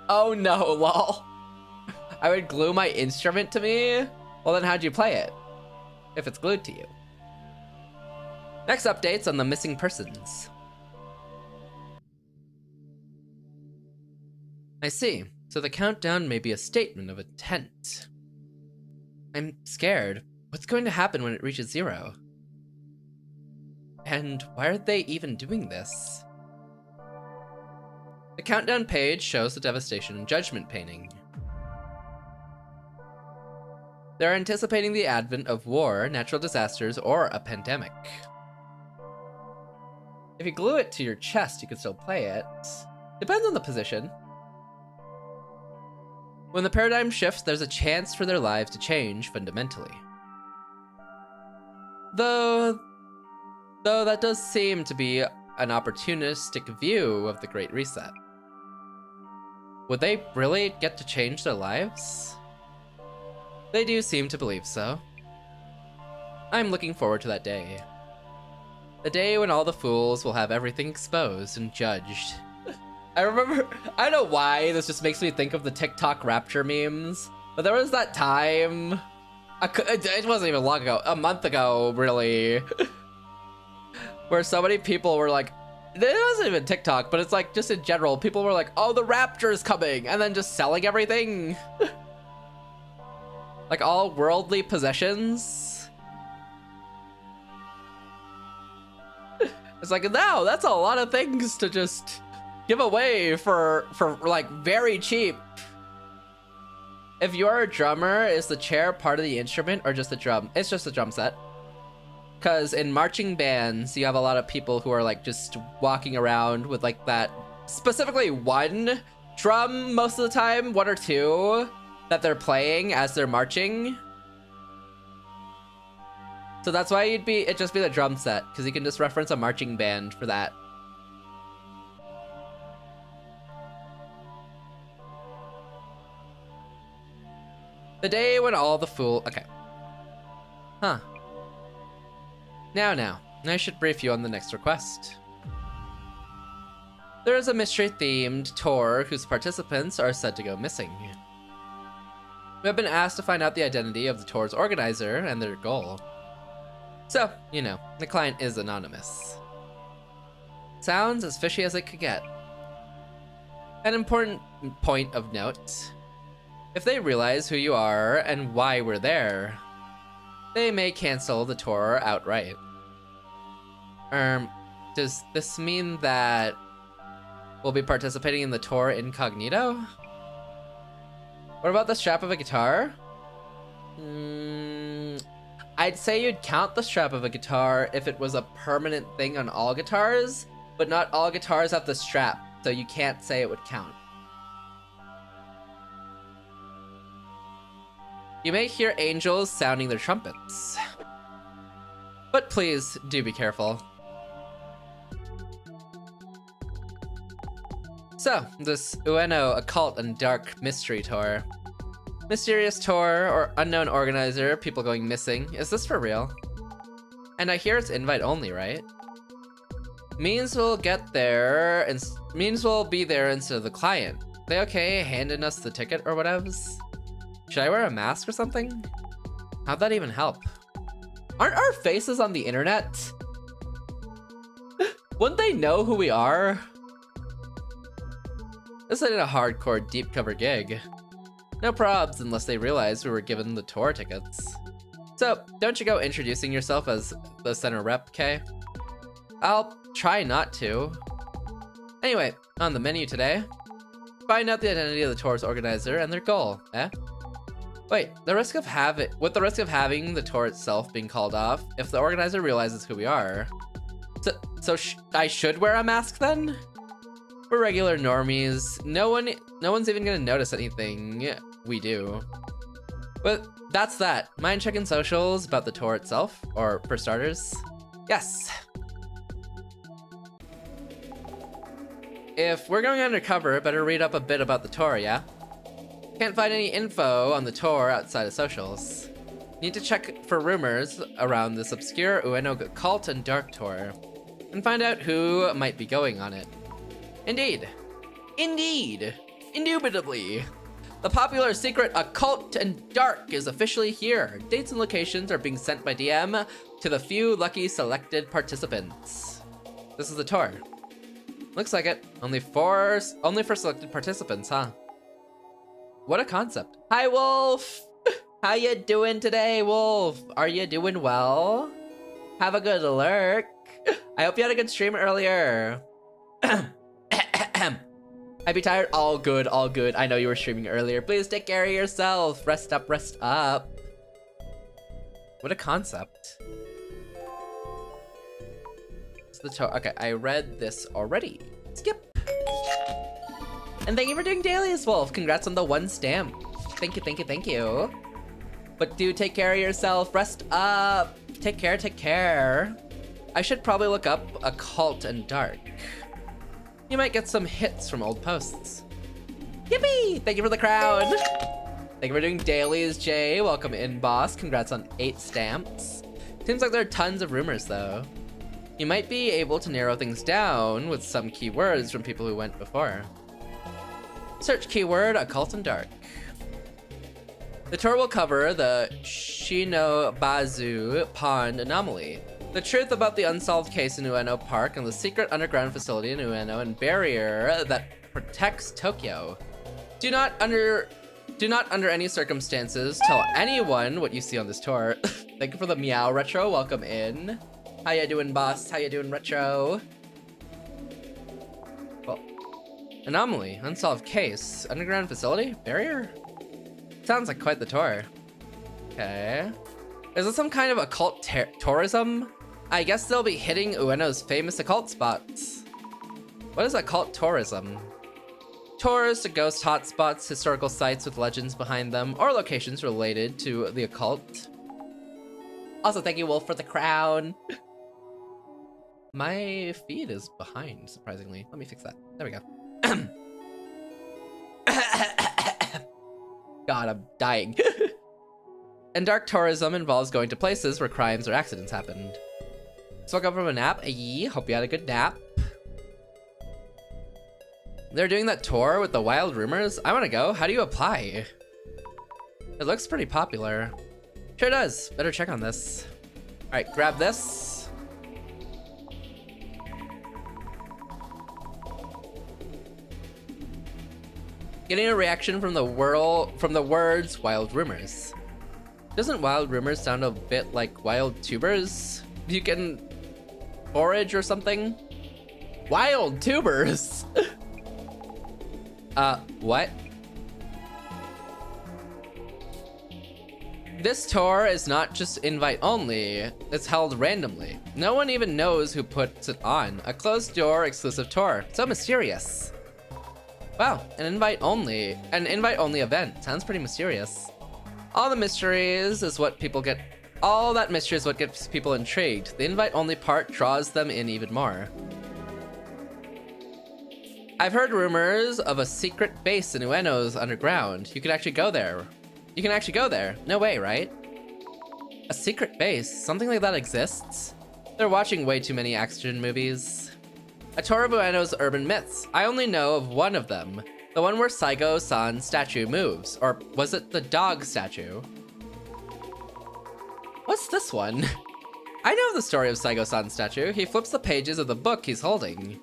Oh no, lol. I would glue my instrument to me? Well, then how'd you play it? If it's glued to you. Next updates on the missing persons. I see. So the countdown may be a statement of intent. I'm scared. What's going to happen when it reaches 0? And why are they even doing this? The countdown page shows the devastation and judgment painting. They're anticipating the advent of war, natural disasters, or a pandemic. If you glue it to your chest, you can still play it. Depends on the position. When the paradigm shifts, there's a chance for their lives to change fundamentally. Though that does seem to be an opportunistic view of the Great Reset. Would they really get to change their lives? They do seem to believe so. I'm looking forward to that day. The day when all the fools will have everything exposed and judged. I remember, I don't know why this just makes me think of the TikTok rapture memes, but there was that time, it wasn't even long ago, a month ago, really, where so many people were like, it wasn't even TikTok, but it's like, just in general, people were like, oh, the rapture is coming, and then just selling everything. Like all worldly possessions. It's like, no, that's a lot of things to just give away for like very cheap. If you're a drummer, is the chair part of the instrument or just the drum? It's just a drum set. Because in marching bands, you have a lot of people who are like just walking around with like that, specifically one drum most of the time, 1 or 2. That they're playing as they're marching. So that's why it'd just be the drum set, because you can just reference a marching band for that. The day when all the fool... Okay. Huh. Now, I should brief you on the next request. There is a mystery-themed tour whose participants are said to go missing. We have been asked to find out the identity of the tour's organizer and their goal. So, you know, the client is anonymous. Sounds as fishy as it could get. An important point of note. If they realize who you are and why we're there, they may cancel the tour outright. Does this mean that we'll be participating in the tour incognito? What about the strap of a guitar? I'd say you'd count the strap of a guitar if it was a permanent thing on all guitars, but not all guitars have the strap, so you can't say it would count. You may hear angels sounding their trumpets. But please, do be careful. So, this Ueno Occult and Dark Mystery Tour. Mysterious tour or unknown organizer, people going missing. Is this for real? And I hear it's invite only, right? Means we'll get there, and means we'll be there instead of the client. They okay handing us the ticket or whatevs? Should I wear a mask or something? How'd that even help? Aren't our faces on the internet? Wouldn't they know who we are? This ain't a hardcore deep cover gig. No probs unless they realize we were given the tour tickets. So, don't you go introducing yourself as the center rep, Kay? I'll try not to. Anyway, on the menu today, find out the identity of the tour's organizer and their goal, eh? Wait, with the risk of having the tour itself being called off, if the organizer realizes who we are. So I should wear a mask then? We're regular normies. No one's even gonna notice anything we do. But that's that. Mind checking socials about the tour itself, or for starters? Yes. If we're going undercover, better read up a bit about the tour, yeah? Can't find any info on the tour outside of socials. Need to check for rumors around this obscure Ueno Occult and Dark tour, and find out who might be going on it. Indeed. Indubitably. The popular secret Occult and Dark is officially here. Dates and locations are being sent by DM to the few lucky selected participants. This is the tour. Looks like it. Only for selected participants, huh? What a concept. Hi, Wolf! How you doing today, Wolf? Are you doing well? Have a good lurk. I hope you had a good stream earlier. I'd be tired. All good, all good. I know you were streaming earlier. Please take care of yourself. Rest up, rest up. What a concept. It's the tour. Okay, I read this already. Skip. And thank you for doing dailies, Wolf. Congrats on the 1 stamp. Thank you, thank you, thank you. But do take care of yourself. Rest up. Take care, take care. I should probably look up Occult and Dark. You might get some hits from old posts. Yippee! Thank you for the crown. Thank you for doing dailies, Jay. Welcome in, boss. Congrats on 8 stamps. Seems like there are tons of rumors, though. You might be able to narrow things down with some keywords from people who went before. Search keyword Occult and Dark. The tour will cover the Shinobazu Pond anomaly, the truth about the unsolved case in Ueno Park, and the secret underground facility in Ueno and barrier that protects Tokyo. Do not under any circumstances tell anyone what you see on this tour. Thank you for the meow, Retro. Welcome in. How you doing, boss? How you doing, Retro? Well, anomaly, unsolved case, underground facility, barrier? Sounds like quite the tour. Okay. Is this some kind of occult tourism? I guess they'll be hitting Ueno's famous occult spots. What is occult tourism? Tours to ghost hotspots, historical sites with legends behind them, or locations related to the occult. Also, thank you, Wolf, for the crown. My feed is behind, surprisingly. Let me fix that. There we go. God, I'm dying. And dark tourism involves going to places where crimes or accidents happened. So woke up from a nap. Hope you had a good nap. They're doing that tour with the wild rumors. I want to go. How do you apply? It looks pretty popular. Sure does. Better check on this. All right, grab this. Getting a reaction from the words wild rumors. Doesn't wild rumors sound a bit like wild tubers? You can forage or something? Wild tubers. What? This tour is not just invite only, it's held randomly. No one even knows who puts it on. A closed door exclusive tour. So mysterious. Wow, an invite only event. Sounds pretty mysterious. All that mystery is what gets people intrigued. The invite only part draws them in even more. I've heard rumors of a secret base in Ueno's underground. You can actually go there. No way, right? A secret base? Something like that exists? They're watching way too many action movies. A tour of Ueno's urban myths. I only know of one of them. The one where Saigo-san's statue moves. Or was it the dog statue? What's this one? I know the story of Saigo-san's statue. He flips the pages of the book he's holding.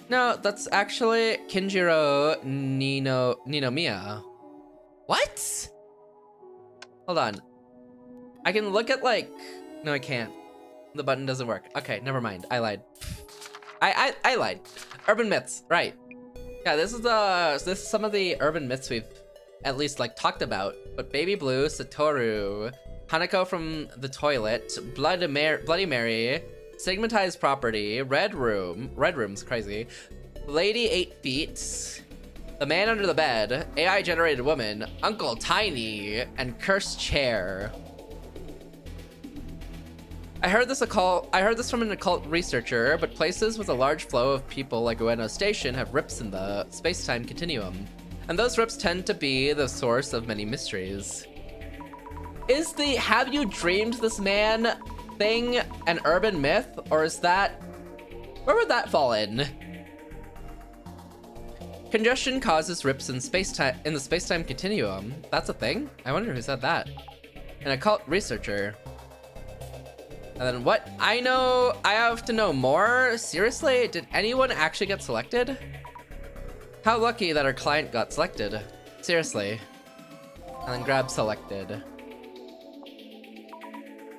No, that's actually Kinjiro Ninomiya. What? Hold on. I can look at no, I can't. The button doesn't work. Okay, never mind. I lied. I lied. Urban myths, right. Yeah, this is some of the urban myths we've at least talked about. But Baby Blue, Satoru, Hanako from the toilet, Bloody Mary, Stigmatized Property, Red Room's crazy, Lady 8 Feet, The Man Under the Bed, AI Generated Woman, Uncle Tiny, and Cursed Chair. I heard this from an occult researcher, but places with a large flow of people like Ueno Station have rips in the space-time continuum. And those rips tend to be the source of many mysteries. Is the "have you dreamed this man" thing an urban myth, or is that... where would that fall in? Congestion causes rips in the space-time continuum. That's a thing? I wonder who said that. An occult researcher. And then what? I have to know more? Seriously? Did anyone actually get selected? How lucky that our client got selected. Seriously. And then grab selected.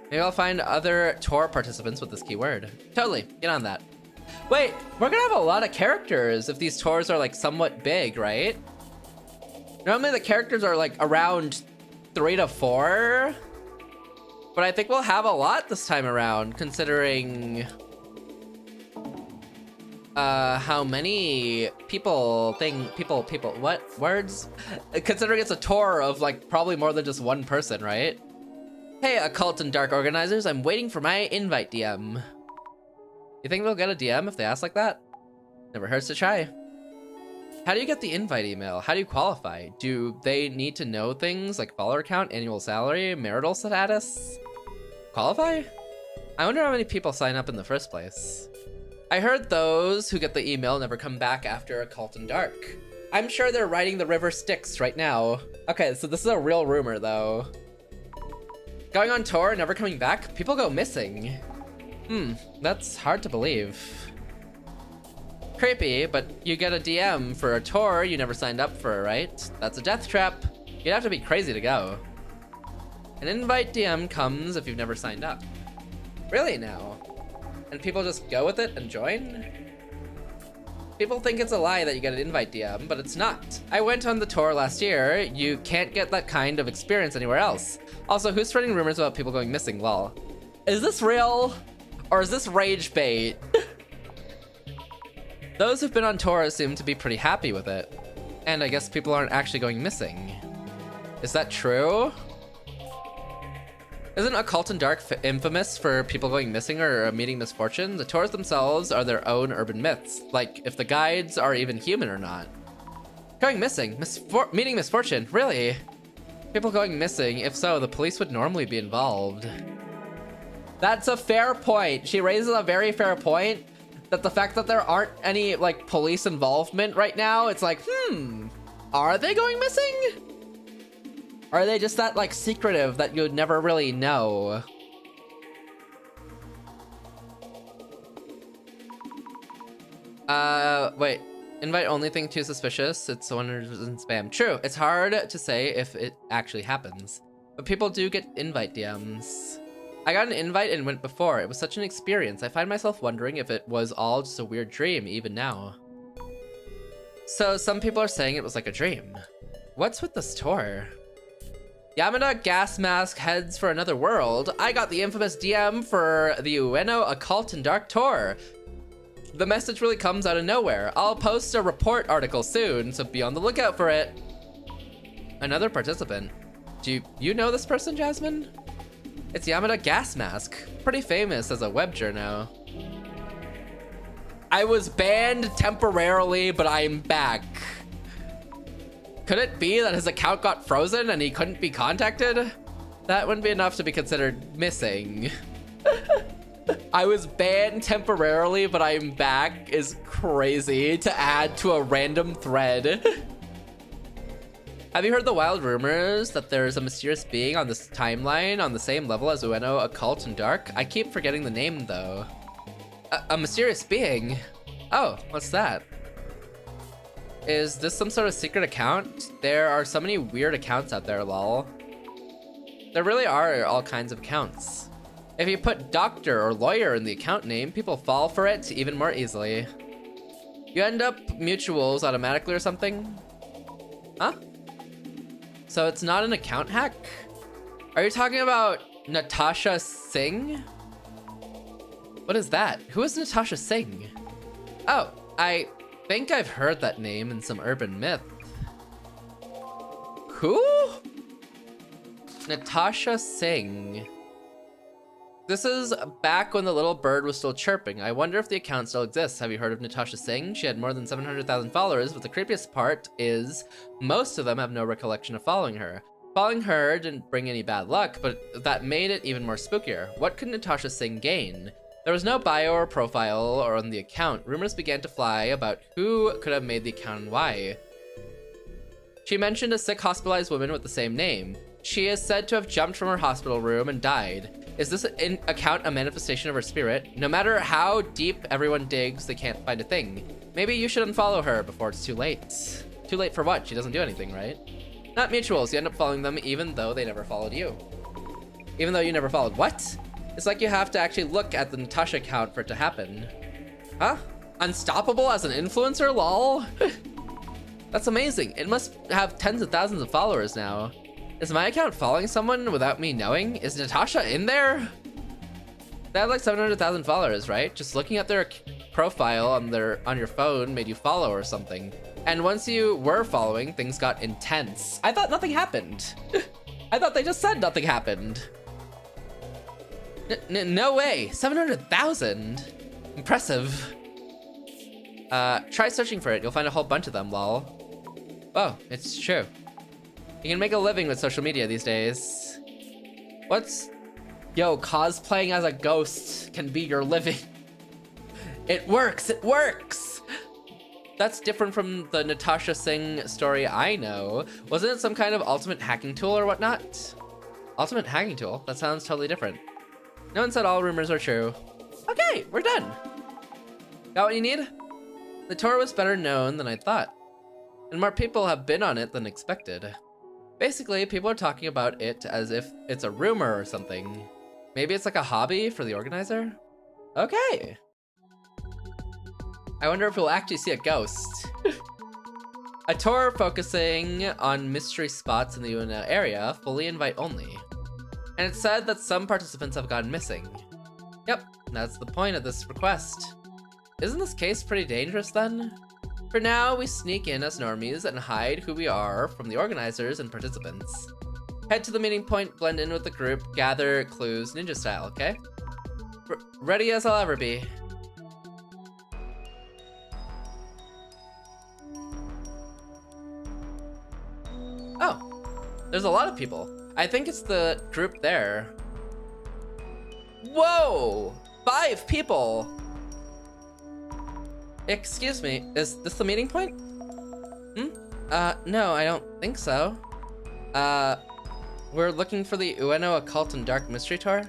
Maybe I'll find other tour participants with this keyword. Totally, get on that. Wait, we're gonna have a lot of characters if these tours are somewhat big, right? Normally the characters are around 3 to 4. But I think we'll have a lot this time around, considering how many what words? Considering it's a tour of probably more than just one person, right? Hey, occult and dark organizers, I'm waiting for my invite DM. You think they'll get a DM if they ask like that? Never hurts to try. How do you get the invite email? How do you qualify? Do they need to know things like follower count, annual salary, marital status? Qualify? I wonder how many people sign up in the first place. I heard those who get the email never come back after Occult and Dark. I'm sure they're riding the river Styx right now. Okay, so this is a real rumor though. Going on tour and never coming back? People go missing. That's hard to believe. Creepy, but you get a DM for a tour you never signed up for, right? That's a death trap. You'd have to be crazy to go. An invite DM comes if you've never signed up. Really now? And people just go with it and join? People think it's a lie that you get an invite DM, but it's not. I went on the tour last year. You can't get that kind of experience anywhere else. Also, who's spreading rumors about people going missing? Lol. Is this real? Or is this rage bait? Those who've been on tour seem to be pretty happy with it. And I guess people aren't actually going missing. Is that true? Isn't Occult and Dark infamous for people going missing or meeting misfortune? The tours themselves are their own urban myths, like if the guides are even human or not. Going missing, meeting misfortune, really? People going missing, if so, the police would normally be involved. That's a fair point. She raises a very fair point, that the fact that there aren't any, like, police involvement right now, it's like, are they going missing? Or are they just that, like, secretive that you'd never really know? Wait. Invite only thing too suspicious. It's 100% spam. True, it's hard to say if it actually happens. But people do get invite DMs. I got an invite and went before. It was such an experience. I find myself wondering if it was all just a weird dream, even now. So some people are saying it was like a dream. What's with this tour? Yamada gas mask heads for another world. I got the infamous DM for the Ueno Occult and Dark Tour. The message really comes out of nowhere. I'll post a report article soon, so be on the lookout for it. Another participant. Do you know this person, Jasmine? It's Yamada Gas Mask, pretty famous as a web journo. I was banned temporarily, but I'm back. Could it be that his account got frozen and he couldn't be contacted? That wouldn't be enough to be considered missing. I was banned temporarily, but I'm back is crazy to add to a random thread. Have you heard the wild rumors that there's a mysterious being on this timeline on the same level as Ueno, Occult, and Dark? I keep forgetting the name, though. A mysterious being? Oh, what's that? Is this some sort of secret account? There are so many weird accounts out there, lol. There really are all kinds of accounts. If you put doctor or lawyer in the account name, people fall for it even more easily. You end up mutuals automatically or something? Huh? So it's not an account hack? Are you talking about Natasha Singh? What is that? Who is Natasha Singh? Oh, I think I've heard that name in some urban myth. Who? Natasha Singh. This is back when the little bird was still chirping. I wonder if the account still exists. Have you heard of Natasha Singh? She had more than 700,000 followers, but the creepiest part is most of them have no recollection of following her. Following her didn't bring any bad luck, but that made it even more spookier. What could Natasha Singh gain? There was no bio or profile or on the account. Rumors began to fly about who could have made the account and why. She mentioned a sick hospitalized woman with the same name. She is said to have jumped from her hospital room and died. Is this account a manifestation of her spirit? No matter how deep everyone digs, they can't find a thing. Maybe you should unfollow her before it's too late. Too late for what? She doesn't do anything, right? Not mutuals. You end up following them even though they never followed you. Even though you never followed what? It's like you have to actually look at the Natasha account for it to happen. Huh? Unstoppable as an influencer, lol? That's amazing. It must have tens of thousands of followers now. Is my account following someone without me knowing? Is Natasha in there? They have like 700,000 followers, right? Just looking at their profile on your phone made you follow or something. And once you were following, things got intense. I thought nothing happened. I thought they just said nothing happened. No way, 700,000. Impressive. Try searching for it. You'll find a whole bunch of them, lol. Oh, it's true. You can make a living with social media these days. Yo, cosplaying as a ghost can be your living. It works, it works! That's different from the Natasha Singh story I know. Wasn't it some kind of ultimate hacking tool or whatnot? Ultimate hacking tool? That sounds totally different. No one said all rumors are true. Okay, we're done. Got what you need? The tour was better known than I thought. And more people have been on it than expected. Basically, people are talking about it as if it's a rumor or something. Maybe it's like a hobby for the organizer? Okay. I wonder if we'll actually see a ghost. A tour focusing on mystery spots in the Ueno area, fully invite only. And it said that some participants have gone missing. Yep, that's the point of this request. Isn't this case pretty dangerous then? For now, we sneak in as normies and hide who we are from the organizers and participants. Head to the meeting point, blend in with the group, gather clues, ninja style, okay? Ready as I'll ever be. Oh, there's a lot of people. I think it's the group there. Whoa! 5 people! Excuse me, is this the meeting point? No, I don't think so. We're looking for the Ueno Occult and Dark Mystery Tour.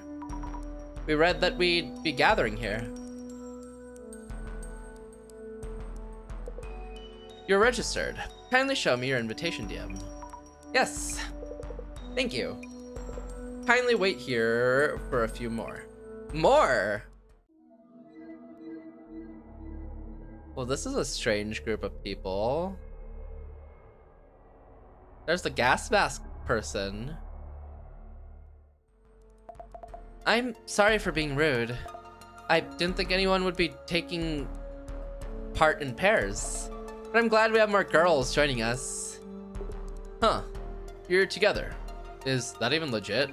We read that we'd be gathering here. You're registered. Kindly show me your invitation DM. Yes. Thank you. Kindly wait here for a few more. More? Well, this is a strange group of people. There's the gas mask person. I'm sorry for being rude. I didn't think anyone would be taking part in pairs. But I'm glad we have more girls joining us. Huh. You're together. Is that even legit?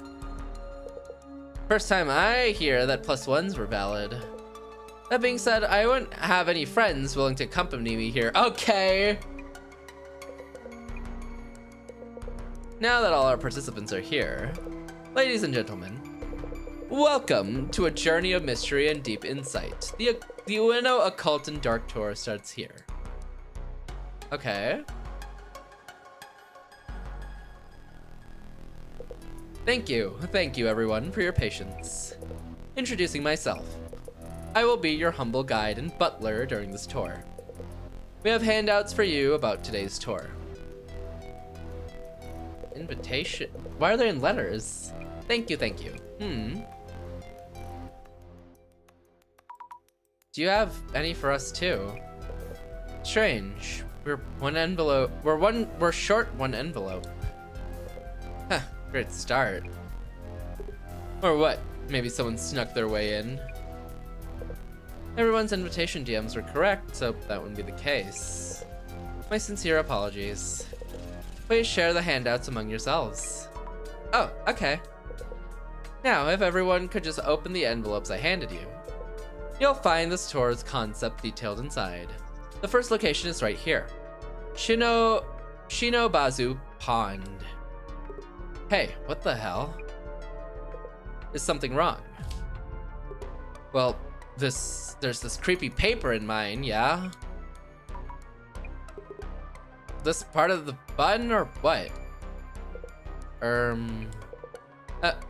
First time I hear that +1s were valid. That being said, I wouldn't have any friends willing to accompany me here. Okay! Now that all our participants are here, ladies and gentlemen, welcome to a journey of mystery and deep insight. The Ueno Occult and Dark Tour starts here. Okay. Thank you everyone for your patience. Introducing myself. I will be your humble guide and butler during this tour. We have handouts for you about today's tour. Invitation? Why are they in letters? Thank you. Do you have any for us too? Strange. We're short one envelope. Huh, great start. Or what? Maybe someone snuck their way in. Everyone's invitation DMs were correct, so that wouldn't be the case. My sincere apologies. Please share the handouts among yourselves. Oh, okay. Now, if everyone could just open the envelopes I handed you, you'll find this tour's concept detailed inside. The first location is right here. Shinobazu Pond. Hey, what the hell? Is something wrong? Well, there's this creepy paper in mine, yeah? This part of the button or what?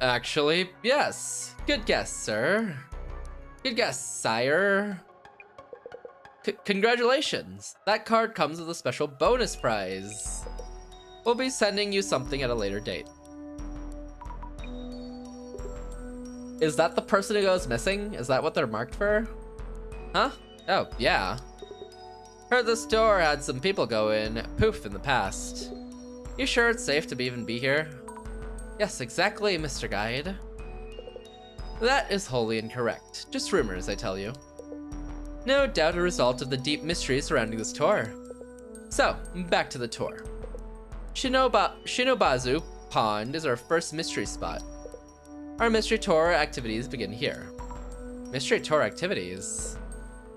Actually, yes. Good guess, sir. Good guess, sire. Congratulations. That card comes with a special bonus prize. We'll be sending you something at a later date. Is that the person who goes missing? Is that what they're marked for? Huh? Oh, yeah. Heard the store had some people go in, poof, in the past. You sure it's safe to even be here? Yes, exactly, Mr. Guide. That is wholly incorrect. Just rumors, I tell you. No doubt a result of the deep mystery surrounding this tour. So, back to the tour. Shinobazu Pond is our first mystery spot. Our mystery tour activities begin here. Mystery tour activities?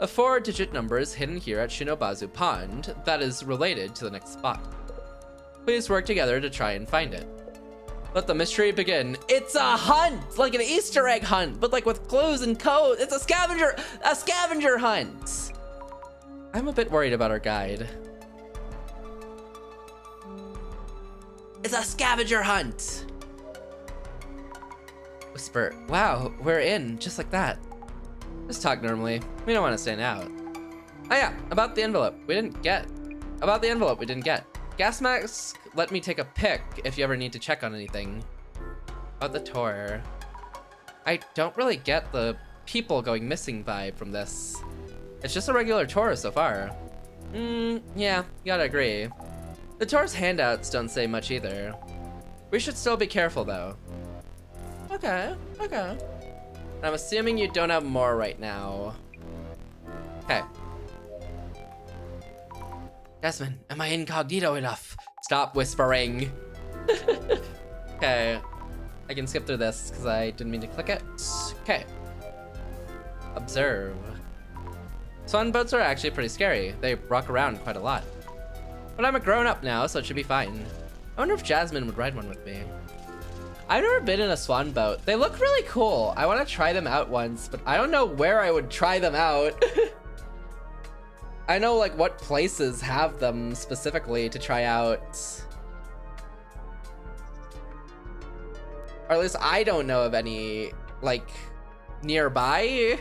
A 4-digit number is hidden here at Shinobazu Pond that is related to the next spot. Please work together to try and find it. Let the mystery begin. It's a hunt! Like an Easter egg hunt, but like with clues and codes. It's a scavenger hunt! I'm a bit worried about our guide. It's a scavenger hunt! Whisper, wow, we're in, just like that. Just talk normally. We don't want to stand out. Oh yeah, about the envelope we didn't get. Gas mask let me take a pic if you ever need to check on anything. About the tour. I don't really get the people going missing vibe from this. It's just a regular tour so far. Yeah, gotta agree. The tour's handouts don't say much either. We should still be careful though. Okay. I'm assuming you don't have more right now. Okay. Desmond, am I incognito enough? Stop whispering. Okay. I can skip through this because I didn't mean to click it. Okay. Observe. Swan boats are actually pretty scary. They rock around quite a lot. But I'm a grown-up now, so it should be fine. I wonder if Jasmine would ride one with me. I've never been in a swan boat. They look really cool. I want to try them out once, but I don't know where I would try them out. I know like what places have them specifically to try out. Or at least I don't know of any like nearby.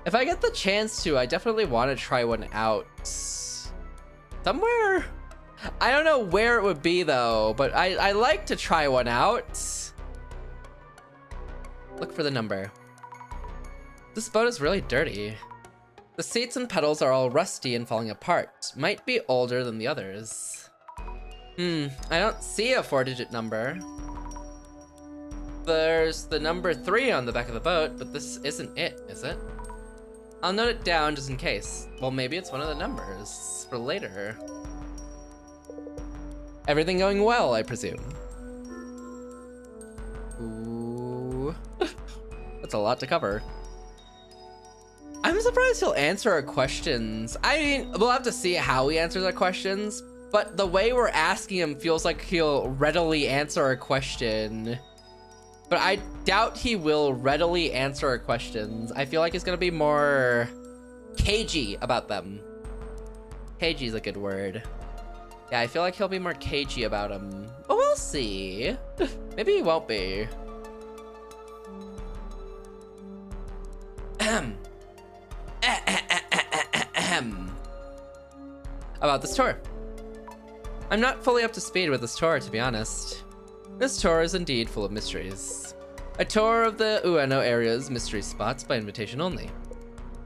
If I get the chance to, I definitely want to try one out. Somewhere? I don't know where it would be though, but I like to try one out. Look for the number. This boat is really dirty. The seats and pedals are all rusty and falling apart. Might be older than the others. I don't see a 4-digit number. There's the number 3 on the back of the boat, but this isn't it, is it? I'll note it down just in case. Well, maybe it's one of the numbers for later. Everything going well, I presume. Ooh. That's a lot to cover. I'm surprised he'll answer our questions. I mean, we'll have to see how he answers our questions, but the way we're asking him feels like he'll readily answer a question. But I doubt he will readily answer our questions. I feel like he's gonna be more cagey about them. Cagey is a good word. Yeah, I feel like he'll be more cagey about them. But we'll see. Maybe he won't be. About this tour. I'm not fully up to speed with this tour, to be honest. This tour is indeed full of mysteries. A tour of the Ueno area's mystery spots by invitation only.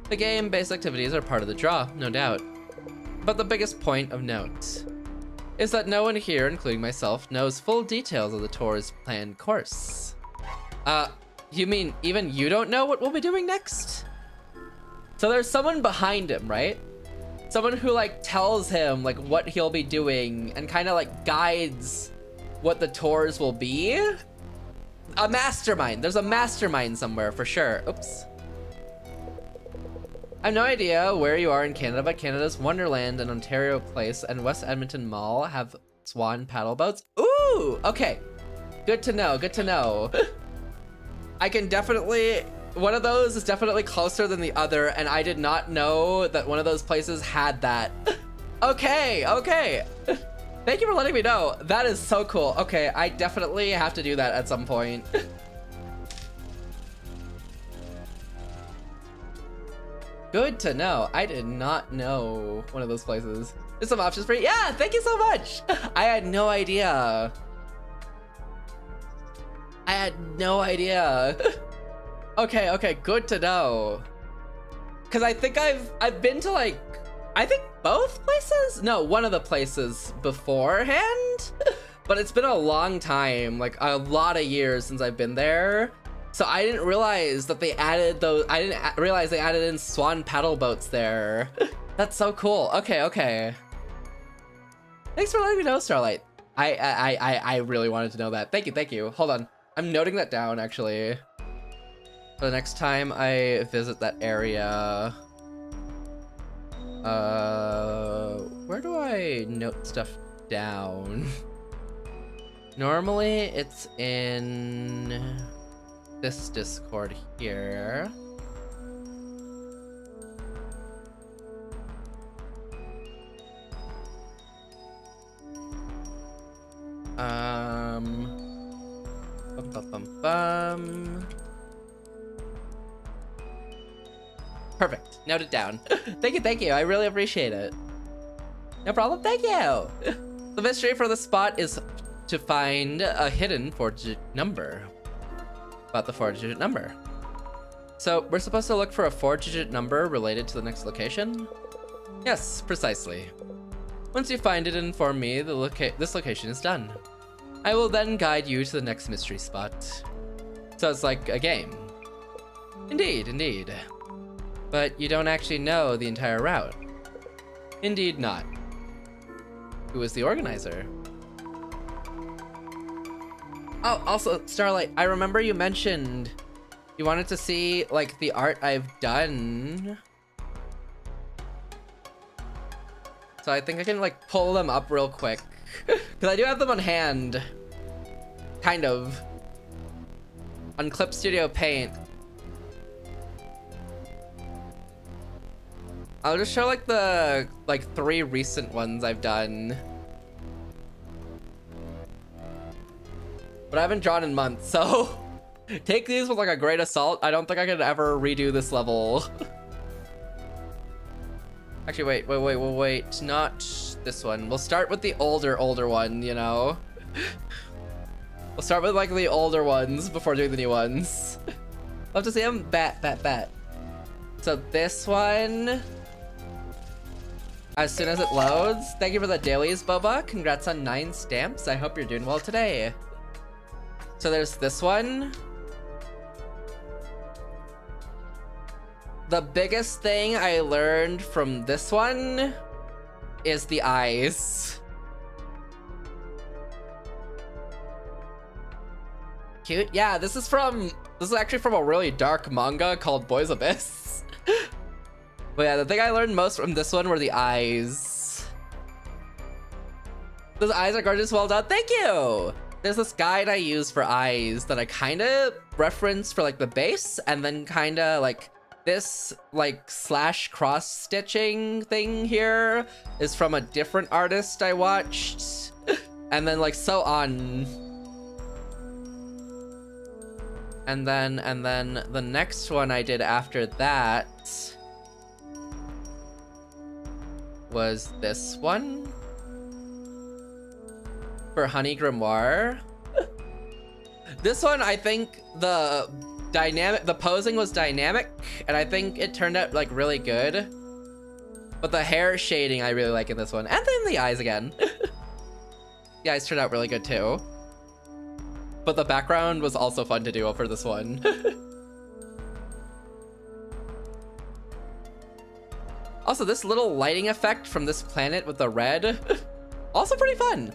The game-based activities are part of the draw, no doubt. But the biggest point of note is that no one here, including myself, knows full details of the tour's planned course. You mean even you don't know what we'll be doing next? So there's someone behind him, right? Someone who like tells him like what he'll be doing and kind of like guides what the tours will be. A mastermind. There's a mastermind somewhere for sure. Oops. I have no idea where you are in Canada, but Canada's Wonderland and Ontario Place and West Edmonton Mall have swan paddle boats. Ooh, okay. Good to know, good to know. I can definitely, one of those is definitely closer than the other, and I did not know that one of those places had that. Okay, okay. Thank you for letting me know. That is so cool. Okay, I definitely have to do that at some point. Good to know. I did not know one of those places. There's some options for you. Yeah, thank you so much. I had no idea. I had no idea. Okay, okay, good to know. Cause I think I've been to like, I think both places? No, one of the places beforehand, but it's been a long time, like a lot of years since I've been there. So I didn't realize that they added those, I didn't realize they added in swan paddle boats there. That's so cool. Okay, okay. Thanks for letting me know, Starlight. I really wanted to know that. Thank you, thank you. Hold on. I'm noting that down, actually. For the next time I visit that area. Where do I note stuff down? Normally, it's in this Discord here. Perfect. Note it down. Thank you, thank you. I really appreciate it. No problem. Thank you. The mystery for the spot is to find a hidden 4-digit number. About the 4-digit number. So we're supposed to look for a 4-digit number related to the next location? Yes, precisely. Once you find it and inform me, this location is done. I will then guide you to the next mystery spot. So it's like a game. Indeed, indeed. But you don't actually know the entire route. Indeed not. who is the organizer. Oh, also, Starlight, I remember you mentioned you wanted to see, like, the art I've done. So I think I can, like, pull them up real quick. Because I do have them on hand. Kind of. On Clip Studio Paint. I'll just show, like, the, 3 recent ones I've done. But I haven't drawn in months, so take these with, like, a great assault. I don't think I could ever redo this level. Actually, wait. Not this one. We'll start with the older one, you know? We'll start with, like, the older ones before doing the new ones. Love to see them. Bet. So this one, as soon as it loads. Thank you for the dailies, Boba. Congrats on 9 stamps. I hope you're doing well today. So there's this one. The biggest thing I learned from this one is the eyes. Cute. Yeah, this is actually from a really dark manga called Boys Abyss. But yeah, the thing I learned most from this one were the eyes. Those eyes are gorgeous. Well done. Thank you. There's this guide I use for eyes that I kind of reference for, like, the base, and then kind of, like, this, like, slash cross stitching thing here is from a different artist I watched, and then, like, so on. And then the next one I did after that was this one for Honey Grimoire. This one, I think the posing was dynamic, and I think it turned out, like, really good. But the hair shading I really like in this one, and then the eyes again. The eyes turned out really good too. But the background was also fun to do for this one. Also, this little lighting effect from this planet with the red, also pretty fun.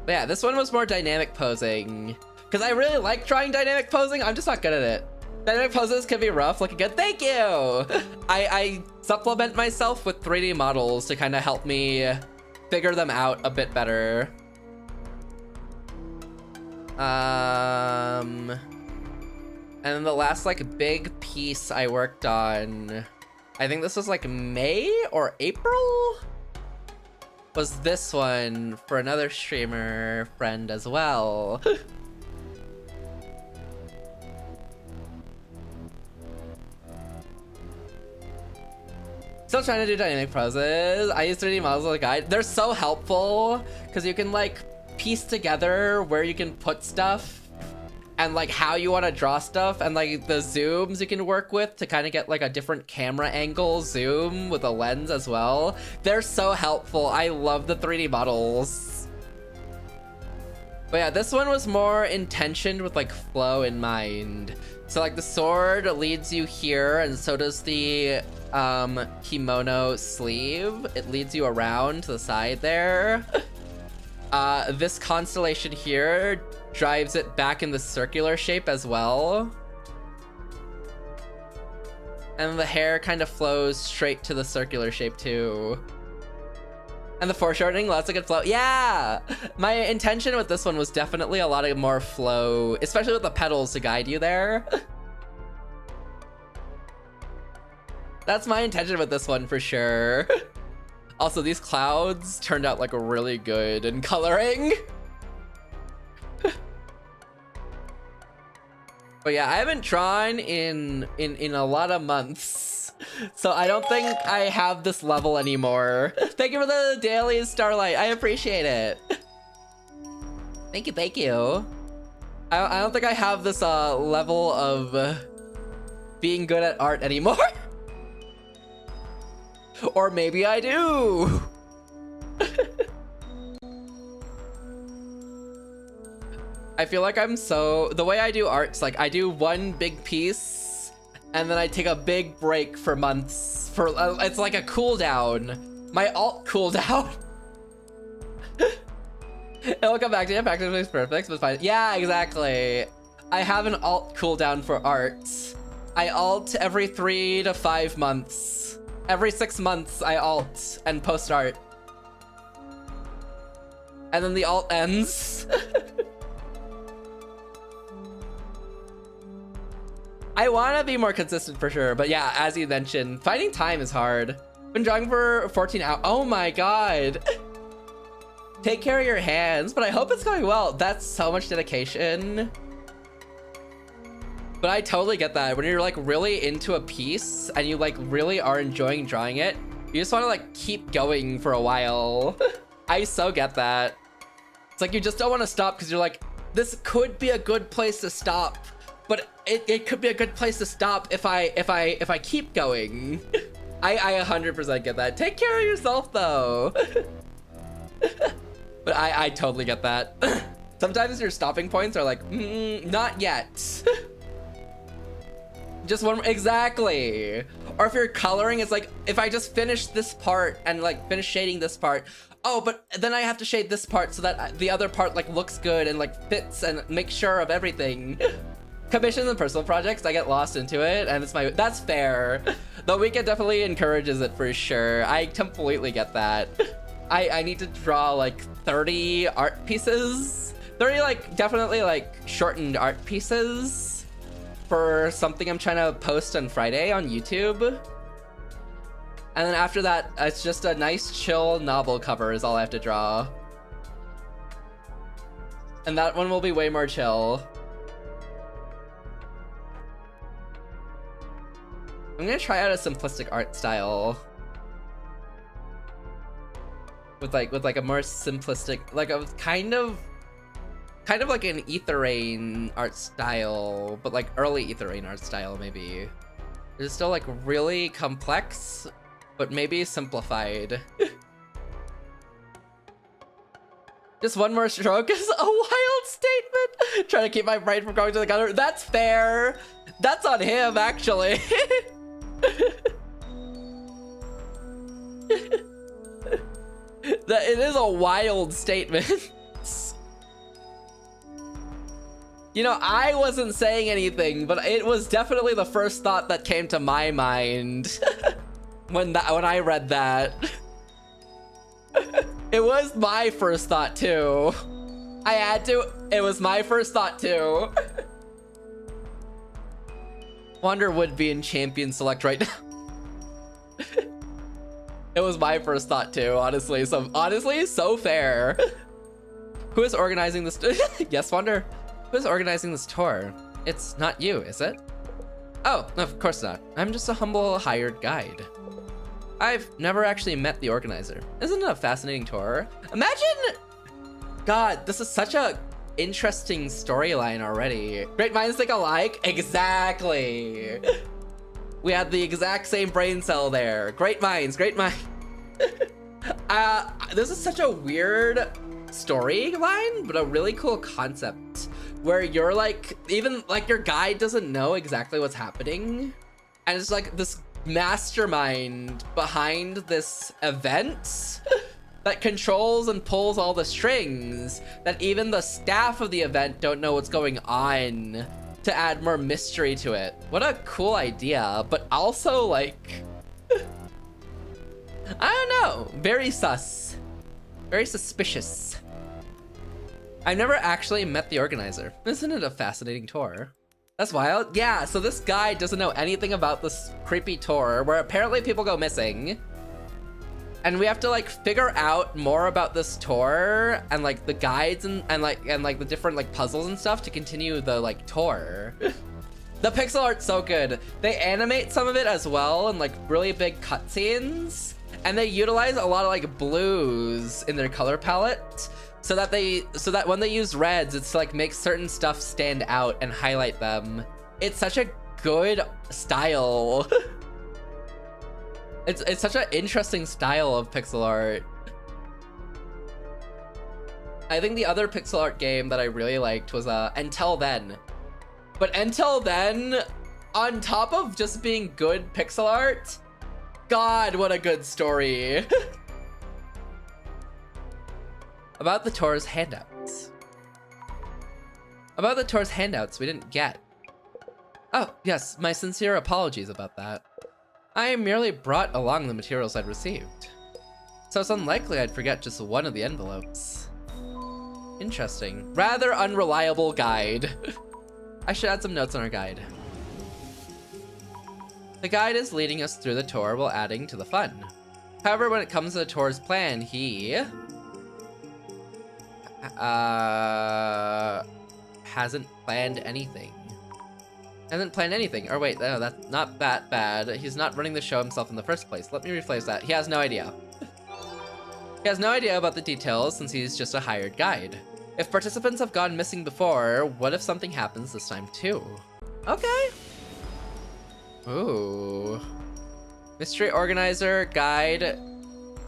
But yeah, this one was more dynamic posing. Because I really like trying dynamic posing, I'm just not good at it. Dynamic poses can be rough, looking good. Thank you! I supplement myself with 3D models to kind of help me figure them out a bit better. And then the last, like, big piece I worked on, I think this was, like, May or April? Was this one for another streamer friend as well. Still trying to do dynamic poses. I use 3D models as a guide. They're so helpful because you can, like, piece together where you can put stuff and, like, how you want to draw stuff, and, like, the zooms you can work with to kind of get, like, a different camera angle zoom with a lens as well. They're so helpful. I love the 3D models. But yeah, this one was more intentioned with, like, flow in mind. So, like, the sword leads you here, and so does the kimono sleeve. It leads you around to the side there. This constellation here drives it back in the circular shape as well. And the hair kind of flows straight to the circular shape too. And the foreshortening, lots of good flow. Yeah! My intention with this one was definitely a lot of more flow, especially with the petals to guide you there. That's my intention with this one for sure. Also, these clouds turned out, like, really good in coloring. But yeah, I haven't drawn in a lot of months, so I don't think I have this level anymore. Thank you for the daily Starlight. I appreciate it. Thank you. I don't think I have this level of being good at art anymore. Or maybe I do. I feel like I'm so... The way I do art's like, I do one big piece, and then I take a big break for months. For it's like a cooldown. My alt cooldown. It'll come back to you. Practice makes perfect, but fine. Yeah, exactly. I have an alt cooldown for art. I alt every 3 to 5 months. Every 6 months, I alt and post art. And then the alt ends. I want to be more consistent for sure, but yeah, as you mentioned, finding time is hard. Been drawing for 14 hours. Oh my god. Take care of your hands, but I hope it's going well. That's so much dedication. But I totally get that. When you're like really into a piece and you like really are enjoying drawing it, you just want to like keep going for a while. I so get that. It's like you just don't want to stop because you're like, this could be a good place to stop, but it could be a good place to stop if I keep going. I 100% get that. Take care of yourself though. But I totally get that. Sometimes your stopping points are like, not yet. Just one, exactly. Or if you're coloring, it's like, if I just finish this part and like finish shading this part, oh, but then I have to shade this part so that the other part like looks good and like fits and make sure of everything. Commissions and personal projects, I get lost into it, and it's that's fair. The weekend definitely encourages it for sure. I completely get that. I need to draw like 30 art pieces. 30 like definitely like shortened art pieces for something I'm trying to post on Friday on YouTube. And then after that, it's just a nice chill novel cover is all I have to draw. And that one will be way more chill. I'm gonna try out a simplistic art style. With like a more simplistic, like a kind of like an VtuberEN art style, but like early VtuberEN art style maybe. It's still like really complex, but maybe simplified. Just one more stroke is a wild statement. Trying to keep my brain from going to the gutter. That's fair. That's on him, actually. That it is a wild statement. You know, I wasn't saying anything, but it was definitely the first thought that came to my mind when I read that. It was my first thought too. I had to. It was my first thought too. Wander would be in champion select right now. It was my first thought too, honestly. So honestly, so fair. Who is organizing this? Yes, Wander. Who is organizing this tour? It's not you, is it? Oh, no, of course not. I'm just a humble hired guide. I've never actually met the organizer. Isn't it a fascinating tour? Imagine, God, this is such a interesting storyline already. Great minds think alike? Exactly. We had the exact same brain cell there. Great minds, great minds. This is such a weird storyline, but a really cool concept where you're like, even like your guide doesn't know exactly what's happening. And it's like this mastermind behind this event that controls and pulls all the strings that even the staff of the event don't know what's going on, to add more mystery to it. What a cool idea, but also like, I don't know, very sus, very suspicious. I've never actually met the organizer. Isn't it a fascinating tour? That's wild. Yeah, so this guy doesn't know anything about this creepy tour where apparently people go missing. And we have to like figure out more about this tour and like the guides and like the different like puzzles and stuff to continue the like tour. The pixel art's so good. They animate some of it as well in like really big cutscenes, and they utilize a lot of like blues in their color palette so that when they use reds, it's to, like make certain stuff stand out and highlight them. It's such a good style. It's such an interesting style of pixel art. I think the other pixel art game that I really liked was Until Then. But Until Then on top of just being good pixel art, God, what a good story. About the tour's handouts. About the tour's handouts we didn't get. Oh, yes, my sincere apologies about that. I merely brought along the materials I'd received. So it's unlikely I'd forget just one of the envelopes. Interesting. Rather unreliable guide. I should add some notes on our guide. The guide is leading us through the tour while adding to the fun. However, when it comes to the tour's plan, he... hasn't planned anything. Or wait, no, that's not that bad. He's not running the show himself in the first place. Let me rephrase that. He has no idea. He has no idea about the details since he's just a hired guide. If participants have gone missing before, what if something happens this time too? Okay. Ooh. Mystery organizer, guide,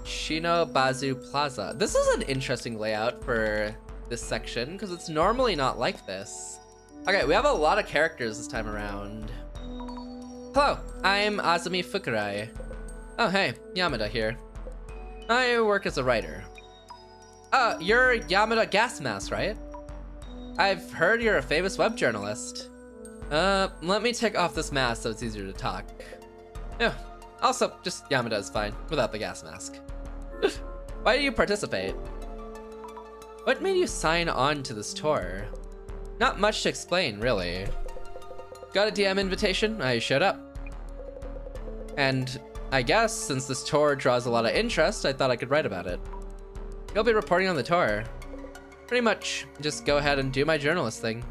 Shinobazu Plaza. This is an interesting layout for this section because it's normally not like this. Okay, we have a lot of characters this time around. Hello, I'm Azumi Fukurai. Oh hey, Yamada here. I work as a writer. You're Yamada Gasmask, right? I've heard you're a famous web journalist. Let me take off this mask so it's easier to talk. Yeah, also, just Yamada is fine, without the gas mask. Why do you participate? What made you sign on to this tour? Not much to explain, really. Got a DM invitation, I showed up. And I guess since this tour draws a lot of interest, I thought I could write about it. You'll be reporting on the tour. Pretty much, just go ahead and do my journalist thing.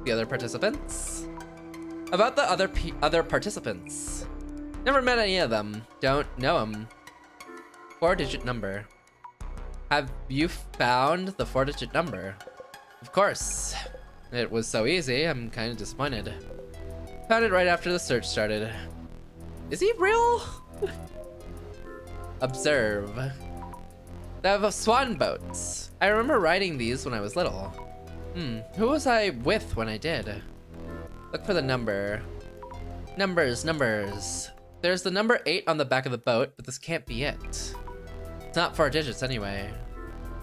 The other participants? About the other participants. Never met any of them. Don't know them. 4-digit number. Have you found the 4-digit number? Of course. It was so easy, I'm kind of disappointed. Found it right after the search started. Is he real? Observe. They have swan boats. I remember riding these when I was little. Who was I with when I did? Look for the number. Numbers. There's the number 8 on the back of the boat, but this can't be it. It's not 4 digits anyway.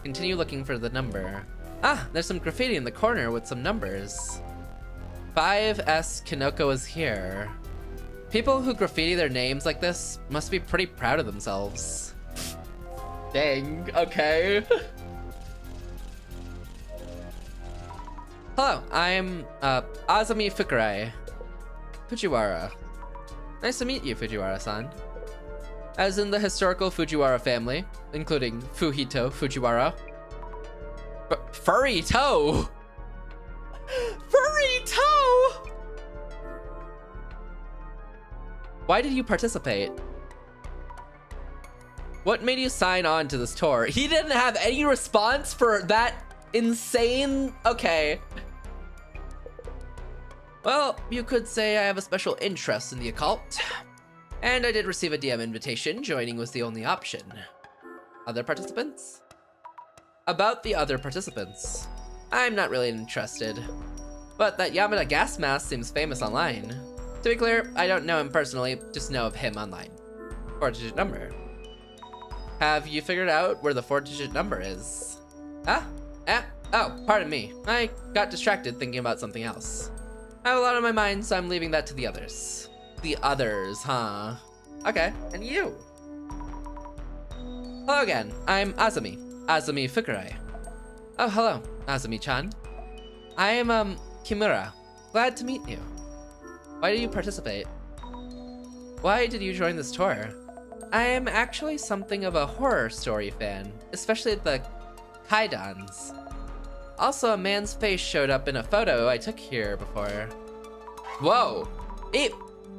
Continue looking for the number. Ah, there's some graffiti in the corner with some numbers. 5S Kinoko is here. People who graffiti their names like this must be pretty proud of themselves. Dang, okay. Hello, I'm Azumi Fukurai. Fujiwara. Nice to meet you, Fujiwara-san. As in the historical Fujiwara family, including Fuhito Fujiwara. Furry toe! Furry toe! Why did you participate? What made you sign on to this tour? He didn't have any response for that insane... Okay. Well, you could say I have a special interest in the occult. And I did receive a DM invitation. Joining was the only option. Other participants? About the other participants. I'm not really interested. But that Yamada gas mask seems famous online. To be clear, I don't know him personally, just know of him online. 4-digit number. Have you figured out where the 4-digit number is? Oh, pardon me. I got distracted thinking about something else. I have a lot on my mind, so I'm leaving that to the others. The others, huh? Okay, and you? Hello again, I'm Azumi Fukurai. Oh, hello, Azumi-chan. I am, Kimura. Glad to meet you. Why do you participate? Why did you join this tour? I am actually something of a horror story fan, especially the Kaidans. Also, a man's face showed up in a photo I took here before. Whoa!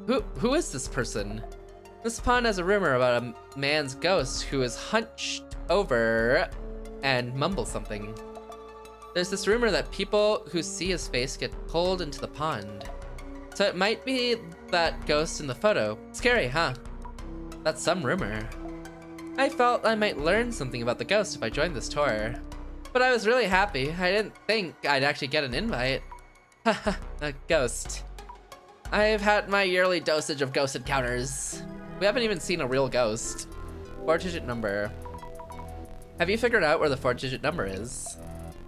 Who is this person? This pond has a rumor about a man's ghost who is hunched over and mumbles something. There's this rumor that people who see his face get pulled into the pond. So it might be that ghost in the photo. Scary, huh? That's some rumor. I felt I might learn something about the ghost if I joined this tour. But I was really happy. I didn't think I'd actually get an invite. Haha, a ghost. I've had my yearly dosage of ghost encounters. We haven't even seen a real ghost. 4-digit number. Have you figured out where the 4-digit number is?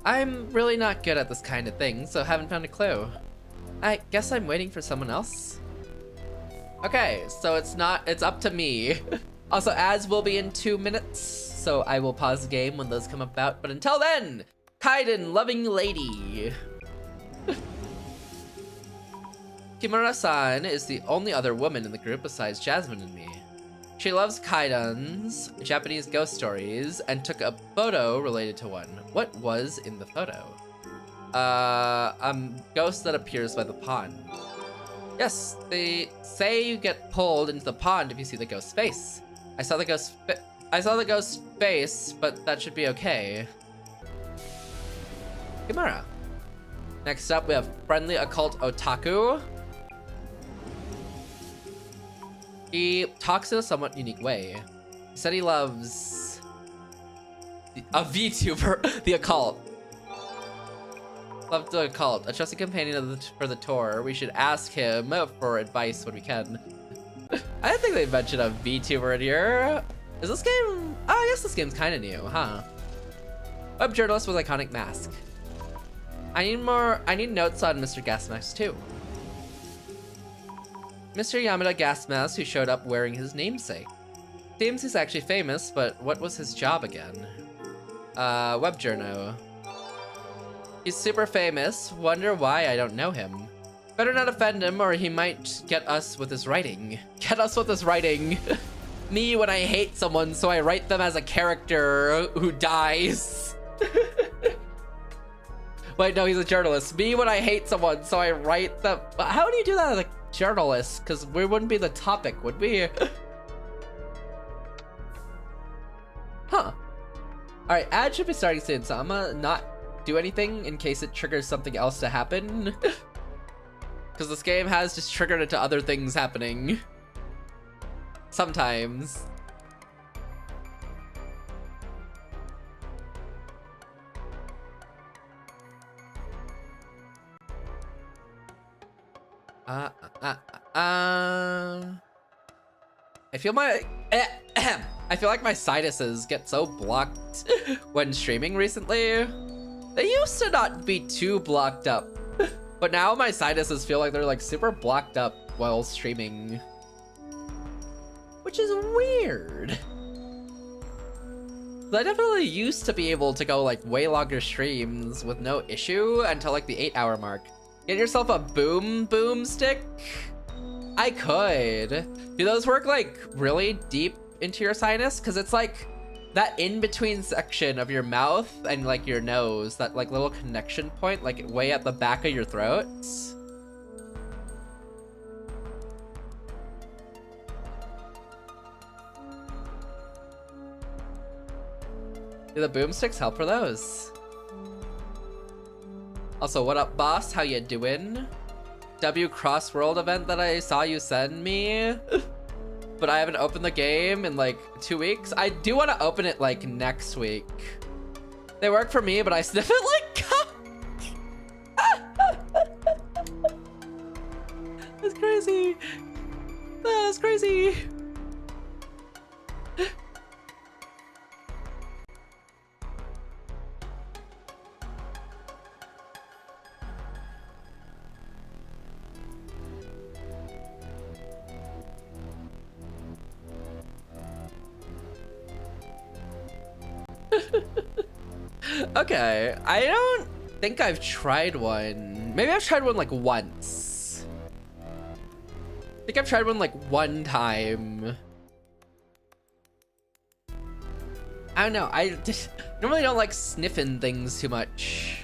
I'm really not good at this kind of thing, so haven't found a clue. I guess I'm waiting for someone else. Okay, so it's up to me. Also, ads will be in 2 minutes, so I will pause the game when those come about. But until then, Kaiden, loving lady. Kimura-san is the only other woman in the group besides Jasmine and me. She loves Kaidan's Japanese ghost stories and took a photo related to one. What was in the photo? A ghost that appears by the pond. Yes, they say you get pulled into the pond if you see the ghost's face. I saw the ghost's face, but that should be okay. Kimura. Next up, we have friendly occult otaku. He talks in a somewhat unique way. He said he loves a VTuber, the occult. Love the occult, a trusted companion for the tour. We should ask him for advice when we can. I didn't think they mentioned a VTuber in here. Is this game? Oh, I guess this game's kind of new, huh? Web journalist with iconic mask. I need notes on Mr. Gasmask too. Mr. Yamada Gasmask, who showed up wearing his namesake. Seems he's actually famous, but what was his job again? Web journo. He's super famous. Wonder why I don't know him. Better not offend him or he might get us with his writing. Get us with his writing. Me when I hate someone, so I write them as a character who dies. Wait, no, he's a journalist. Me when I hate someone, so I write them. How do you do that as a journalist? Because we wouldn't be the topic, would we? Huh. Alright, ad should be starting soon, so I'm gonna not do anything in case it triggers something else to happen. Because this game has just triggered it to other things happening. Sometimes. I feel like my sinuses get so blocked when streaming recently. They used to not be too blocked up, but now my sinuses feel like they're like super blocked up while streaming, which is weird. I definitely used to be able to go like way longer streams with no issue until like the 8-hour mark. Get yourself a boom stick? I could. Do those work like really deep into your sinus? Because it's like that in-between section of your mouth and like your nose, that like little connection point, like way at the back of your throat. Do the boomsticks help for those? Also, what up, boss? How you doing? W Crossworld event that I saw you send me, but I haven't opened the game in like 2 weeks. I do want to open it like next week. They work for me, but I sniff it like That's crazy. That's crazy. Okay, I don't think I've tried one. Maybe I've tried one like once. I think I've tried one like one time. I don't know, I just normally don't like sniffing things too much.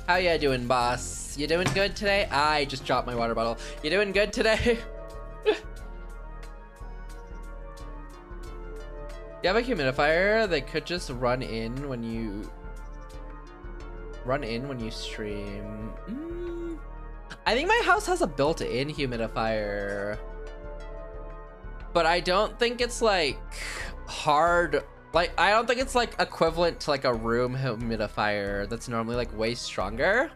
How ya doing, boss? You doing good today? I just dropped my water bottle. You doing good today? You have a humidifier? They could just run in when you stream. I think my house has a built-in humidifier. but I don't think it's like hard. Like, I don't think it's like equivalent to like a room humidifier that's normally like way stronger.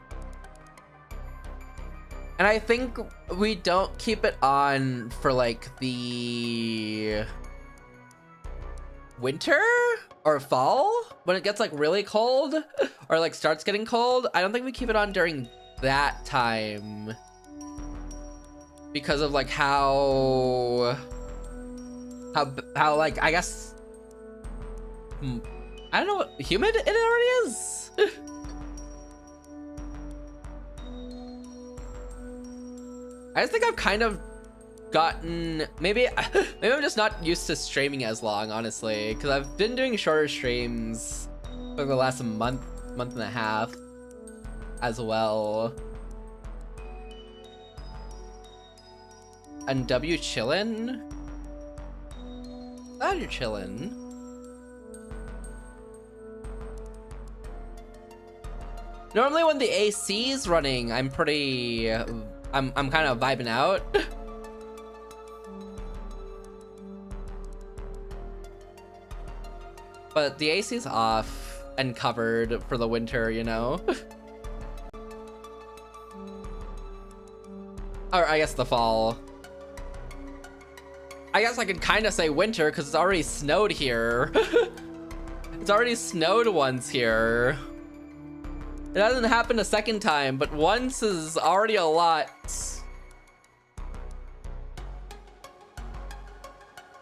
And I think we don't keep it on for like the winter or fall when it gets like really cold or like starts getting cold. I don't think we keep it on during that time because of like how like, I guess, I don't know what humid it already is. I just think I've kind of gotten, maybe I'm just not used to streaming as long, honestly, because I've been doing shorter streams for the last month and a half as well. And W chillin'? Glad you're chillin'. Normally when the AC's running, I'm pretty, I'm kind of vibing out. But the AC's off and covered for the winter, you know? Or I guess the fall. I guess I could kind of say winter because it's already snowed here. It's already snowed once here. It hasn't happened a second time, but once is already a lot.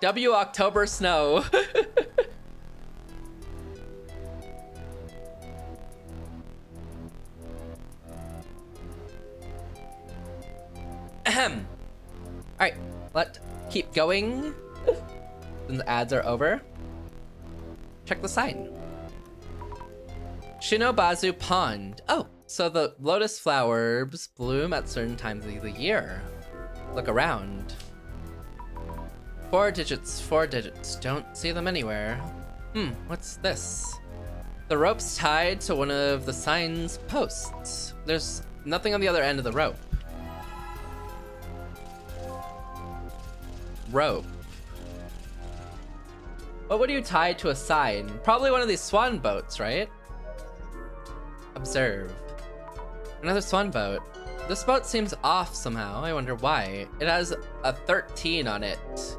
W October snow. Ahem. Alright, let's keep going. Then the ads are over. Check the sign. Shinobazu Pond. Oh, so the lotus flowers bloom at certain times of the year. Look around. 4 digits, 4 digits. Don't see them anywhere. What's this? The rope's tied to one of the sign's posts. There's nothing on the other end of the rope. Rope. What would you tie to a sign? Probably one of these swan boats, right? Observe. Another swan boat. This boat seems off somehow. I wonder why. It has a 13 on it.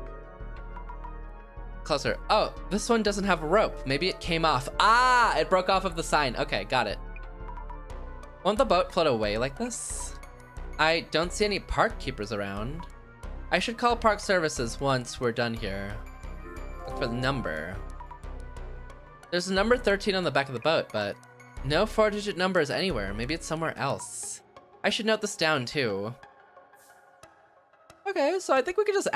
Closer. Oh, this one doesn't have a rope. Maybe it came off. Ah, it broke off of the sign. Okay, got it. Won't the boat float away like this? I don't see any park keepers around. I should call park services once we're done here. Look for the number. There's a number 13 on the back of the boat, but no 4-digit numbers anywhere. Maybe it's somewhere else. I should note this down too. Okay, so I think we could just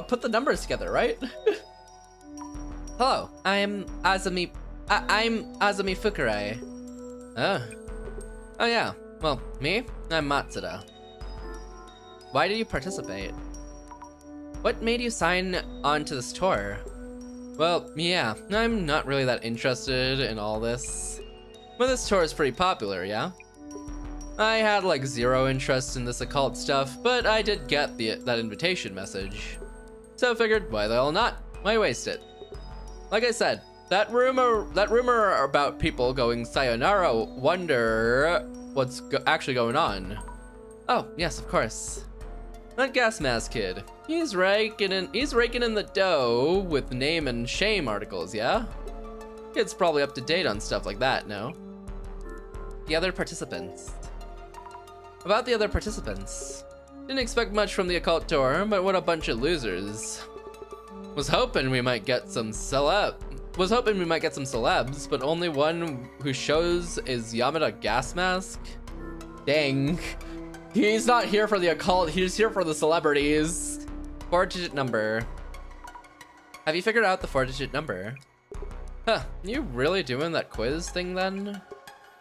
put the numbers together, right? Hello, I'm Azumi Fukurai. Oh yeah, well, me? I'm Matsuda. Why did you participate? What made you sign on to this tour? Well, yeah, I'm not really that interested in all this. But this tour is pretty popular, yeah? I had like 0 interest in this occult stuff, but I did get that invitation message. So I figured, why the hell not? Why waste it? Like I said, that rumor about people going sayonara, wonder what's actually going on. Oh, yes, of course. That gas mask kid. He's raking in the dough with name and shame articles, yeah? Kid's probably up to date on stuff like that, no? The other participants. About the other participants. Didn't expect much from the occult tour, but what a bunch of losers. Was hoping we might get some celebs, but only one who shows is Yamada Gas Mask? Dang. He's not here for the occult, he's here for the celebrities. 4-digit number. Have you figured out the 4-digit number? Huh, you really doing that quiz thing then?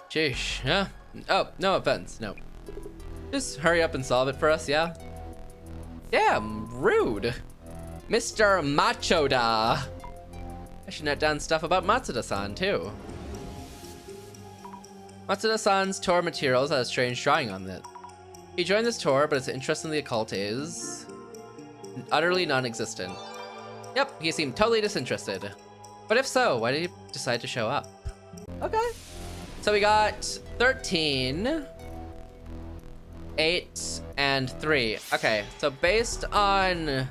Sheesh, huh? Oh, no offense, no. Just hurry up and solve it for us, yeah? Damn, rude. Mr. Machoda. I should note down stuff about Matsuda-san too. Matsuda-san's tour materials has a strange drawing on it. He joined this tour, but his interest in the occult is utterly non-existent. Yep, he seemed totally disinterested. But if so, why did he decide to show up? Okay. So we got 13, 8, and 3. Okay, so based on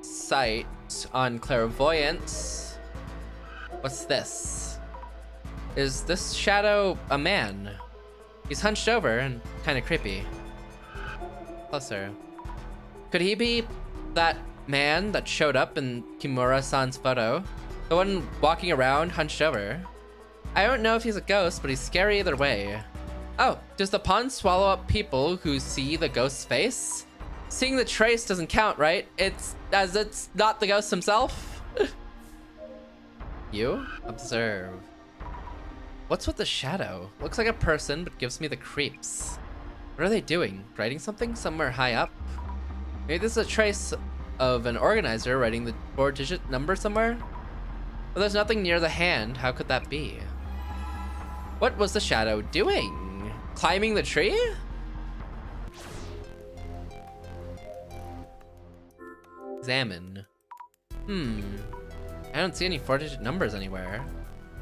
sight, on clairvoyance, what's this? Is this shadow a man? He's hunched over and kind of creepy. Closer. Could he be that man that showed up in Kimura-san's photo? The one walking around hunched over? I don't know if he's a ghost, but he's scary either way. Oh, does the pond swallow up people who see the ghost's face? Seeing the trace doesn't count, right? It's not the ghost himself. You observe. What's with the shadow? Looks like a person, but gives me the creeps. What are they doing? Writing something somewhere high up? Maybe this is a trace of an organizer writing the 4-digit number somewhere? But there's nothing near the hand. How could that be? What was the shadow doing? Climbing the tree? Examine. I don't see any 4-digit numbers anywhere.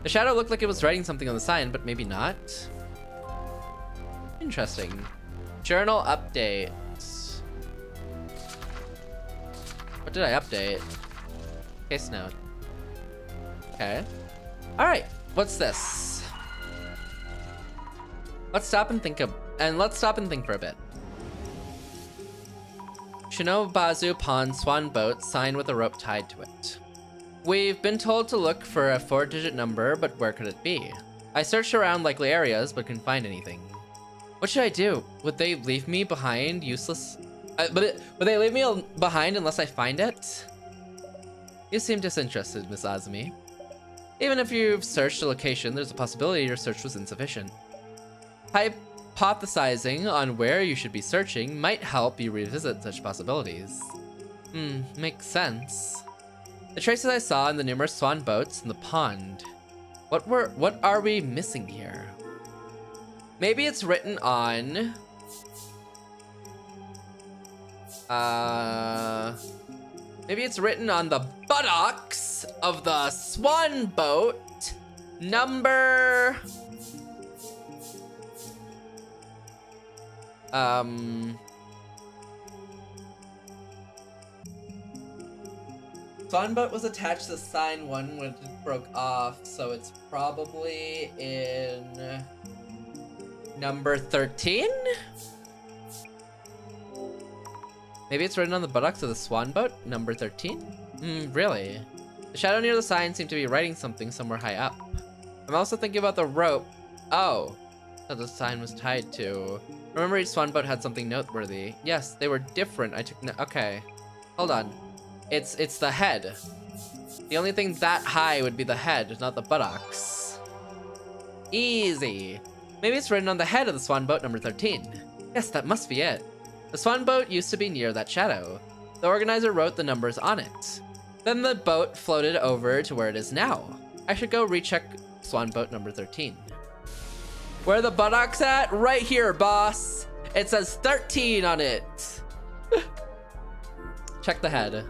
The shadow looked like it was writing something on the sign, but maybe not. Interesting. Journal update. What did I update? Case note. Okay. Alright, what's this? Let's stop and think for a bit. Shinobazu Pond Swan Boat, sign with a rope tied to it. We've been told to look for a 4-digit number, but where could it be? I searched around likely areas, but couldn't find anything. What should I do? Would they leave me behind useless? Would they leave me behind unless I find it? You seem disinterested, Miss Azumi. Even if you've searched a location, there's a possibility your search was insufficient. Hypothesizing on where you should be searching might help you revisit such possibilities. Makes sense. The traces I saw in the numerous swan boats in the pond. What are we missing here? Maybe it's written on... Maybe it's written on the buttocks of the swan boat, number... Swan boat was attached to sign 1 when it broke off, so it's probably in number 13? Maybe it's written on the buttocks of the swan boat, number 13? Really? The shadow near the sign seemed to be writing something somewhere high up. I'm also thinking about the rope. Oh, that the sign was tied to. Remember each swan boat had something noteworthy. Yes, they were different. Okay. Hold on. It's the head. The only thing that high would be the head, not the buttocks. Easy. Maybe it's written on the head of the swan boat number 13. Yes, that must be it. The swan boat used to be near that shadow. The organizer wrote the numbers on it. Then the boat floated over to where it is now. I should go recheck swan boat number 13. Where are the buttocks at? Right here, boss. It says 13 on it. Check the head.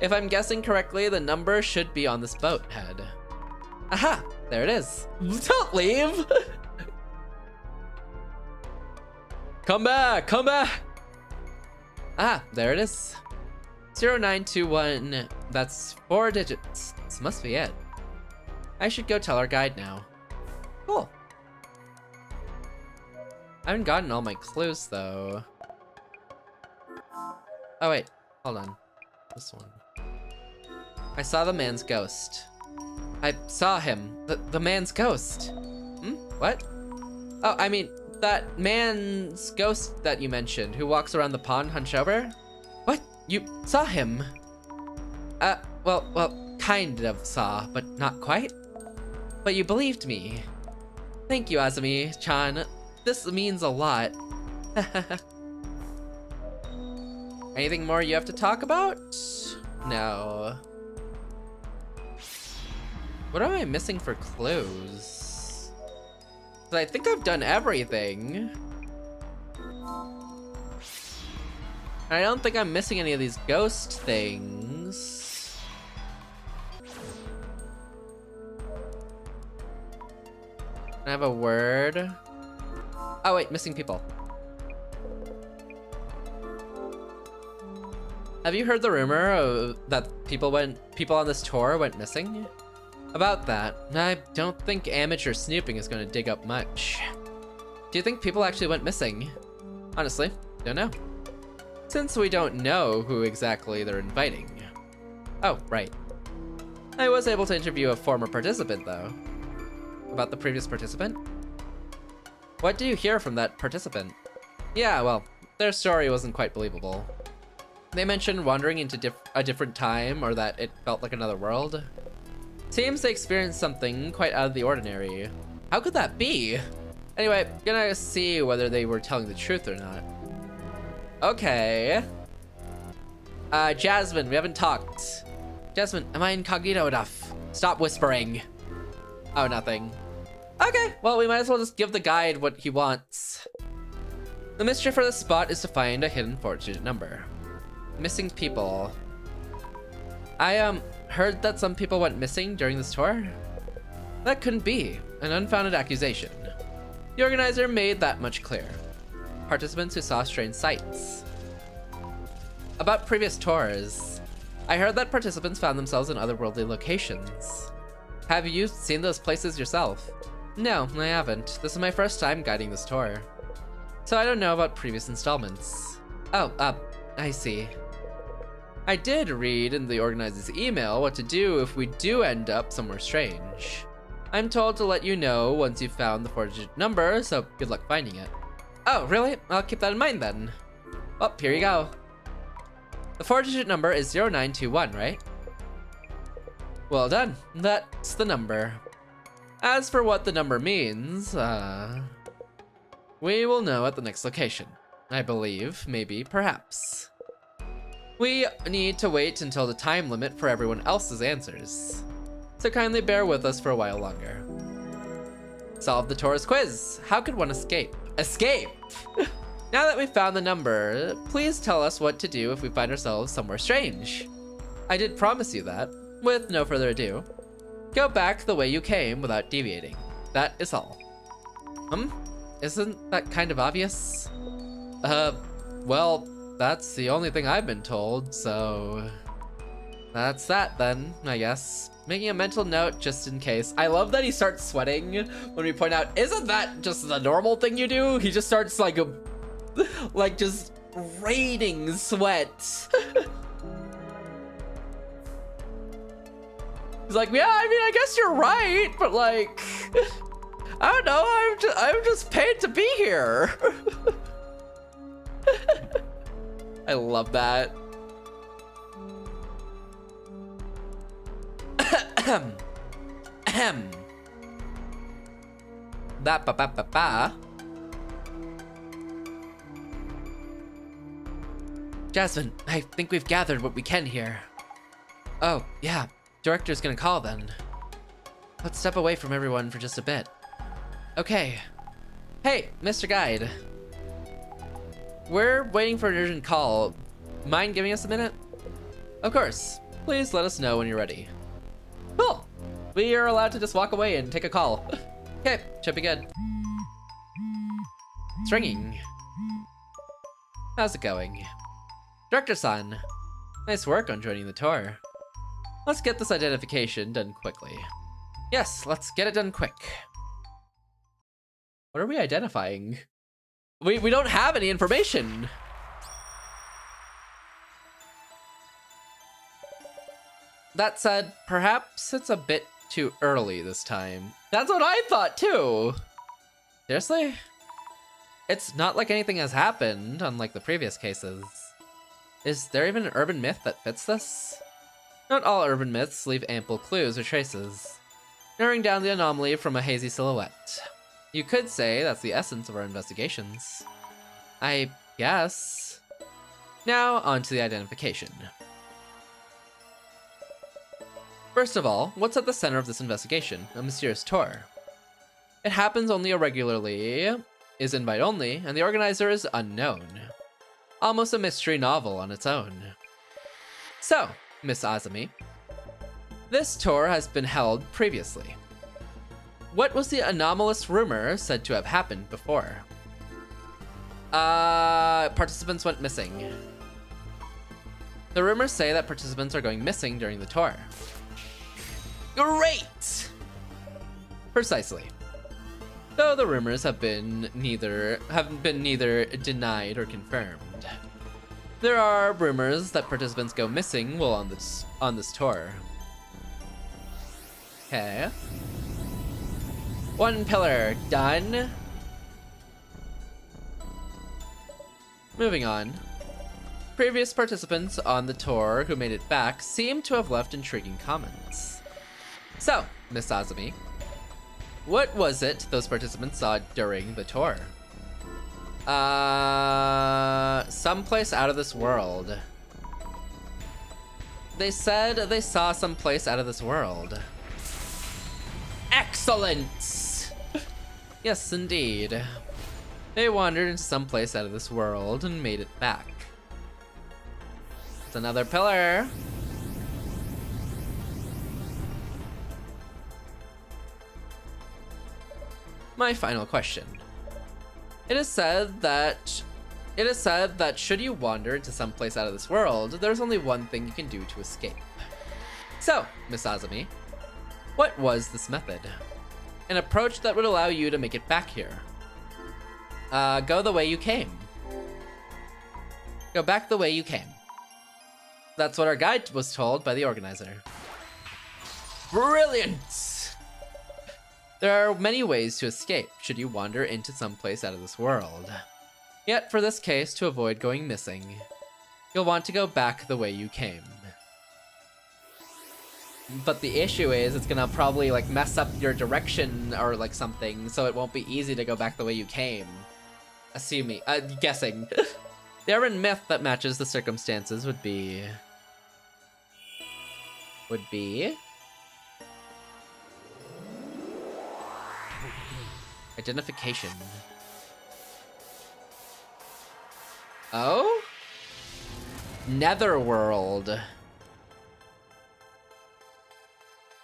If I'm guessing correctly, the number should be on this boat head. Aha, there it is. Don't leave. Come back, come back. Ah, there it is. 0921, that's 4 digits. This must be it. I should go tell our guide now. Cool. I haven't gotten all my clues though. Oh wait, hold on. This one. I saw the man's ghost. I saw him. The man's ghost. What? Oh, I mean, that man's ghost that you mentioned, who walks around the pond hunched over? What? You saw him? Well, kind of saw, but not quite. But you believed me. Thank you, Azumi-chan. This means a lot. Anything more you have to talk about? No. What am I missing for clues? 'Cause I think I've done everything. I don't think I'm missing any of these ghost things. I have a word. Oh wait, missing people. Have you heard the rumor that people on this tour went missing? About that, I don't think amateur snooping is going to dig up much. Do you think people actually went missing? Honestly, don't know. Since we don't know who exactly they're inviting. Oh, right. I was able to interview a former participant though. About the previous participant? What do you hear from that participant? Yeah, well, their story wasn't quite believable. They mentioned wandering into a different time or that it felt like another world. Seems they experienced something quite out of the ordinary. How could that be? Anyway, gonna see whether they were telling the truth or not. Okay. Jasmine, we haven't talked. Jasmine, am I incognito enough? Stop whispering. Oh, nothing. Okay, well, we might as well just give the guide what he wants. The mystery for this spot is to find a hidden 4-digit number. Missing people. I heard that some people went missing during this tour. That couldn't be an unfounded accusation. The organizer made that much clear. Participants who saw strange sights. About previous tours, I heard that participants found themselves in otherworldly locations. Have you seen those places yourself? No, I haven't. This is my first time guiding this tour. So I don't know about previous installments. Oh, I see. I did read in the organizer's email what to do if we do end up somewhere strange. I'm told to let you know once you've found the 4-digit number, so good luck finding it. Oh, really? I'll keep that in mind then. Oh, here you go. The 4-digit number is 0921, right? Well done. That's the number. As for what the number means, we will know at the next location. I believe, maybe, perhaps. We need to wait until the time limit for everyone else's answers. So kindly bear with us for a while longer. Solve the tourist quiz. How could one escape? Escape! Now that we've found the number, please tell us what to do if we find ourselves somewhere strange. I did promise you that. With no further ado, go back the way you came without deviating. That is all. Isn't that kind of obvious? Well, that's the only thing I've been told, so that's that then, I guess. Making a mental note just in case. I love that he starts sweating when we point out, isn't that just the normal thing you do? He just starts like just raining sweat. He's like, yeah, I mean, I guess you're right, but like, I don't know, I'm just paid to be here. I love that. Jasmine, I think we've gathered what we can here. Oh, yeah. Director's gonna call then. Let's step away from everyone for just a bit. Okay. Hey, Mr. Guide. We're waiting for an urgent call. Mind giving us a minute? Of course. Please let us know when you're ready. Cool. We are allowed to just walk away and take a call. Okay, should be good. It's ringing. How's it going? Director-san. Nice work on joining the tour. Let's get this identification done quickly. Yes, let's get it done quick. What are we identifying? We don't have any information. That said, perhaps it's a bit too early this time. That's what I thought too. Seriously? It's not like anything has happened, unlike the previous cases. Is there even an urban myth that fits this? Not all urban myths leave ample clues or traces, narrowing down the anomaly from a hazy silhouette. You could say that's the essence of our investigations. I guess. Now, on to the identification. First of all, what's at the center of this investigation? A mysterious tour. It happens only irregularly, is invite only, and the organizer is unknown. Almost a mystery novel on its own. So, Miss Azumi, this tour has been held previously. What was the anomalous rumor said to have happened before? Participants went missing. The rumors say that participants are going missing during the tour. Great! Precisely. Though the rumors have been neither denied or confirmed. There are rumors that participants go missing while on this tour. Okay. 1 pillar done. Moving on. Previous participants on the tour who made it back seem to have left intriguing comments. So, Miss Azumi, what was it those participants saw during the tour? Someplace out of this world. They said they saw someplace out of this world. Excellent! Yes, indeed. They wandered into some place out of this world and made it back. It's another pillar. My final question. It is said that should you wander into some place out of this world, there's only one thing you can do to escape. So, Miss Azumi, what was this method? An approach that would allow you to make it back here. Go the way you came. Go back the way you came. That's what our guide was told by the organizer. Brilliant! There are many ways to escape should you wander into some place out of this world. Yet, for this case, to avoid going missing, you'll want to go back the way you came. But the issue is, it's gonna probably like mess up your direction or like something, so it won't be easy to go back the way you came. Guessing. The urban myth that matches the circumstances would be... Identification. Oh? Netherworld.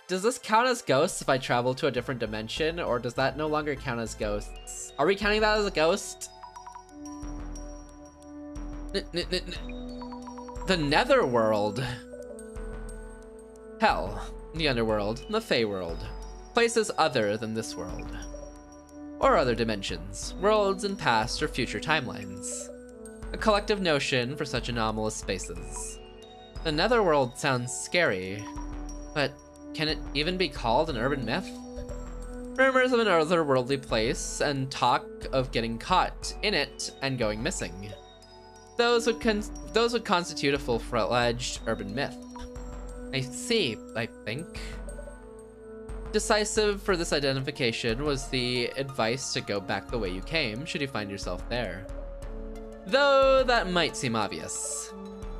Does this count as ghosts if I travel to a different dimension, or does that no longer count as ghosts? Are we counting that as a ghost? The Netherworld. Hell, the Underworld, the Feyworld. Places other than this world. Or other dimensions, worlds in past or future timelines. A collective notion for such anomalous spaces. The Netherworld sounds scary, but can it even be called an urban myth? Rumors of an otherworldly place and talk of getting caught in it and going missing. Those would constitute a full-fledged urban myth. I see, I think. Decisive for this identification was the advice to go back the way you came should you find yourself there. Though that might seem obvious.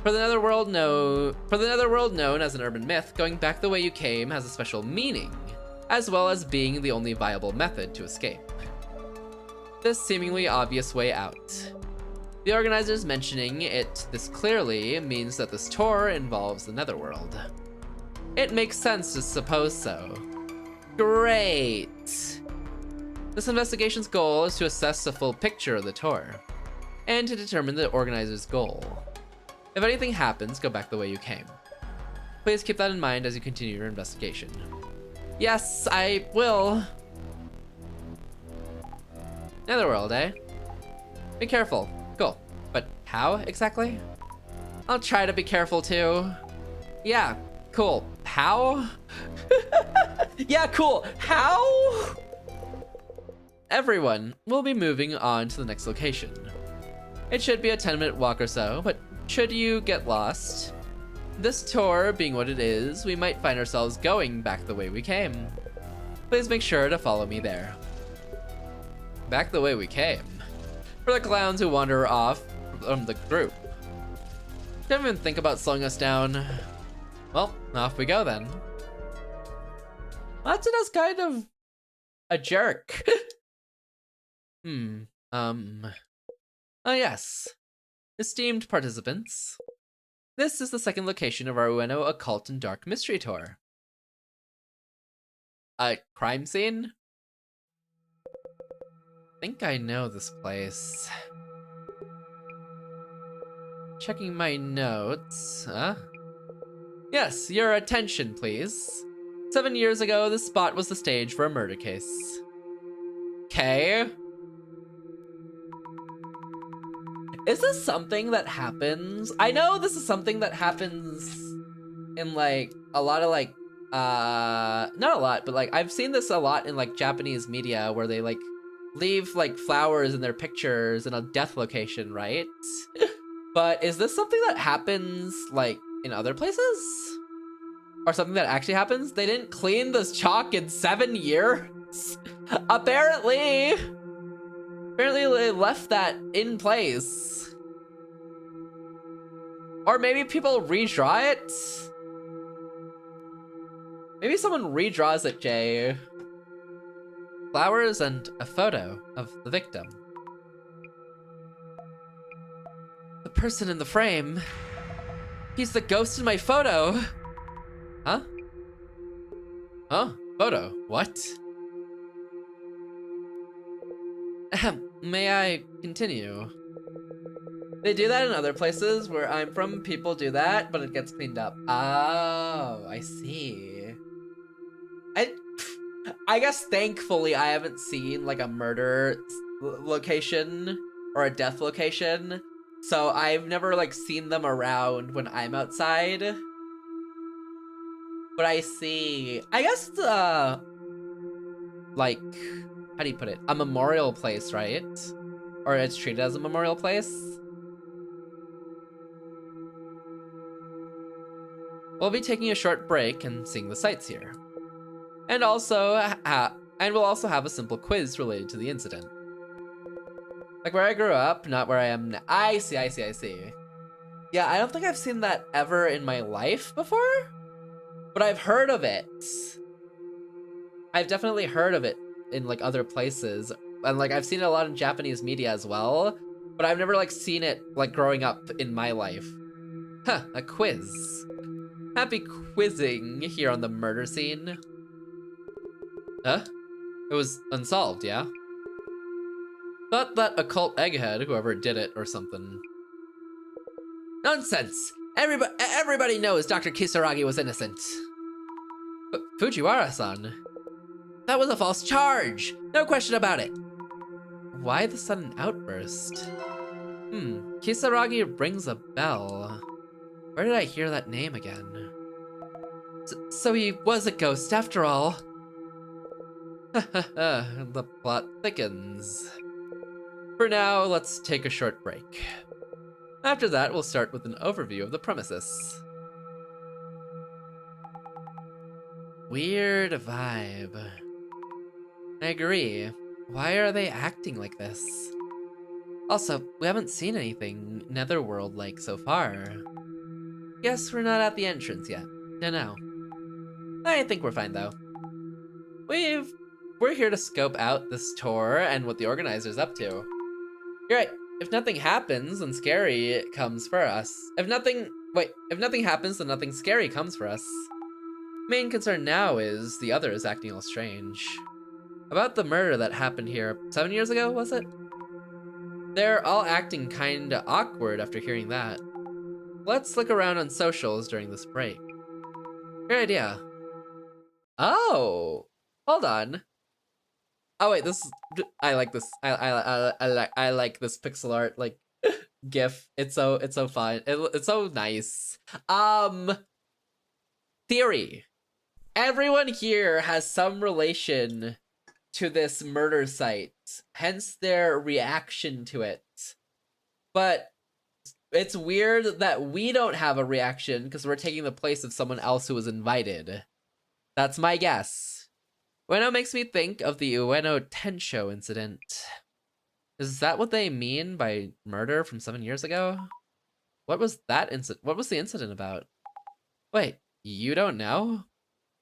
For the Netherworld known as an urban myth, going back the way you came has a special meaning, as well as being the only viable method to escape. This seemingly obvious way out. The organizers mentioning it this clearly means that this tour involves the Netherworld. It makes sense to suppose so. Great! This investigation's goal is to assess the full picture of the tour, and to determine the organizer's goal. If anything happens, go back the way you came. Please keep that in mind as you continue your investigation. Yes, I will. Netherworld, eh? Be careful. Cool. But how exactly? I'll try to be careful too. Yeah, cool. How? Yeah, cool. How? Everyone will be moving on to the next location. It should be a 10-minute walk or so, but should you get lost, this tour being what it is, we might find ourselves going back the way we came. Please make sure to follow me there. Back the way we came. For the clowns who wander off from the group. Don't even think about slowing us down. Well, off we go then. Matsuda's kind of a jerk. Oh yes. Esteemed participants, this is the second location of our Ueno Occult and Dark Mystery Tour. A crime scene? I think I know this place. Checking my notes. Yes, your attention, please. 7 years ago, this spot was the stage for a murder case. Okay. Is this something that happens? I know this is something that happens in like a lot of like not a lot, but like I've seen this a lot in like Japanese media where they like leave like flowers in their pictures in a death location, right? But is this something that happens like in other places? Or something that actually happens? They didn't clean this chalk in 7 years? Apparently they left that in place. Or maybe people redraw it? Maybe someone redraws it, Jay. Flowers and a photo of the victim. The person in the frame. He's the ghost in my photo. Huh? Huh? Photo? What? May I continue? They do that in other places where I'm from. People do that, but it gets cleaned up. Oh, I see. I guess thankfully I haven't seen like a murder location or a death location, so I've never like seen them around when I'm outside. But I see. I guess like, how do you put it? A memorial place, right? Or it's treated as a memorial place. We'll be taking a short break and seeing the sights here. And also, we'll also have a simple quiz related to the incident. Like where I grew up, not where I am now. I see. Yeah, I don't think I've seen that ever in my life before, but I've heard of it. I've definitely heard of it in like other places, and like I've seen it a lot in Japanese media as well, but I've never like seen it like growing up in my life. Huh, a quiz. Happy quizzing here on the murder scene. Huh? It was unsolved, yeah? Thought that occult egghead, whoever did it or something. Nonsense! Everybody knows Dr. Kisaragi was innocent. But Fujiwara-san, that was a false charge! No question about it! Why the sudden outburst? Kisaragi rings a bell. Where did I hear that name again? So he was a ghost after all. The plot thickens. For now, let's take a short break. After that, we'll start with an overview of the premises. Weird vibe. I agree. Why are they acting like this? Also, we haven't seen anything netherworld-like so far. Guess we're not at the entrance yet. No. I think we're fine though. We're here to scope out this tour and what the organizer's up to. You're right. If nothing happens, then scary comes for us. If nothing happens, then nothing scary comes for us. Main concern now is the others acting all strange. About the murder that happened here 7 years ago, was it? They're all acting kinda awkward after hearing that. Let's look around on socials during this break. Great idea. Oh, hold on. Oh wait, I like this. I like this pixel art like GIF. It's so fun. It's so nice. Theory. Everyone here has some relation to this murder site, hence their reaction to it. But it's weird that we don't have a reaction because we're taking the place of someone else who was invited. That's my guess. Ueno makes me think of the Ueno Tensho incident. Is that what they mean by murder from 7 years ago? What was that incident? What was the incident about? Wait, you don't know?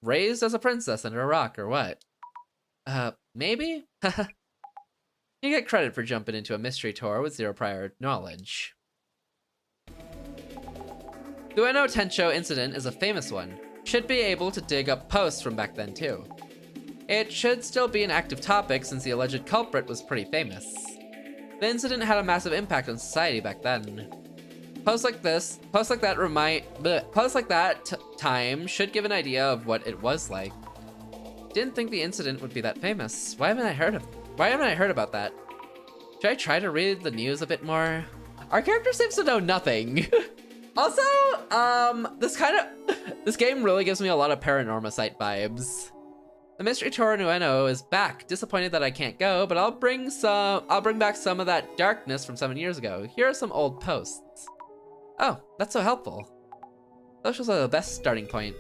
Raised as a princess under a rock or what? Maybe? You get credit for jumping into a mystery tour with zero prior knowledge. The Ueno Tensho incident is a famous one. Should be able to dig up posts from back then too. It should still be an active topic since the alleged culprit was pretty famous. The incident had a massive impact on society back then. Posts like that time should give an idea of what it was like. Didn't think the incident would be that famous. Why haven't I heard about that? Should I try to read the news a bit more? Our character seems to know nothing. Also, this game really gives me a lot of Paranormal Site vibes. The mystery tour in Ueno is back. Disappointed that I can't go, but I'll bring back some of that darkness from 7 years ago. Here are some old posts. Oh, that's so helpful. Socials are the best starting point.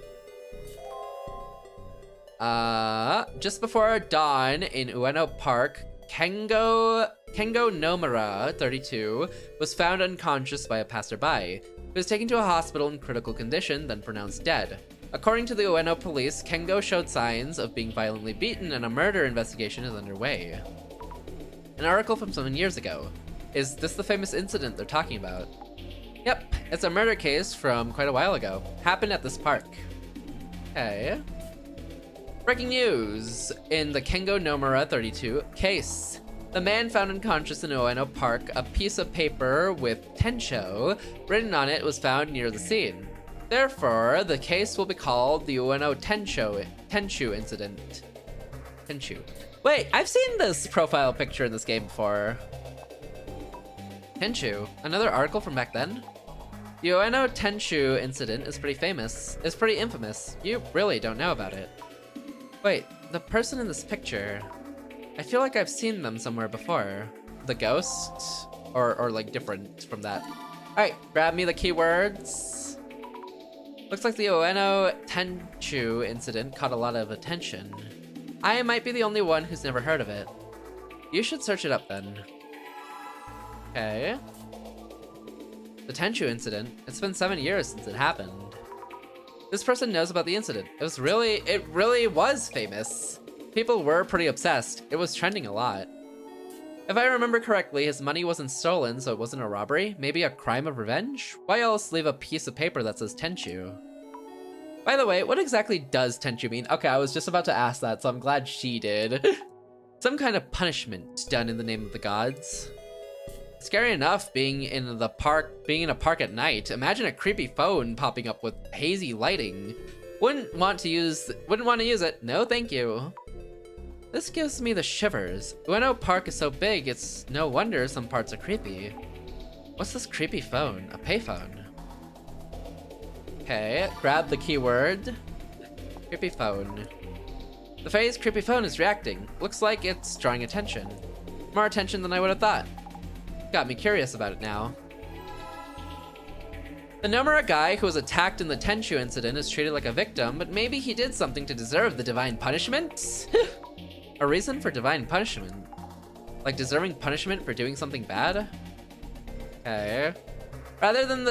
Just before dawn in Ueno Park, Kengo Nomura, 32, was found unconscious by a passerby. He was taken to a hospital in critical condition, then pronounced dead. According to the Ueno police, Kengo showed signs of being violently beaten and a murder investigation is underway. An article from 7 years ago. Is this the famous incident they're talking about? Yep, it's a murder case from quite a while ago. Happened at this park. Okay. Breaking news! In the Kengo Nomura 32 case, the man found unconscious in Ueno Park, a piece of paper with Tensho written on it was found near the scene. Therefore, the case will be called the Ueno Tenshu incident. Tenshu. Wait, I've seen this profile picture in this game before. Tenshu, another article from back then? The Ueno Tenshu incident is pretty infamous. You really don't know about it. Wait, the person in this picture, I feel like I've seen them somewhere before. The ghost? Or like different from that. Alright, grab me the keywords. Looks like the Ueno Tenshu incident caught a lot of attention. I might be the only one who's never heard of it. You should search it up then. Okay. The Tenshu incident. It's been 7 years since it happened. This person knows about the incident. It really was famous. People were pretty obsessed. It was trending a lot. If I remember correctly, his money wasn't stolen, so it wasn't a robbery. Maybe a crime of revenge? Why else leave a piece of paper that says Tenshu? By the way, what exactly does Tenshu mean? Okay, I was just about to ask that, so I'm glad she did. Some kind of punishment done in the name of the gods. Scary enough being in a park at night. Imagine a creepy phone popping up with hazy lighting. Wouldn't want to use it. No, thank you. This gives me the shivers. Ueno Park is so big, it's no wonder some parts are creepy. What's this creepy phone? A payphone. Okay, grab the keyword. Creepy phone. The phrase creepy phone is reacting. Looks like it's drawing attention. More attention than I would have thought. Got me curious about it now. The Nomura guy who was attacked in the Tenshu incident is treated like a victim, but maybe he did something to deserve the divine punishment? A reason for divine punishment? Like deserving punishment for doing something bad? Okay. Rather than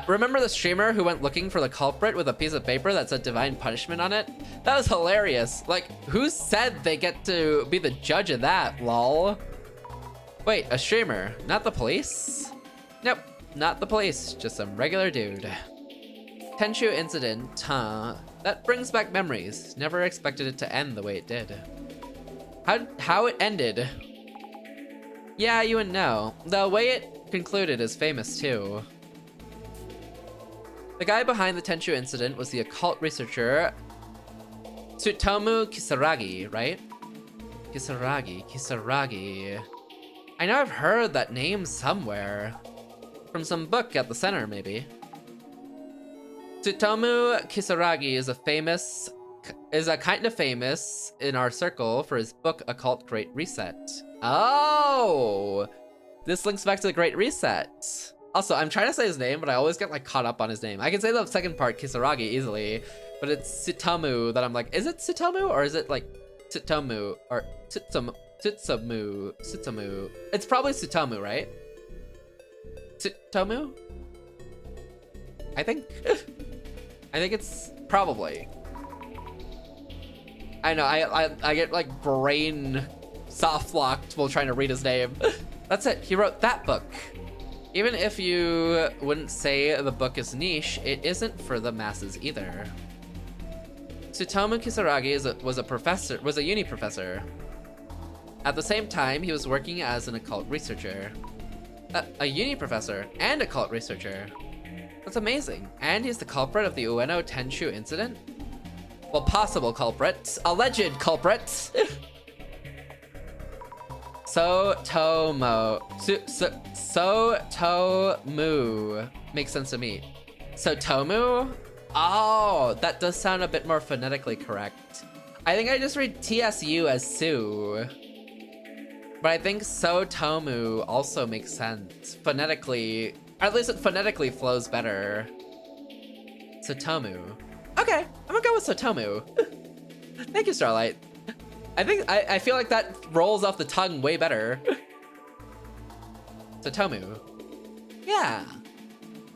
remember the streamer who went looking for the culprit with a piece of paper that said divine punishment on it? That was hilarious. Like, who said they get to be the judge of that, lol? Wait, a streamer, not the police? Nope, not the police, just some regular dude. Tenshu incident, huh? That brings back memories. Never expected it to end the way it did. How it ended? Yeah, you wouldn't know. The way it concluded is famous too. The guy behind the Tenshu incident was the occult researcher Tsutomu Kisaragi, right? Kisaragi. I know I've heard that name somewhere. From some book at the center, maybe. Tsutomu Kisaragi is a kind of famous in our circle for his book Occult Great Reset. Oh! This links back to the Great Reset. Also, I'm trying to say his name, but I always get like caught up on his name. I can say the second part, Kisaragi, easily, but it's Tsutomu that I'm like, is it Tsutomu or is it like Tsutomu or Tsutsumu? It's probably Tsutomu, right? Tsutomu? I think it's probably. I know, I get like brain soft locked while trying to read his name. That's it, he wrote that book. Even if you wouldn't say the book is niche, it isn't for the masses either. Tsutomu Kisaragi was a uni professor. At the same time, he was working as an occult researcher. A uni professor and occult researcher. That's amazing. And he's the culprit of the Ueno Tenshu incident? Well, possible culprit. Alleged culprit. Sotomu. Sotomu. Makes sense to me. Sotomu? Oh, that does sound a bit more phonetically correct. I think I just read TSU as Sue. But I think Sotomu also makes sense. Phonetically, or at least it phonetically flows better. Sotomu. Okay, I'm gonna go with Sotomu. Thank you, Starlight. I feel like that rolls off the tongue way better. Sotomu. Yeah.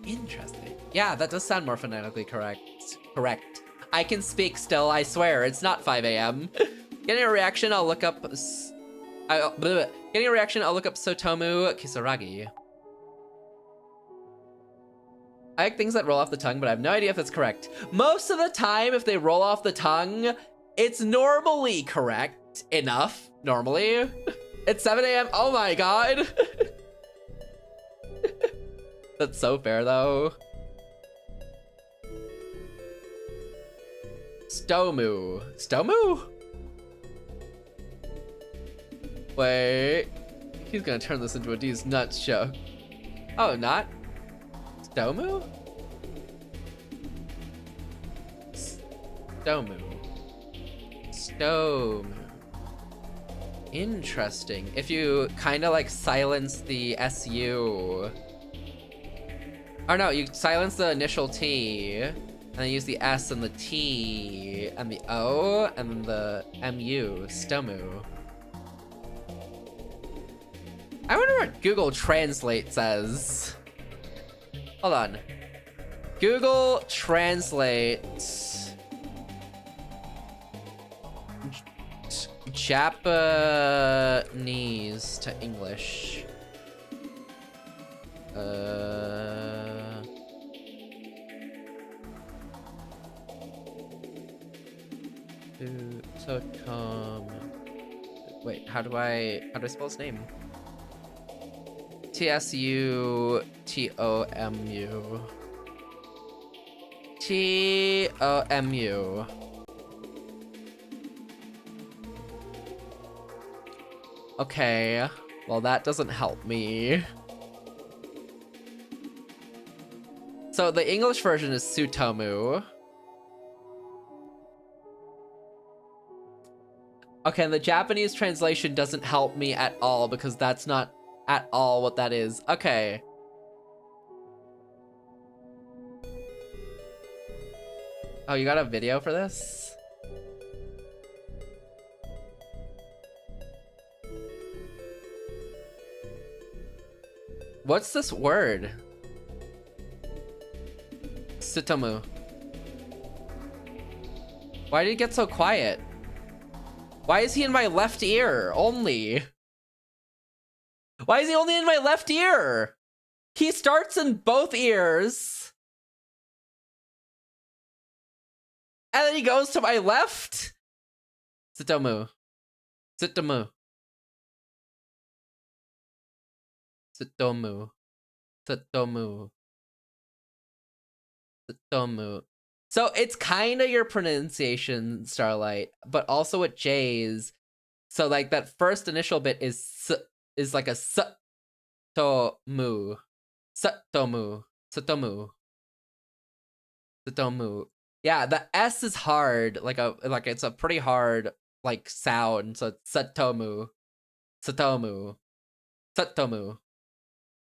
Interesting. Yeah, that does sound more phonetically correct. Correct. I can speak still, I swear. It's not 5 a.m. Getting a reaction, I'll look up... Getting a reaction, I'll look up Sotomu Kisaragi. I like things that roll off the tongue, but I have no idea if it's correct. Most of the time, if they roll off the tongue, it's normally correct enough, normally. It's 7 a.m. Oh my god. That's so fair, though. Stomu. Stomu? Wait. He's gonna turn this into a D's Nuts show. Oh, not? Stomu? Stomu. Stomu. Interesting. If you kind of like silence the SU. Or no, you silence the initial T, and then use the S and the T, and the O, and then the MU. Stomu. I wonder what Google Translate says. Hold on. Google Translate Japanese to English. So Tom. Wait, how do I spell his name? TSUTOMU. TOMU. Okay, well that doesn't help me. So the English version is Sutomu. Okay, and the Japanese translation doesn't help me at all because that's not at all what that is. Okay. Oh, you got a video for this? What's this word? Sutomu. Why did it get so quiet? Why is he in my left ear only? Why is he only in my left ear? He starts in both ears. And then he goes to my left? Sutomu. Sutomu. Sutomu. Sutomu. Sutomu. So it's kind of your pronunciation, Starlight, but also with J's. So like that first initial bit is like a Sutomu. Sutomu. Sutomu. Sutomu. Yeah, the S is hard, like it's a pretty hard like sound. So it's Sutomu. Sutomu. Sutomu.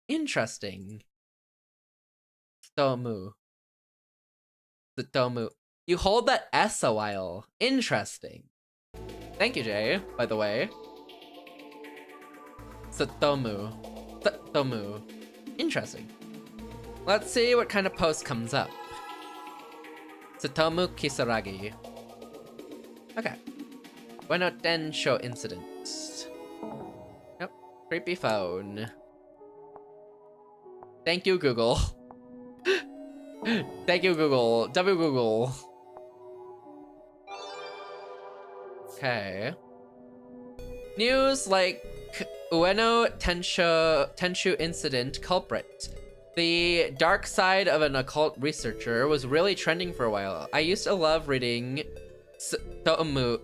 Interesting. Sutomu. Sutomu. You hold that S a while. Interesting. Thank you, Jay, by the way. Sutomu. Sutomu. Interesting. Let's see what kind of post comes up. Sutomu Kisaragi. Okay. Bueno Densho incident. Yep. Creepy phone. Thank you, Google. Thank you, Google. W Google. Okay. News like Ueno Tenshu incident culprit. The dark side of an occult researcher was really trending for a while. I used to love reading Satomu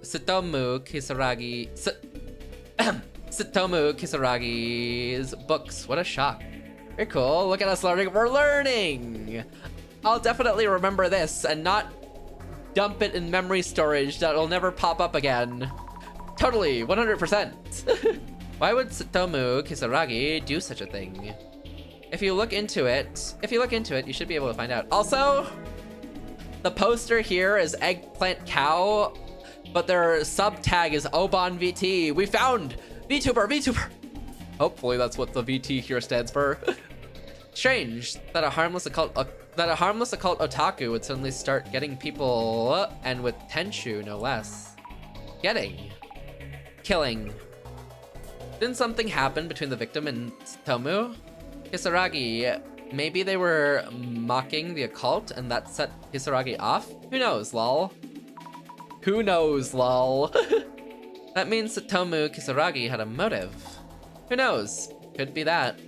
Kisaragi's books. What a shock. Very cool. Look at us learning. We're learning! I'll definitely remember this and not dump it in memory storage that'll never pop up again. Totally, 100%. Why would Satomu Kisaragi do such a thing? If you look into it, you should be able to find out. Also, the poster here is Eggplant Cow, but their sub tag is Oban VT. We found Vtuber. Hopefully that's what the VT here stands for. Strange that a harmless occult otaku would suddenly start getting people, and with Tenshu no less. Killing. Didn't something happen between the victim and Satomu Kisaragi? Maybe they were mocking the occult and that set Kisaragi off? Who knows, lol? Who knows, lol? That means Satomu Kisaragi had a motive. Who knows? Could be that.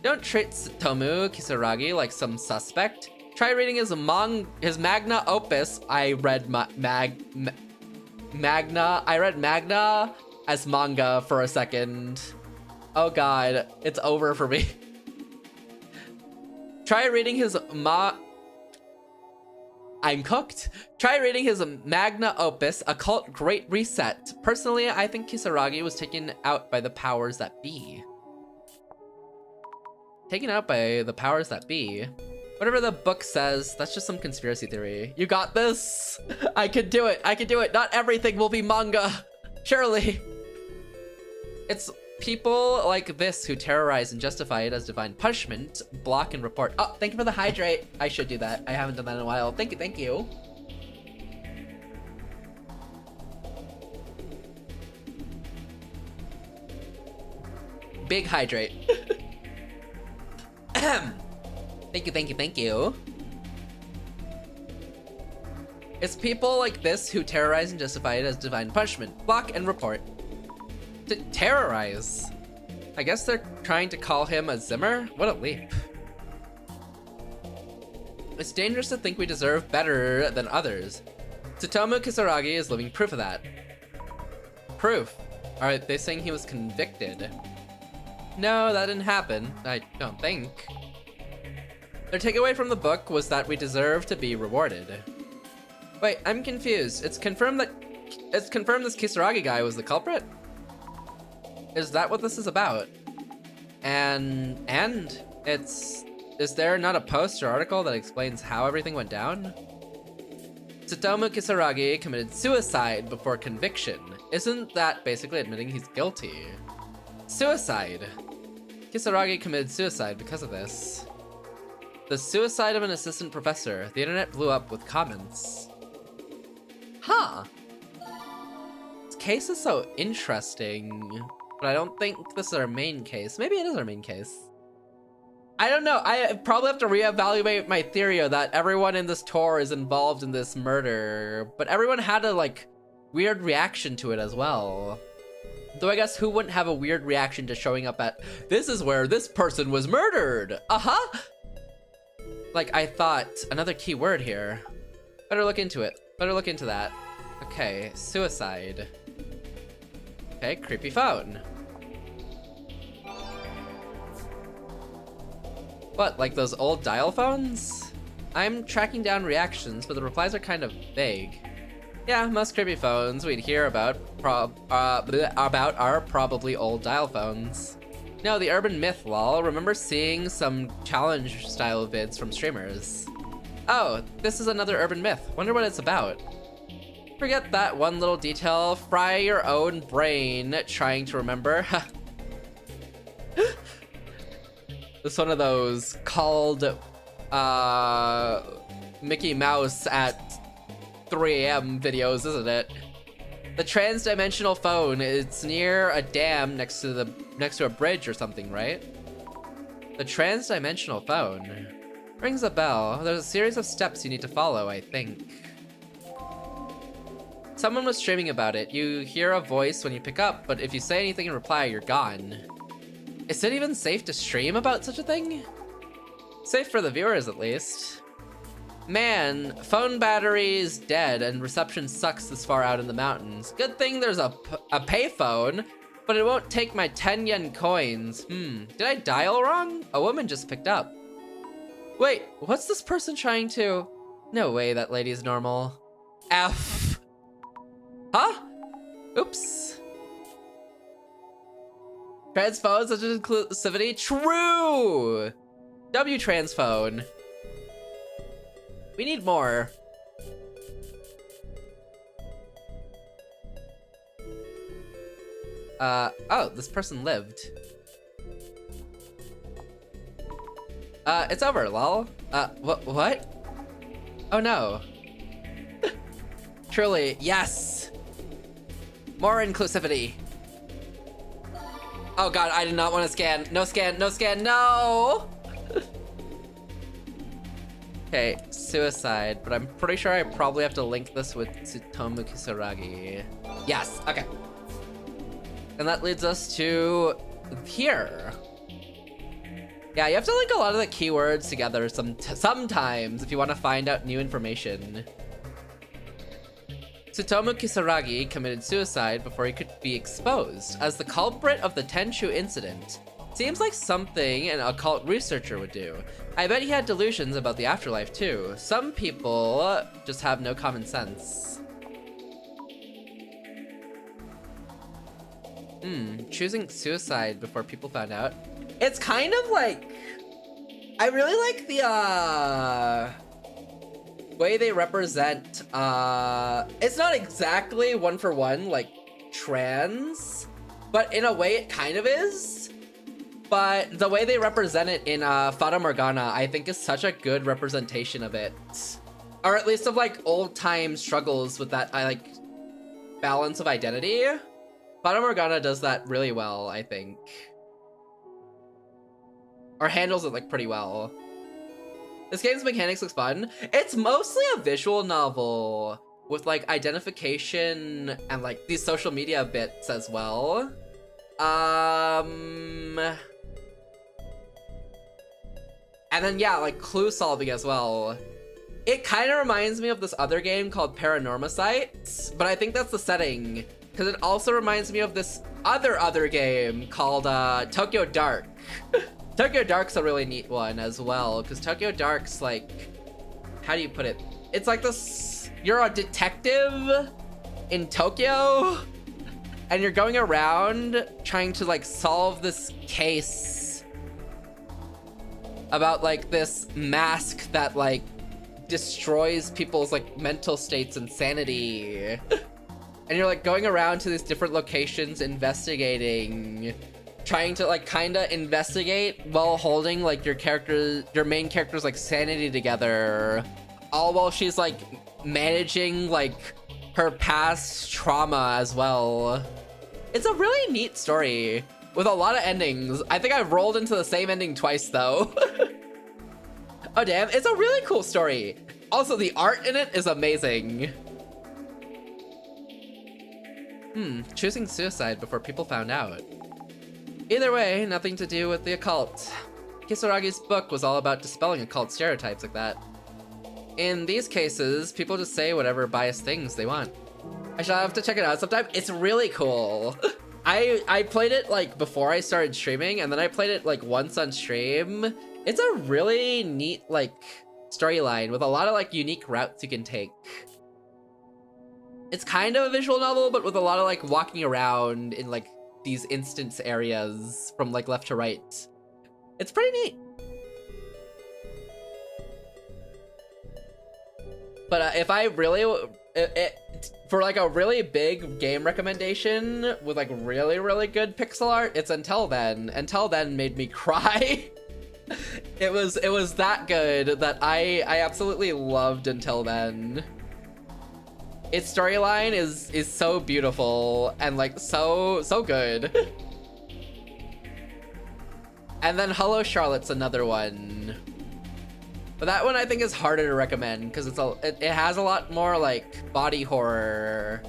Don't treat Satomu Kisaragi like some suspect. Try reading his magna opus. I read Magna as manga for a second. Oh god, it's over for me. Try reading his I'm cooked. Try reading his magna opus, Occult Great Reset. Personally, I think Kisaragi was taken out by the powers that be. Taken out by the powers that be? Whatever the book says, that's just some conspiracy theory. You got this? I can do it. Not everything will be manga. Surely. It's people like this who terrorize and justify it as divine punishment, block and report. Oh, thank you for the hydrate. I should do that. I haven't done that in a while. Thank you. Big hydrate. Thank you. It's people like this who terrorize and justify it as divine punishment, block and report. Terrorize? I guess they're trying to call him a Zimmer? What a leap. It's dangerous to think we deserve better than others. Satomu Kisaragi is living proof of that. Proof? Are they saying he was convicted? No, that didn't happen. I don't think. Their takeaway from the book was that we deserve to be rewarded. Wait, I'm confused. It's confirmed this Kisaragi guy was the culprit? Is that what this is about? And is there not a post or article that explains how everything went down? Satomu Kisaragi committed suicide before conviction. Isn't that basically admitting he's guilty? Suicide. Kisaragi committed suicide because of this. The suicide of an assistant professor. The internet blew up with comments. Huh. This case is so interesting. But I don't think this is our main case. Maybe it is our main case. I don't know. I probably have to reevaluate my theory that everyone in this tour is involved in this murder. But everyone had a, weird reaction to it as well. Though I guess who wouldn't have a weird reaction to showing up at, this is where this person was murdered. Uh-huh. I thought, another key word here. Better look into it. Better look into that. Okay, suicide. Okay, creepy phone. What, like those old dial phones? I'm tracking down reactions, but the replies are kind of vague. Yeah, most creepy phones we'd hear about are probably old dial phones. No, the urban myth, lol. Remember seeing some challenge style vids from streamers. Oh, this is another urban myth. Wonder what it's about. Forget that one little detail. Fry your own brain trying to remember. It's one of those called Mickey Mouse at 3 AM videos, isn't it? The trans-dimensional phone, it's near a dam next to a bridge or something, right? The trans-dimensional phone. Rings a bell. There's a series of steps you need to follow, I think. Someone was streaming about it. You hear a voice when you pick up, but if you say anything in reply, you're gone. Is it even safe to stream about such a thing? Safe for the viewers, at least. Man, phone battery's dead and reception sucks this far out in the mountains. Good thing there's a payphone, but it won't take my 10 yen coins. Did I dial wrong? A woman just picked up. Wait, what's this person trying to... No way that lady's normal. F. Huh? Oops. Transphone, such as inclusivity? True! W transphone. We need more. Oh, this person lived. It's over, lol. What? Oh no. Truly, yes! More inclusivity. Oh god, I did not want to scan. No scan, no scan, no! Okay, suicide, but I'm pretty sure I probably have to link this with Tsutomu Kisaragi. Yes, okay. And that leads us to here. Yeah, you have to link a lot of the keywords together sometimes if you want to find out new information. Tsutomu Kisaragi committed suicide before he could be exposed as the culprit of the Tenchu incident. Seems like something an occult researcher would do. I bet he had delusions about the afterlife too. Some people just have no common sense. Choosing suicide before people found out. It's kind of like... I really like the way they represent, it's not exactly one for one like trans, but in a way it kind of is. But the way they represent it in Fata Morgana, I think is such a good representation of it. Or at least of like old time struggles with that like balance of identity. Fata Morgana does that really well, I think. Or handles it like pretty well. This game's mechanics looks fun. It's mostly a visual novel with like identification and like these social media bits as well. And then yeah, like clue solving as well. It kind of reminds me of this other game called Paranormasites, but I think that's the setting because it also reminds me of this other game called Tokyo Dark. Tokyo Dark's a really neat one as well, because Tokyo Dark's like, how do you put it? It's like this, you're a detective in Tokyo, and you're going around trying to like solve this case about like this mask that like destroys people's like mental states and sanity. And you're like going around to these different locations investigating, trying to like kind of investigate while holding like your main character's like sanity together, all while she's like managing like her past trauma as well. It's a really neat story with a lot of endings. I think I've rolled into the same ending twice though. Oh damn, it's a really cool story. Also, the art in it is amazing. Choosing suicide before people found out. Either way, nothing to do with the occult. Kisaragi's book was all about dispelling occult stereotypes like that. In these cases, people just say whatever biased things they want. I shall have to check it out sometime. It's really cool. I played it like before I started streaming, and then I played it like once on stream. It's a really neat like storyline with a lot of like unique routes you can take. It's kind of a visual novel, but with a lot of like walking around in like these instance areas from like left to right. It's pretty neat. But if I really, for like a really big game recommendation with like really good pixel art, it's Until Then. Until Then made me cry. It was that good that I absolutely loved Until Then. Its storyline is so beautiful and like so good. And then Hello Charlotte's another one. But that one I think is harder to recommend because it has a lot more like body horror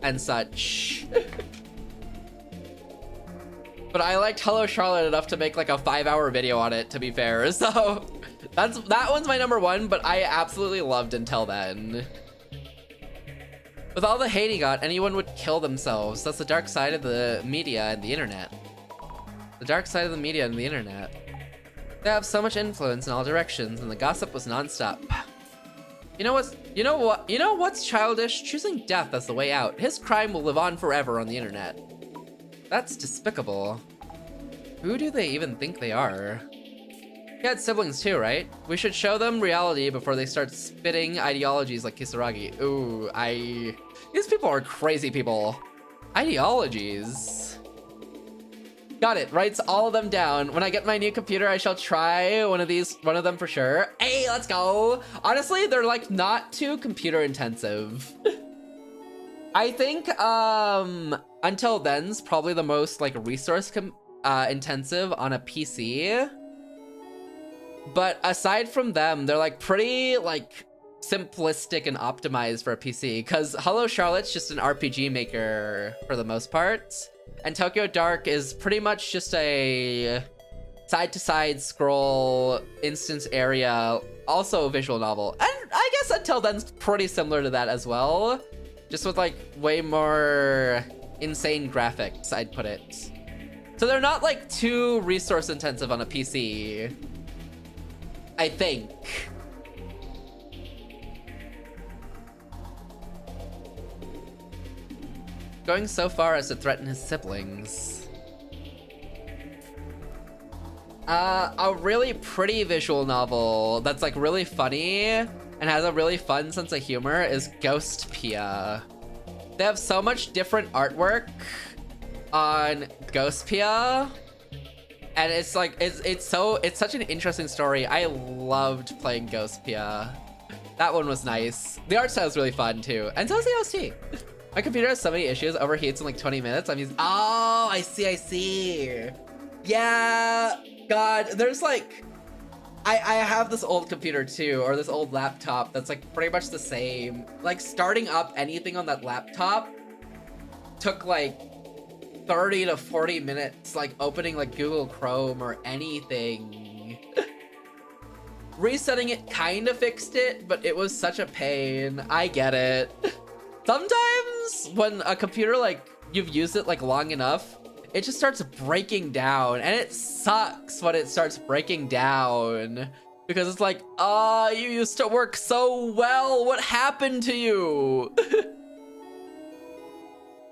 and such. But I liked Hello Charlotte enough to make like a 5-hour video on it, to be fair. So that one's my number one, but I absolutely loved Until Then. With all the hate he got, anyone would kill themselves. That's the dark side of the media and the internet. The dark side of the media and the internet. They have so much influence in all directions, and the gossip was nonstop. You know what's childish? Choosing death as the way out. His crime will live on forever on the internet. That's despicable. Who do they even think they are? He had siblings too, right? We should show them reality before they start spitting ideologies like Kisaragi. Ooh, these people are crazy people. Ideologies. Got it, writes all of them down. When I get my new computer, I shall try one of them for sure. Hey, let's go. Honestly, they're like not too computer intensive. I think Until Then's probably the most like resource intensive on a PC. But aside from them, they're like pretty like simplistic and optimized for a PC, because Hello Charlotte's just an RPG maker for the most part. And Tokyo Dark is pretty much just a side-to-side scroll instance area, also a visual novel. And I guess Until Then's pretty similar to that as well, just with like way more insane graphics, I'd put it. So they're not like too resource intensive on a PC, I think. Going so far as to threaten his siblings. A really pretty visual novel that's like really funny and has a really fun sense of humor is Ghostpia. They have so much different artwork on Ghostpia, and it's like it's such an interesting story. I loved playing Ghostpia. That one was nice. The art style is really fun too, and so is the OST. My computer has so many issues, overheats in like 20 minutes. I'm using, oh, I see. Yeah, God, there's like, I have this old computer too, or this old laptop that's like pretty much the same. Like starting up anything on that laptop took like 30 to 40 minutes, like opening like Google Chrome or anything. Resetting it kind of fixed it, but it was such a pain. I get it. Sometimes when a computer, like, you've used it, like, long enough, it just starts breaking down, and it sucks when it starts breaking down, because it's like, oh, you used to work so well, what happened to you?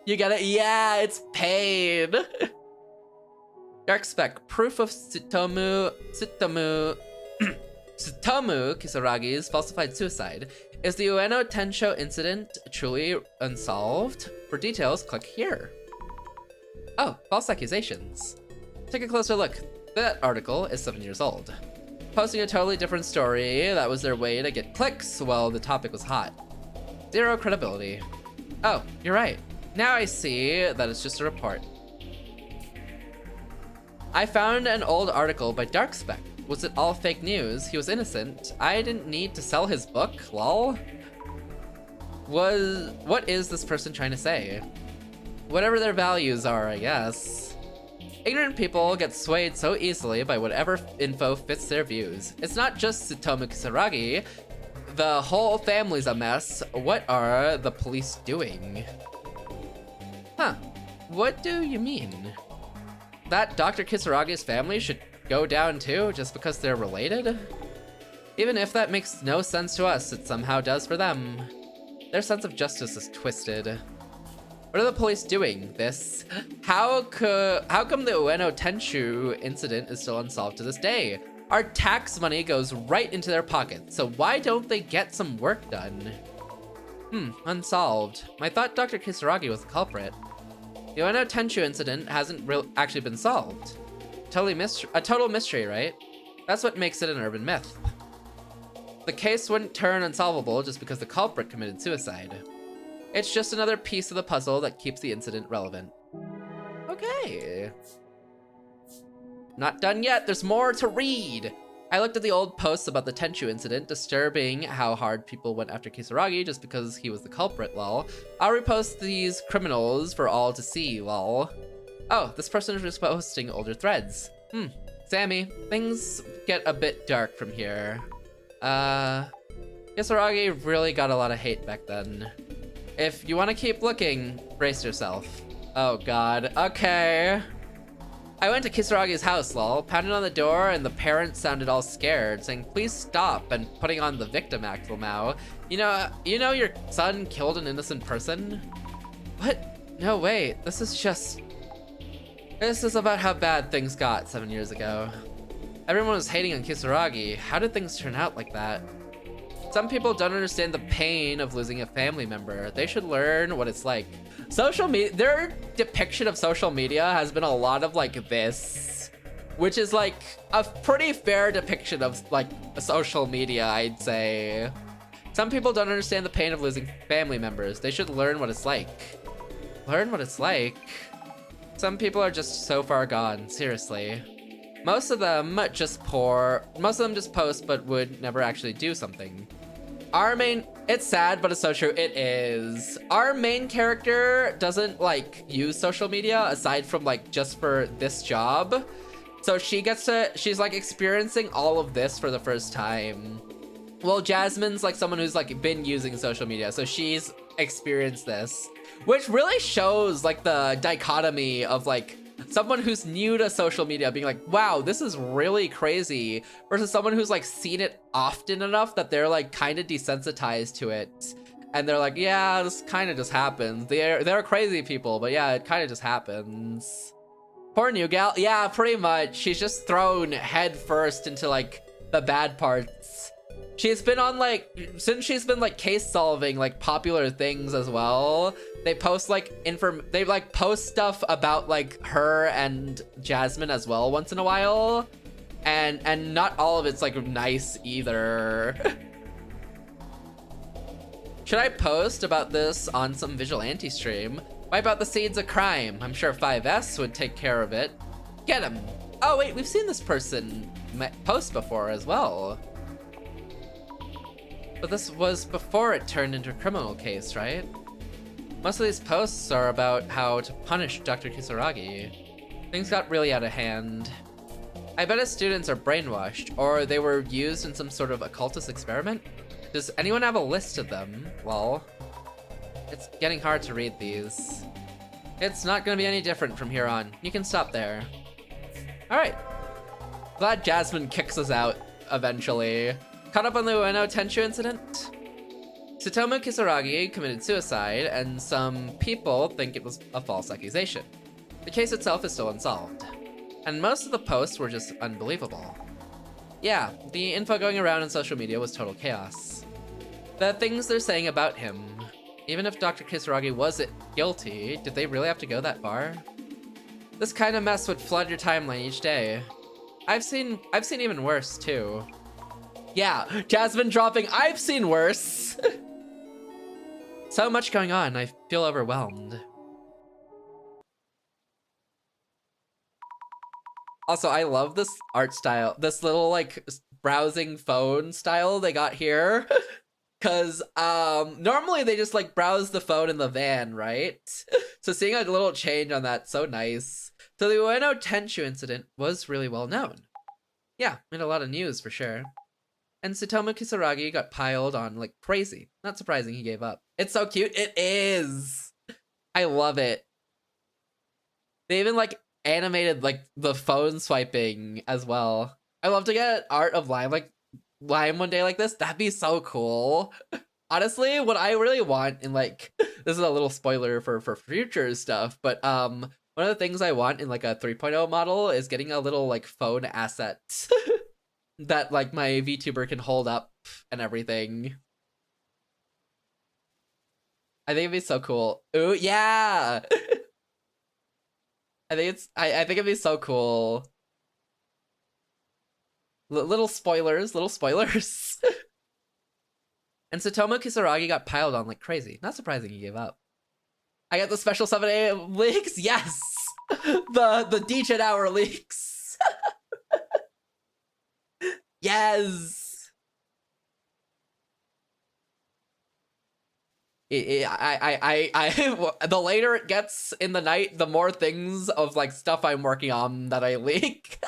You get it? Yeah, it's pain. Dark Spec, proof of Tsutomu Kisaragi's falsified suicide. Is the Ueno Tensho incident truly unsolved? For details, click here. Oh, false accusations. Take a closer look. That article is 7 years old. Posting a totally different story, that was their way to get clicks while the topic was hot. Zero credibility. Oh, you're right. Now I see that it's just a report. I found an old article by Darkspec. Was it all fake news? He was innocent. I didn't need to sell his book, lol. What is this person trying to say? Whatever their values are, I guess. Ignorant people get swayed so easily by whatever info fits their views. It's not just Tsutomu Kisaragi. The whole family's a mess. What are the police doing? Huh. What do you mean? That Dr. Kisaragi's family should go down too, just because they're related? Even if that makes no sense to us, it somehow does for them. Their sense of justice is twisted. What are the police doing? This? How come the Ueno Tenshu incident is still unsolved to this day? Our tax money goes right into their pockets, so why don't they get some work done? Unsolved. I thought Dr. Kisaragi was the culprit. The Ueno Tenshu incident hasn't actually been solved. A total mystery, right? That's what makes it an urban myth. The case wouldn't turn unsolvable just because the culprit committed suicide. It's just another piece of the puzzle that keeps the incident relevant. Okay. Not done yet, there's more to read! I looked at the old posts about the Tenchu incident, disturbing how hard people went after Kisaragi just because he was the culprit, lol. I'll repost these criminals for all to see, lol. Oh, this person is just posting older threads. Sammy, things get a bit dark from here. Kisaragi really got a lot of hate back then. If you want to keep looking, brace yourself. Oh god, okay. I went to Kisaragi's house, lol, pounded on the door, and the parents sounded all scared, saying, please stop, and putting on the victim act, Lamau. You know your son killed an innocent person? What? No, wait, this is about how bad things got 7 years ago. Everyone was hating on Kisaragi. How did things turn out like that? Some people don't understand the pain of losing a family member. They should learn what it's like. Social media, their depiction of social media has been a lot of like this, which is like a pretty fair depiction of like social media, I'd say. Some people don't understand the pain of losing family members. They should learn what it's like. Learn what it's like? Some people are just so far gone, seriously. Most of them just post but would never actually do something. It's sad, but it's so true, it is. Our main character doesn't like use social media aside from like just for this job. So she's like experiencing all of this for the first time. Well, Jasmine's like someone who's like been using social media, so she's experienced this, which really shows like the dichotomy of like someone who's new to social media being like, wow, this is really crazy, versus someone who's like seen it often enough that they're like kind of desensitized to it. And they're like, yeah, this kind of just happens. They're crazy people, but yeah, it kind of just happens. Poor new gal. Yeah, pretty much. She's just thrown head first into like the bad parts. She's been on like, since she's been like case solving like popular things as well, they post like they like post stuff about like her and Jasmine as well once in a while. And not all of it's like nice either. Should I post about this on some Vigilante stream? Wipe out the seeds of crime. I'm sure 5S would take care of it. Get him. Oh wait, we've seen this person post before as well. But this was before it turned into a criminal case, right? Most of these posts are about how to punish Dr. Kisaragi. Things got really out of hand. I bet his students are brainwashed, or they were used in some sort of occultist experiment. Does anyone have a list of them? Lol. It's getting hard to read these. It's not gonna be any different from here on. You can stop there. Alright. Glad Jasmine kicks us out eventually. Caught up on the Ueno Tenchu incident? Tsutomu Kisaragi committed suicide, and some people think it was a false accusation. The case itself is still unsolved. And most of the posts were just unbelievable. Yeah, the info going around on social media was total chaos. The things they're saying about him, even if Dr. Kisaragi was guilty, did they really have to go that far? This kind of mess would flood your timeline each day. I've seen even worse too. Yeah, Jasmine dropping, I've seen worse. So much going on, I feel overwhelmed. Also, I love this art style, this little like browsing phone style they got here. Cause normally they just like browse the phone in the van, right? So seeing a little change on that, so nice. So the Ueno Tenchu incident was really well known. Yeah, made a lot of news for sure. And Tsutomu Kisaragi got piled on like crazy. Not surprising he gave up. It's so cute. It is. I love it. They even like animated like the phone swiping as well. I love to get art of Lime one day like this. That'd be so cool. Honestly, what I really want in like, this is a little spoiler for future stuff, but one of the things I want in like a 3.0 model is getting a little like phone asset that like my VTuber can hold up and everything. I think it'd be so cool. Ooh, yeah. I think it'd be so cool. Little spoilers. And Tsutomu Kisaragi got piled on like crazy. Not surprising he gave up. I got the special 7 a.m. leaks. Yes, the DJ hour leaks. Yes! The later it gets in the night, the more things of like stuff I'm working on that I leak.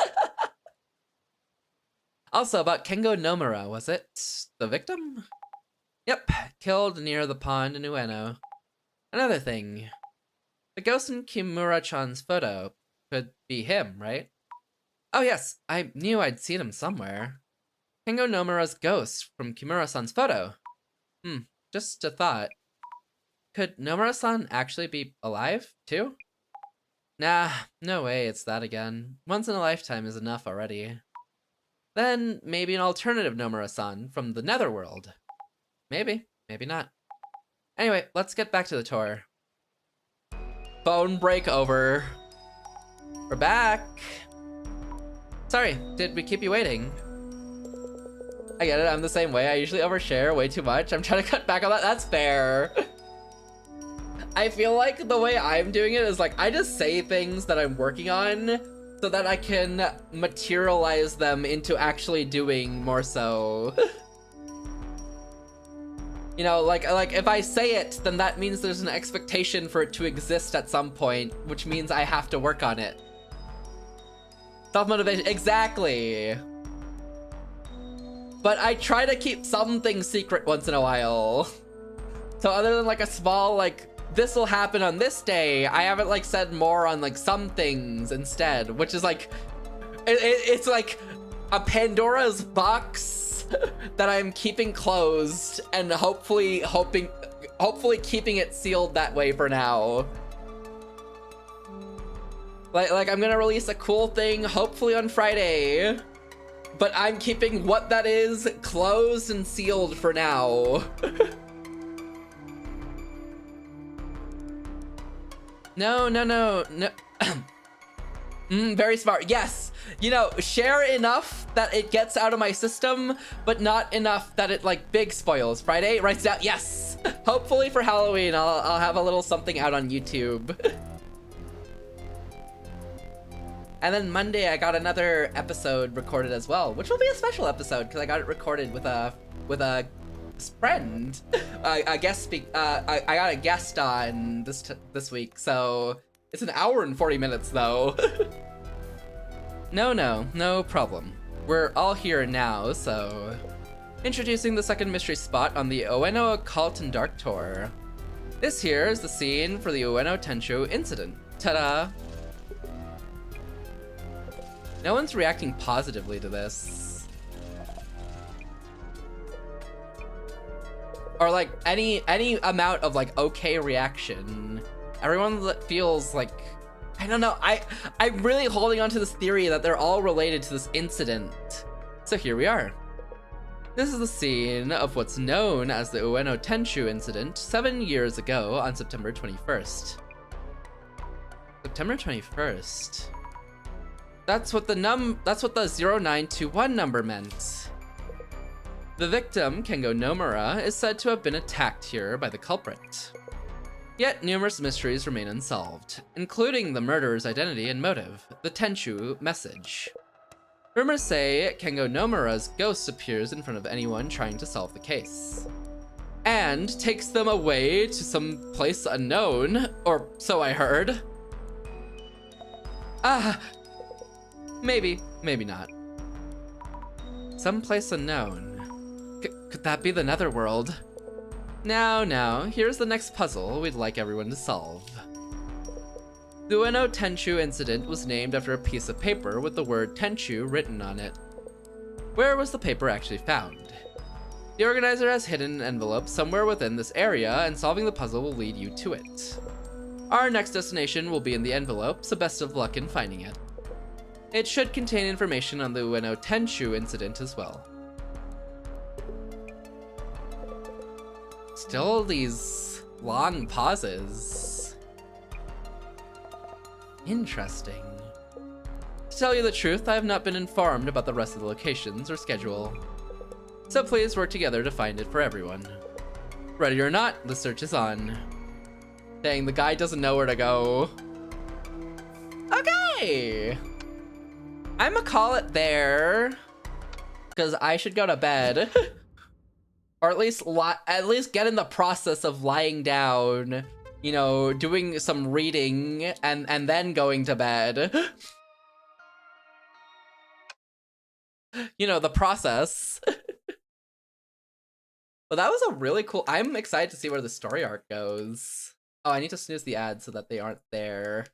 Also, about Kengo Nomura, was it the victim? Yep, killed near the pond in Ueno. Another thing. The ghost in Kimura-chan's photo could be him, right? Oh yes, I knew I'd seen him somewhere. Kengo Nomura's ghost from Kimura-san's photo. Just a thought. Could Nomura-san actually be alive, too? Nah, no way it's that again. Once in a lifetime is enough already. Then, maybe an alternative Nomura-san from the Netherworld. Maybe, maybe not. Anyway, let's get back to the tour. Phone break over. We're back. Sorry, did we keep you waiting? I get it, I'm the same way. I usually overshare way too much. I'm trying to cut back on that. That's fair. I feel like the way I'm doing it is like, I just say things that I'm working on so that I can materialize them into actually doing more so. You know, like if I say it, then that means there's an expectation for it to exist at some point, which means I have to work on it. Self-motivation, exactly. But I try to keep something secret once in a while. So other than like a small, like, this will happen on this day, I haven't like said more on like some things instead, which is like, it's like a Pandora's box that I'm keeping closed and hopefully keeping it sealed that way for now. Like I'm gonna release a cool thing hopefully on Friday, but I'm keeping what that is closed and sealed for now. No. Very smart. Yes. You know, share enough that it gets out of my system, but not enough that it like big spoils. Friday, writes down. Yes. Hopefully for Halloween, I'll have a little something out on YouTube. And then Monday, I got another episode recorded as well, which will be a special episode because I got it recorded with a friend. I got a guest on this week, so it's an hour and 40 minutes though. No problem. We're all here now, so introducing the second mystery spot on the Ueno Occult and Dark Tour. This here is the scene for the Ueno Tenchu incident. Ta-da! No one's reacting positively to this. Or like any amount of like okay reaction. Everyone feels like, I don't know, I'm really holding on to this theory that they're all related to this incident. So here we are. This is the scene of what's known as the Ueno Tenchu incident 7 years ago on September 21st. September 21st. That's what the 0921 number meant. The victim, Kengo Nomura, is said to have been attacked here by the culprit. Yet numerous mysteries remain unsolved, including the murderer's identity and motive, the Tenchu message. Rumors say Kengo Nomura's ghost appears in front of anyone trying to solve the case, and takes them away to some place unknown, or so I heard. Maybe not. Someplace unknown. Could that be the Netherworld? Now, here's the next puzzle we'd like everyone to solve. The Ueno Tenchu incident was named after a piece of paper with the word Tenchu written on it. Where was the paper actually found? The organizer has hidden an envelope somewhere within this area, and solving the puzzle will lead you to it. Our next destination will be in the envelope, so best of luck in finding it. It should contain information on the Ueno Tenchu incident as well. Still these long pauses. Interesting. To tell you the truth, I have not been informed about the rest of the locations or schedule. So please work together to find it for everyone. Ready or not, the search is on. Dang, the guy doesn't know where to go. Okay! I'ma call it there. because I should go to bed. Or at least get in the process of lying down, you know, doing some reading and then going to bed. You know, the process. But that was a really cool, I'm excited to see where the story arc goes. Oh, I need to snooze the ads so that they aren't there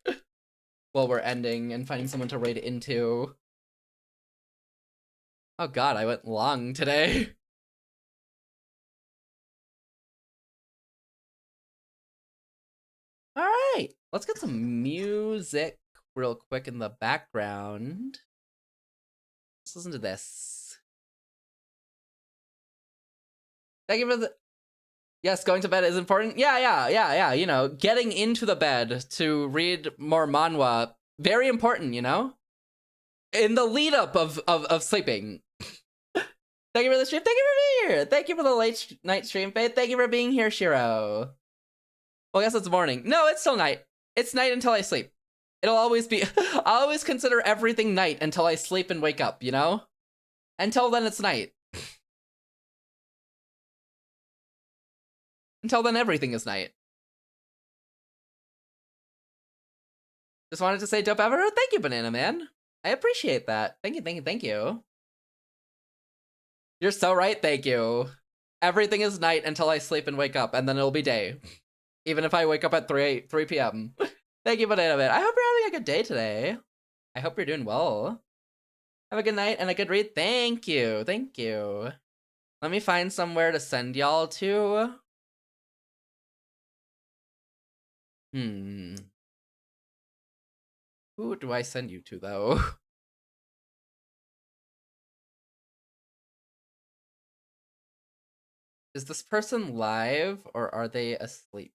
while we're ending and finding someone to raid into. Oh god, I went long today. All right, let's get some music real quick in the background. Let's listen to this. Thank you for the... Yes, going to bed is important. Yeah. You know, getting into the bed to read more manhwa, very important, you know? In the lead up of sleeping. Thank you for the stream. Thank you for being here. Thank you for the late night stream, Faith. Thank you for being here, Shiro. Well, I guess it's morning. No, it's still night. It's night until I sleep. It'll always be... I'll always consider everything night until I sleep and wake up, you know? Until then, it's night. Until then, everything is night. Just wanted to say dope ever. Thank you, Banana Man. I appreciate that. Thank you. You're so right, thank you. Everything is night until I sleep and wake up, and then it'll be day. Even if I wake up at 3 p.m. Thank you, Banana Man. I hope you're having a good day today. I hope you're doing well. Have a good night and a good read. Thank you. Let me find somewhere to send y'all to. Who do I send you to, though? Is this person live, or are they asleep?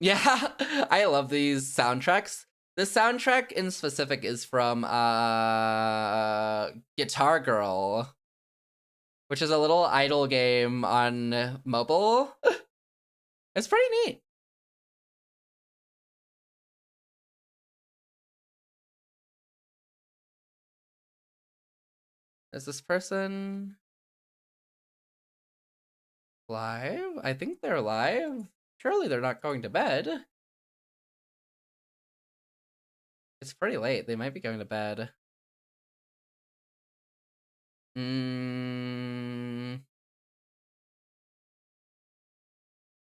Yeah, I love these soundtracks. The soundtrack in specific is from Guitar Girl, which is a little idol game on mobile. It's pretty neat. Is this person live? I think they're live. Surely they're not going to bed. It's pretty late. They might be going to bed.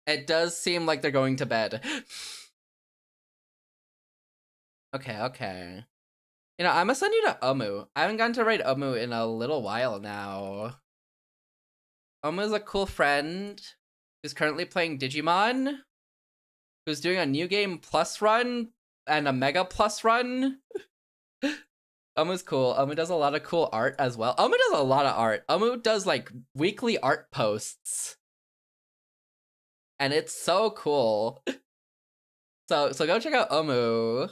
It does seem like they're going to bed. Okay. You know, I'm gonna send you to Omu. I haven't gotten to raid Omu in a little while now. Omu's a cool friend who's currently playing Digimon, who's doing a New Game Plus run and a Mega Plus run. Omu's cool. Omu does a lot of cool art as well. Omu does a lot of art. Omu does like weekly art posts. And it's so cool. So go check out Omu.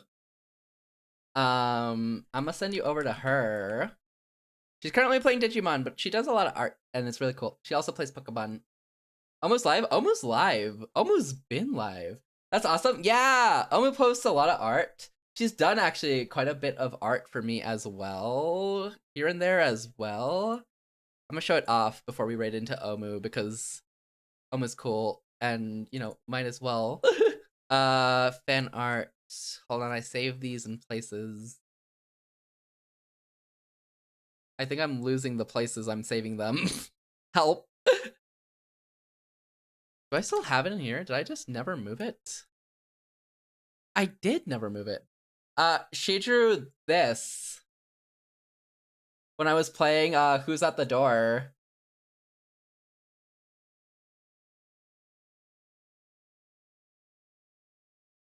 I'm gonna send you over to her. She's currently playing Digimon, but she does a lot of art and it's really cool. She also plays Pokemon. Almost live? Almost live. Almost been live. That's awesome. Yeah, Omu posts a lot of art. She's done actually quite a bit of art for me as well. Here and there as well. I'm gonna show it off before we raid into Omu because Omu's cool and, you know, might as well. Fan art. Hold on, I saved these in places. I think I'm losing the places I'm saving them. Help. Do I still have it in here? Did I just never move it? I did never move it. She drew this when I was playing Who's at the Door.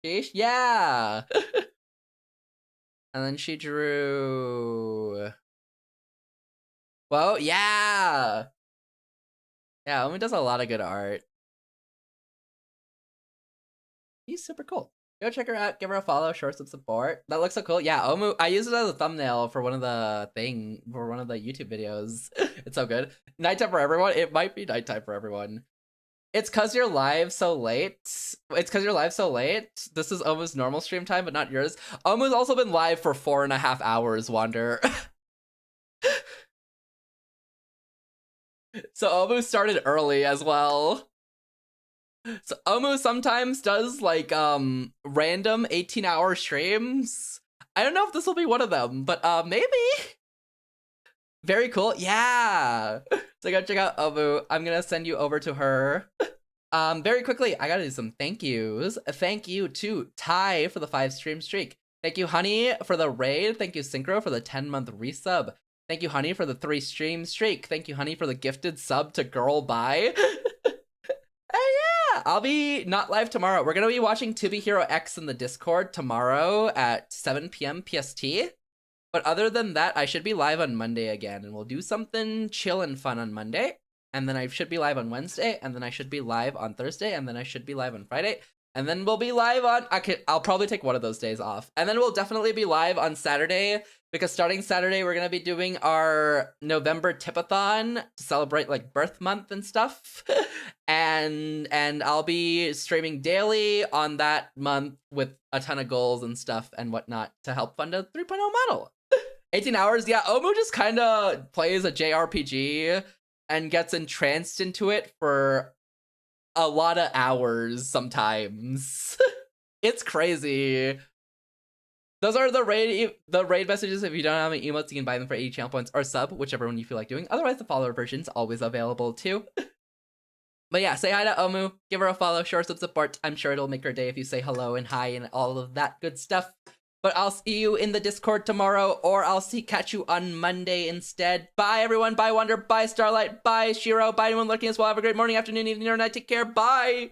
Yeah. And then she drew... Well, yeah. Yeah, Omu does a lot of good art. He's super cool. Go check her out, give her a follow, show her some support. That looks so cool. Yeah, Omu, I used it as a thumbnail for one of the YouTube videos. It's so good. Nighttime for everyone. It might be nighttime for everyone. It's cause you're live so late. It's cause you're live so late. This is Omu's normal stream time, but not yours. Omu's also been live for 4.5 hours, Wander. So Omu started early as well. So Omu sometimes does like random 18-hour streams. I don't know if this will be one of them, but maybe. Very cool. Yeah. So go check out Omu. I'm gonna send you over to her. Very quickly, I gotta do some thank yous. Thank you to Ty for the 5-stream streak. Thank you, Honey, for the raid. Thank you, Synchro, for the 10-month resub. Thank you, Honey, for the 3-stream streak. Thank you, Honey, for the gifted sub to Girl Bye. Hey, yeah! I'll be not live tomorrow. We're gonna be watching To Be Hero X in the Discord tomorrow at 7 p.m. PST. But other than that, I should be live on Monday again, and we'll do something chill and fun on Monday. And then I should be live on Wednesday, and then I should be live on Thursday, and then I should be live on Friday. And then we'll be live on... I'll probably take one of those days off. And then we'll definitely be live on Saturday, because starting Saturday, we're going to be doing our November Tipathon to celebrate, like, birth month and stuff. and I'll be streaming daily on that month with a ton of goals and stuff and whatnot to help fund a 3.0 model. 18 hours, yeah, Omu just kind of plays a JRPG and gets entranced into it for a lot of hours sometimes. It's crazy. Those are the raid messages. If you don't have any emotes, you can buy them for 80 channel points or sub, whichever one you feel like doing. Otherwise, the follower version's always available too. But yeah, say hi to Omu, give her a follow, show her some support. I'm sure it'll make her day if you say hello and hi and all of that good stuff. But I'll see you in the Discord tomorrow, or I'll catch you on Monday instead. Bye, everyone. Bye, Wonder. Bye, Starlight. Bye, Shiro. Bye, anyone lurking as well. Have a great morning, afternoon, evening, or night. Take care. Bye.